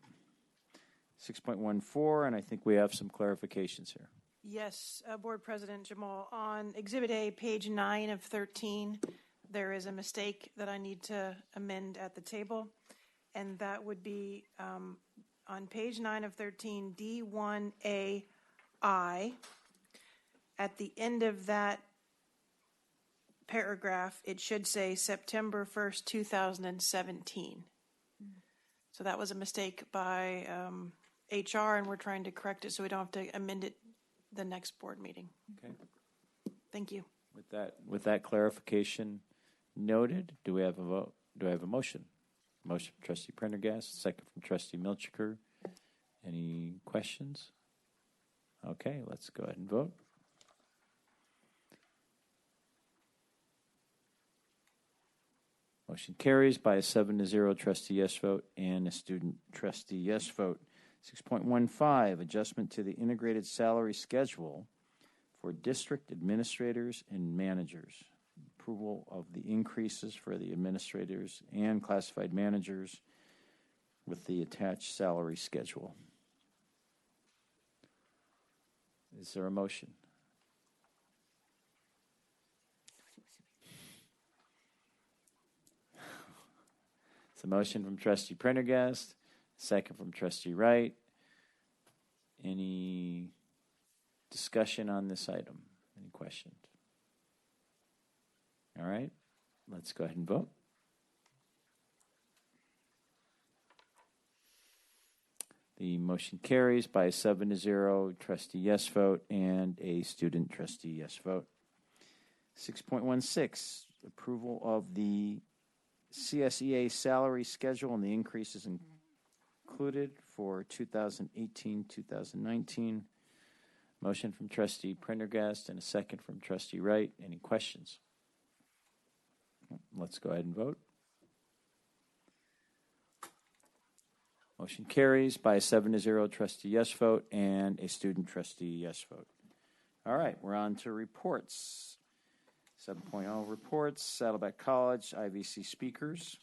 6.14, and I think we have some clarifications here. Yes, Board President Jamal, on Exhibit A, page 9 of 13, there is a mistake that I need to amend at the table, and that would be on page 9 of 13, D1AI. At the end of that paragraph, it should say September 1st, 2017. So that was a mistake by HR, and we're trying to correct it so we don't have to amend it the next board meeting. Okay. Thank you. With that clarification noted, do we have a vote? Do I have a motion? Motion from Trustee Prendergast, second from Trustee Milchiker. Any questions? Okay, let's go ahead and vote. Motion carries by a 7-0 trustee yes vote and a student trustee yes vote. 6.15, adjustment to the integrated salary schedule for district administrators and managers. Approval of the increases for the administrators and classified managers with the attached salary schedule. Is there a motion? It's a motion from Trustee Prendergast, second from Trustee Wright. Any discussion on this item? Any questions? All right, let's go ahead and vote. The motion carries by a 7-0 trustee yes vote and a student trustee yes vote. 6.16, approval of the CSEA salary schedule and the increases included for 2018-2019. Motion from Trustee Prendergast and a second from Trustee Wright. Any questions? Let's go ahead and vote. Motion carries by a 7-0 trustee yes vote and a student trustee yes vote. All right, we're on to reports. 7.0 reports, Saddleback College, IVC speakers.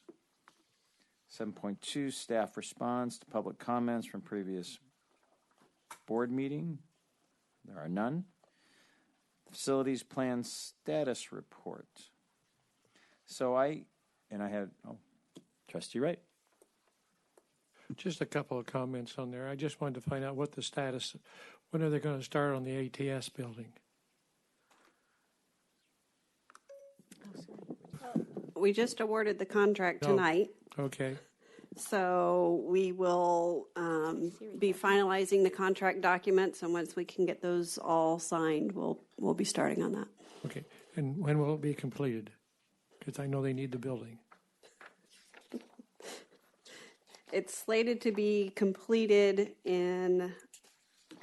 7.2, staff response to public comments from previous board meeting. There are none. Facilities plan status report. So Trustee Wright. Just a couple of comments on there. I just wanted to find out what the status, when are they going to start on the ATS building? We just awarded the contract tonight. Okay. So we will be finalizing the contract documents, and once we can get those all signed, we'll be starting on that. Okay. And when will it be completed? Because I know they need the building. It's slated to be completed in,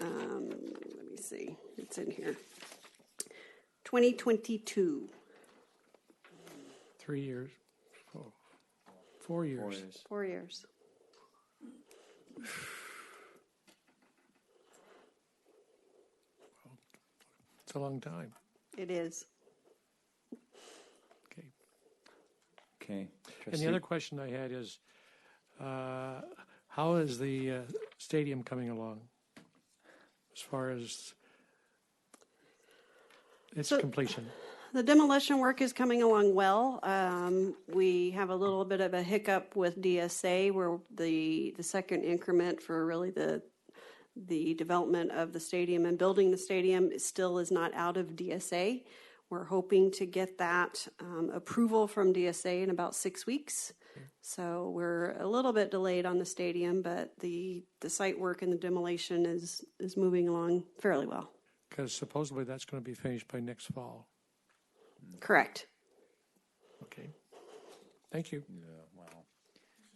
let me see, it's in here, 2022. 3 years. 4 years. 4 years. It's a long time. It is. Okay. Okay. And the other question I had is, how is the stadium coming along as far as its completion? The demolition work is coming along well. We have a little bit of a hiccup with DSA, where the second increment for really the development of the stadium and building the stadium still is not out of DSA. We're hoping to get that approval from DSA in about 6 weeks. So we're a little bit delayed on the stadium, but the site work and the demolition is moving along fairly well. Because supposedly that's going to be finished by next fall. Correct. Okay. Thank you. Yeah, well,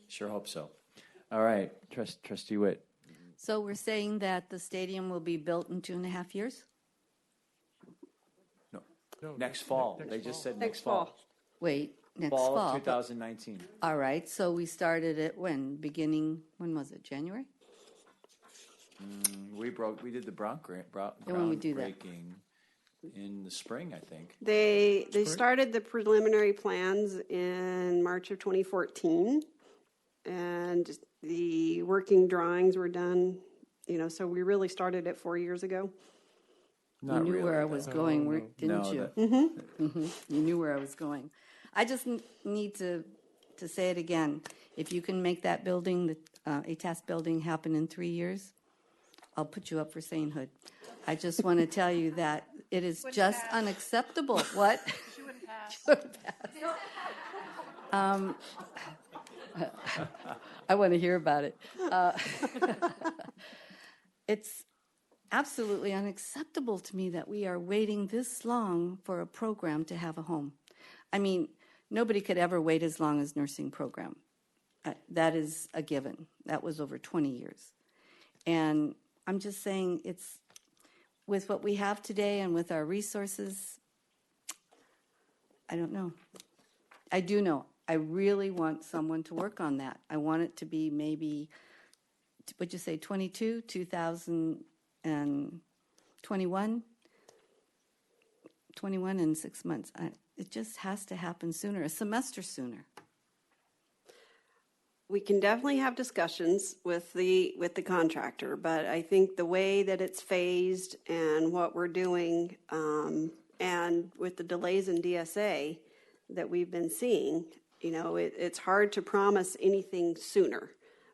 sure hope so. All right, Trustee Witt. So we're saying that the stadium will be built in 2.5 years? No, next fall. They just said next fall. Wait, next fall fall. of 2019. All right, so we started it when? When was it, January? We did the when we do that? groundbreaking in the spring, I think. They started the preliminary plans in March of 2014, and the working drawings were done, so we really started it 4 years ago. Not you knew really, where I was going, didn't No, you? You knew where I was going. I just need to say it again. If you can make that building, the ATAS building, happen in 3 years, I'll put you up for sainthood. I just want to tell you that it is just unacceptable. What? She wouldn't pass. I want to hear about it. It's absolutely unacceptable to me that we are waiting this long for a program to have a home. I mean, nobody could ever wait as long as nursing program. That is a given. That was over 20 years. And I'm just saying, it's with what we have today and with our resources, I don't know. I do know. I really want someone to work on that. I want it to be maybe, would you say 22, 2021? 21 in 6 months. It just has to happen sooner, a semester sooner. We can definitely have discussions with the contractor, but I think the way that it's phased and what we're doing, and with the delays in DSA that we've been seeing, it's hard to promise anything sooner.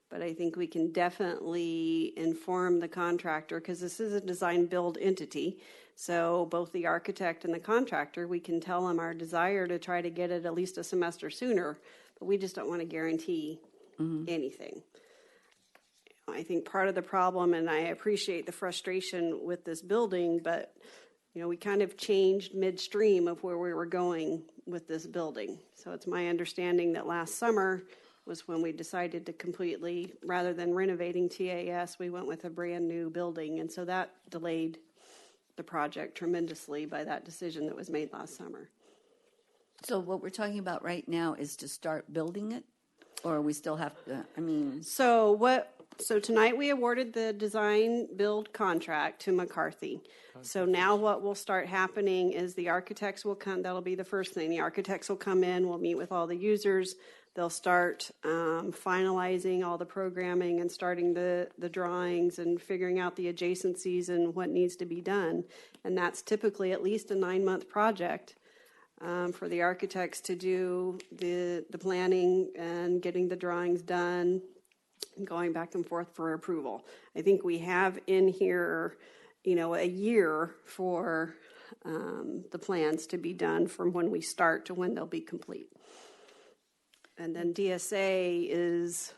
But I think we can definitely inform the contractor, because this is a design-build entity. So both the architect and the contractor, we can tell them our desire to try to get it at least a semester sooner, but we just don't want to guarantee anything. I think part of the problem, and I appreciate the frustration with this building, but we kind of changed midstream of where we were going with this building. So it's my understanding that last summer was when we decided to completely, rather than renovating TAS, we went with a brand new building. And so that delayed the project tremendously by that decision that was made last summer. So what we're talking about right now is to start building it, or we still have to, So tonight we awarded the design build contract to McCarthy. So now what will start happening is the architects will come, that'll be the first thing. The architects will come in, we'll meet with all the users. They'll start finalizing all the programming and starting the drawings and figuring out the adjacencies and what needs to be done. And that's typically at least a 9-month project for the architects to do the planning and getting the drawings done and going back and forth for approval. I think we have in here, a year for the plans to be done from when we start to when they'll be complete. And then DSA is,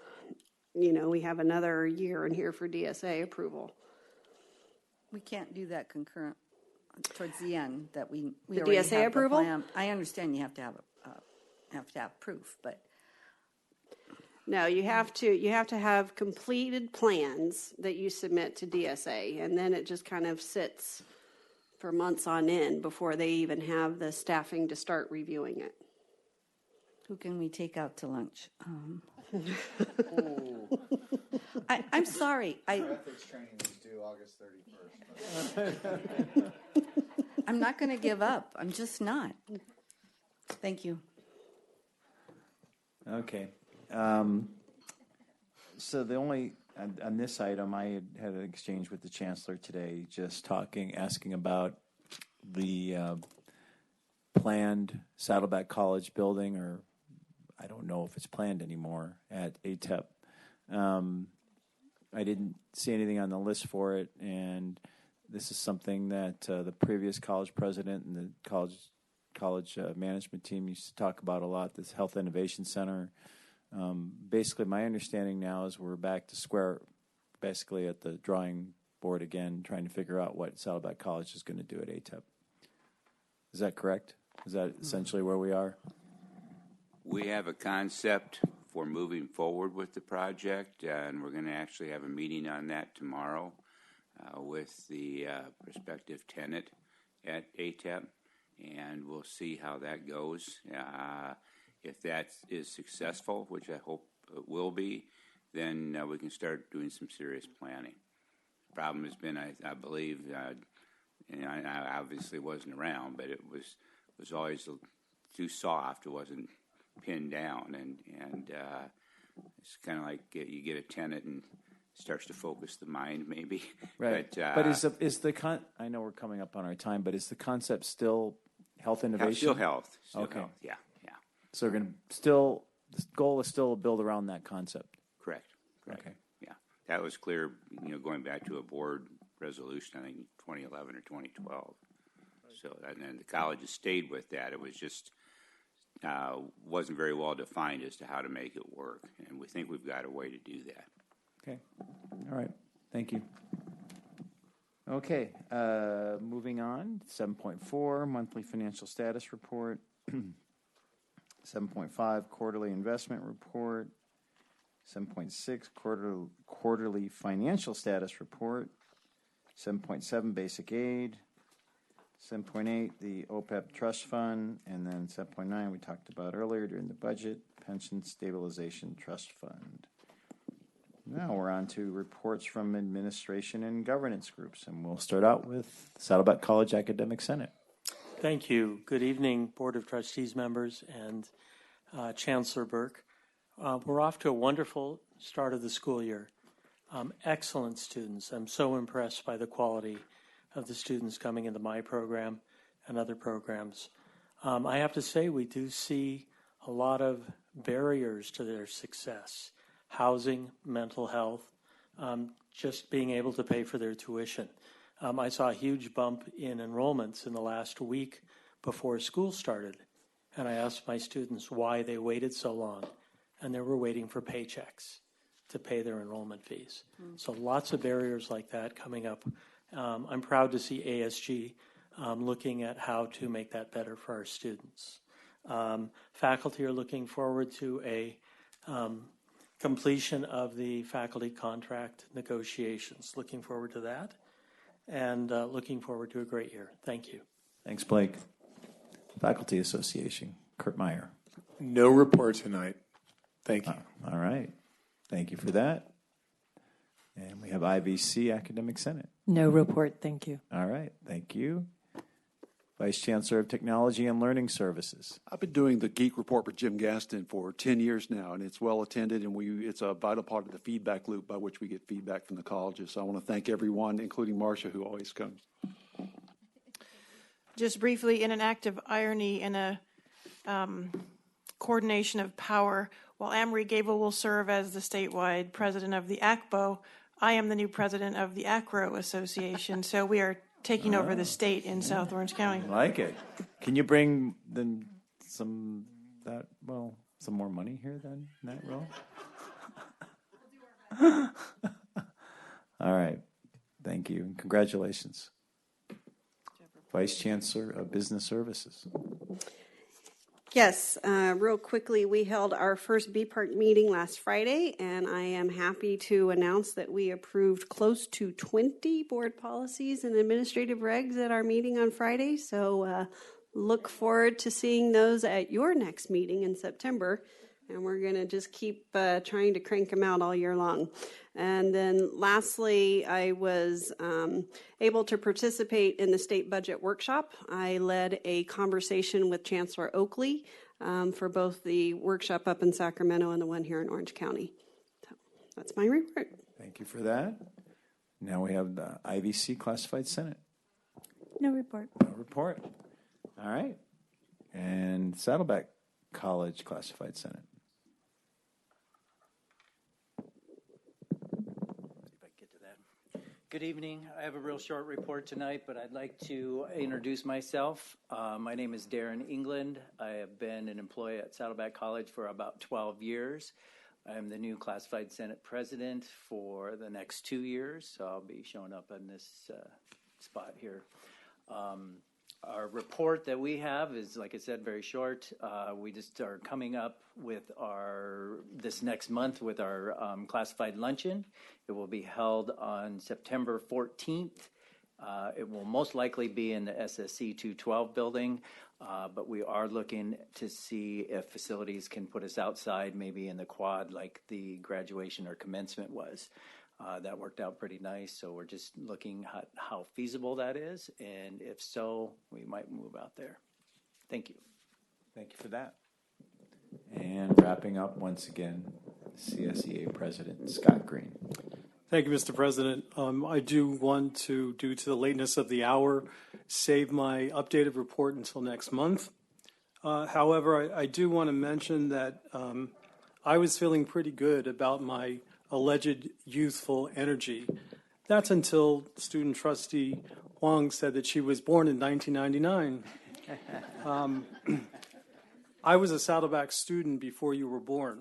we have another year in here for DSA approval. we can't do that concurrent towards the end that we The already DSA have the approval? plan. I understand you have to have proof, but No, you have to have completed plans that you submit to DSA, and then it just kind of sits for months on end before they even have the staffing to start reviewing it. who can we take out to lunch? I'm sorry. Ethics training is due August 31st. I'm not going to give up. I'm just not. Thank you. Okay. So the only, on this item, I had an exchange with the Chancellor today, just asking about the planned Saddleback College building, or I don't know if it's planned anymore, at ATEP. I didn't see anything on the list for it, and this is something that the previous college president and the college management team used to talk about a lot, this Health Innovation Center. Basically, my understanding now is we're back to square, basically at the drawing board again, trying to figure out what Saddleback College is going to do at ATEP. Is that correct? Is that essentially where we are? We have a concept for moving forward with the project, and we're going to actually have a meeting on that tomorrow with the prospective tenant at ATEP, and we'll see how that goes. If that is successful, which I hope it will be, then we can start doing some serious planning. The problem has been, I believe, and I obviously wasn't around, but it was always too soft. It wasn't pinned down, and it's kind of like you get a tenant and it starts to focus the mind, maybe. Right. But I know we're coming up on our time, but is the concept still health innovation? Still health. Okay. Health. Yeah. So we're going to the goal is still to build around that concept. Correct. Okay. Yeah, that was clear. Going back to a board resolution, I think 2011 or 2012. So, and then the college has stayed with that. It was just wasn't very well defined as to how to make it work, and we think we've got a way to do that. Okay. All right. Thank you. Okay. Moving on. 7.4 monthly financial status report. 7.5 quarterly investment report. 7.6 quarterly financial status report. 7.7 basic aid. 7.8 the OPEB trust fund, and then 7.9 we talked about earlier during the budget, pension stabilization trust fund. Now we're on to reports from administration and governance groups, and we'll start out with Saddleback College Academic Senate. Thank you. Good evening, Board of Trustees members and Chancellor Burke. We're off to a wonderful start of the school year. Excellent students. I'm so impressed by the quality of the students coming into my program and other programs. I have to say we do see a lot of barriers to their success: housing, mental health, just being able to pay for their tuition. I saw a huge bump in enrollments in the last week before school started, and I asked my students why they waited so long, and they were waiting for paychecks to pay their enrollment fees. So lots of barriers like that coming up. I'm proud to see ASG looking at how to make that better for our students. Faculty are looking forward to a completion of the faculty contract negotiations. Looking forward to that, and looking forward to a great year. Thank you. Thanks, Blake. Faculty Association, Kurt Meyer. No report tonight. Thank you. All right. Thank you for that. And we have IVC, Academic Senate. No report, thank you. All right, thank you. Vice Chancellor of Technology and Learning Services. I've been doing the Geek Report with Jim Gaston for 10 years now, and it's well attended, and it's a vital part of the feedback loop by which we get feedback from the colleges. So I want to thank everyone, including Marcia, who always comes. Just briefly, in an act of irony and a coordination of power, while Amory Gable will serve as the statewide president of the ACBO, I am the new president of the ACRO Association, so we are taking over the state in South Orange County. I like it. Can you bring them some more money here then in that role? All right. Thank you. And congratulations. Vice Chancellor of Business Services. Yes, real quickly, we held our first BPART meeting last Friday, and I am happy to announce that we approved close to 20 board policies and administrative regs at our meeting on Friday. So look forward to seeing those at your next meeting in September. And we're going to just keep trying to crank them out all year long. And then lastly, I was able to participate in the state budget workshop. I led a conversation with Chancellor Oakley for both the workshop up in Sacramento and the one here in Orange County. So that's my report. Thank you for that. Now we have the IVC Classified Senate. No report. No report. All right. And Saddleback College Classified Senate. Good evening. I have a real short report tonight, but I'd like to introduce myself. My name is Darren England. I have been an employee at Saddleback College for about 12 years. I'm the new Classified Senate President for the next 2 years, so I'll be showing up in this spot here. Our report that we have is, like I said, very short. We just are coming up with this next month with our classified luncheon. It will be held on September 14th. It will most likely be in the SSC 212 building, but we are looking to see if facilities can put us outside, maybe in the quad like the graduation or commencement was. That worked out pretty nice, so we're just looking at how feasible that is, and if so, we might move out there. Thank you. Thank you for that. And wrapping up once again, CSEA President Scott Green. Thank you, Mr. President. I do want to, due to the lateness of the hour, save my updated report until next month. However, I do want to mention that I was feeling pretty good about my alleged youthful energy. That's until student trustee Huang said that she was born in 1999. I was a Saddleback student before you were born,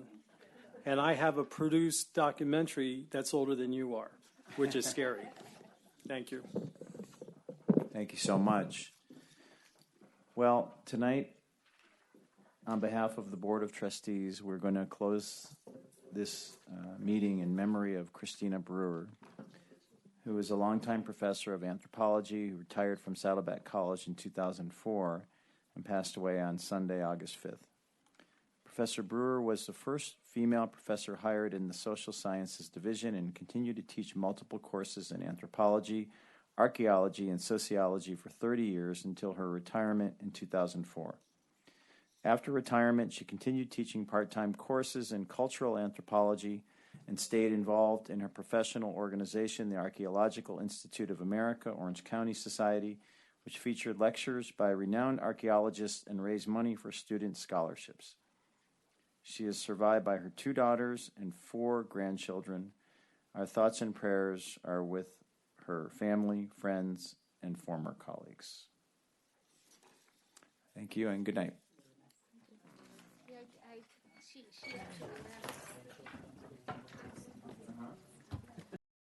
and I have a produced documentary that's older than you are, which is scary. Thank you. Thank you so much. Well, tonight, on behalf of the Board of Trustees, we're going to close this meeting in memory of Christina Brewer, who is a longtime professor of anthropology who retired from Saddleback College in 2004 and passed away on Sunday, August 5th. Professor Brewer was the first female professor hired in the Social Sciences Division and continued to teach multiple courses in anthropology, archaeology, and sociology for 30 years until her retirement in 2004. After retirement, she continued teaching part-time courses in cultural anthropology and stayed involved in her professional organization, the Archaeological Institute of America, Orange County Society, which featured lectures by renowned archaeologists and raised money for student scholarships. She is survived by her 2 daughters and 4 grandchildren. Our thoughts and prayers are with her family, friends, and former colleagues. Thank you and good night.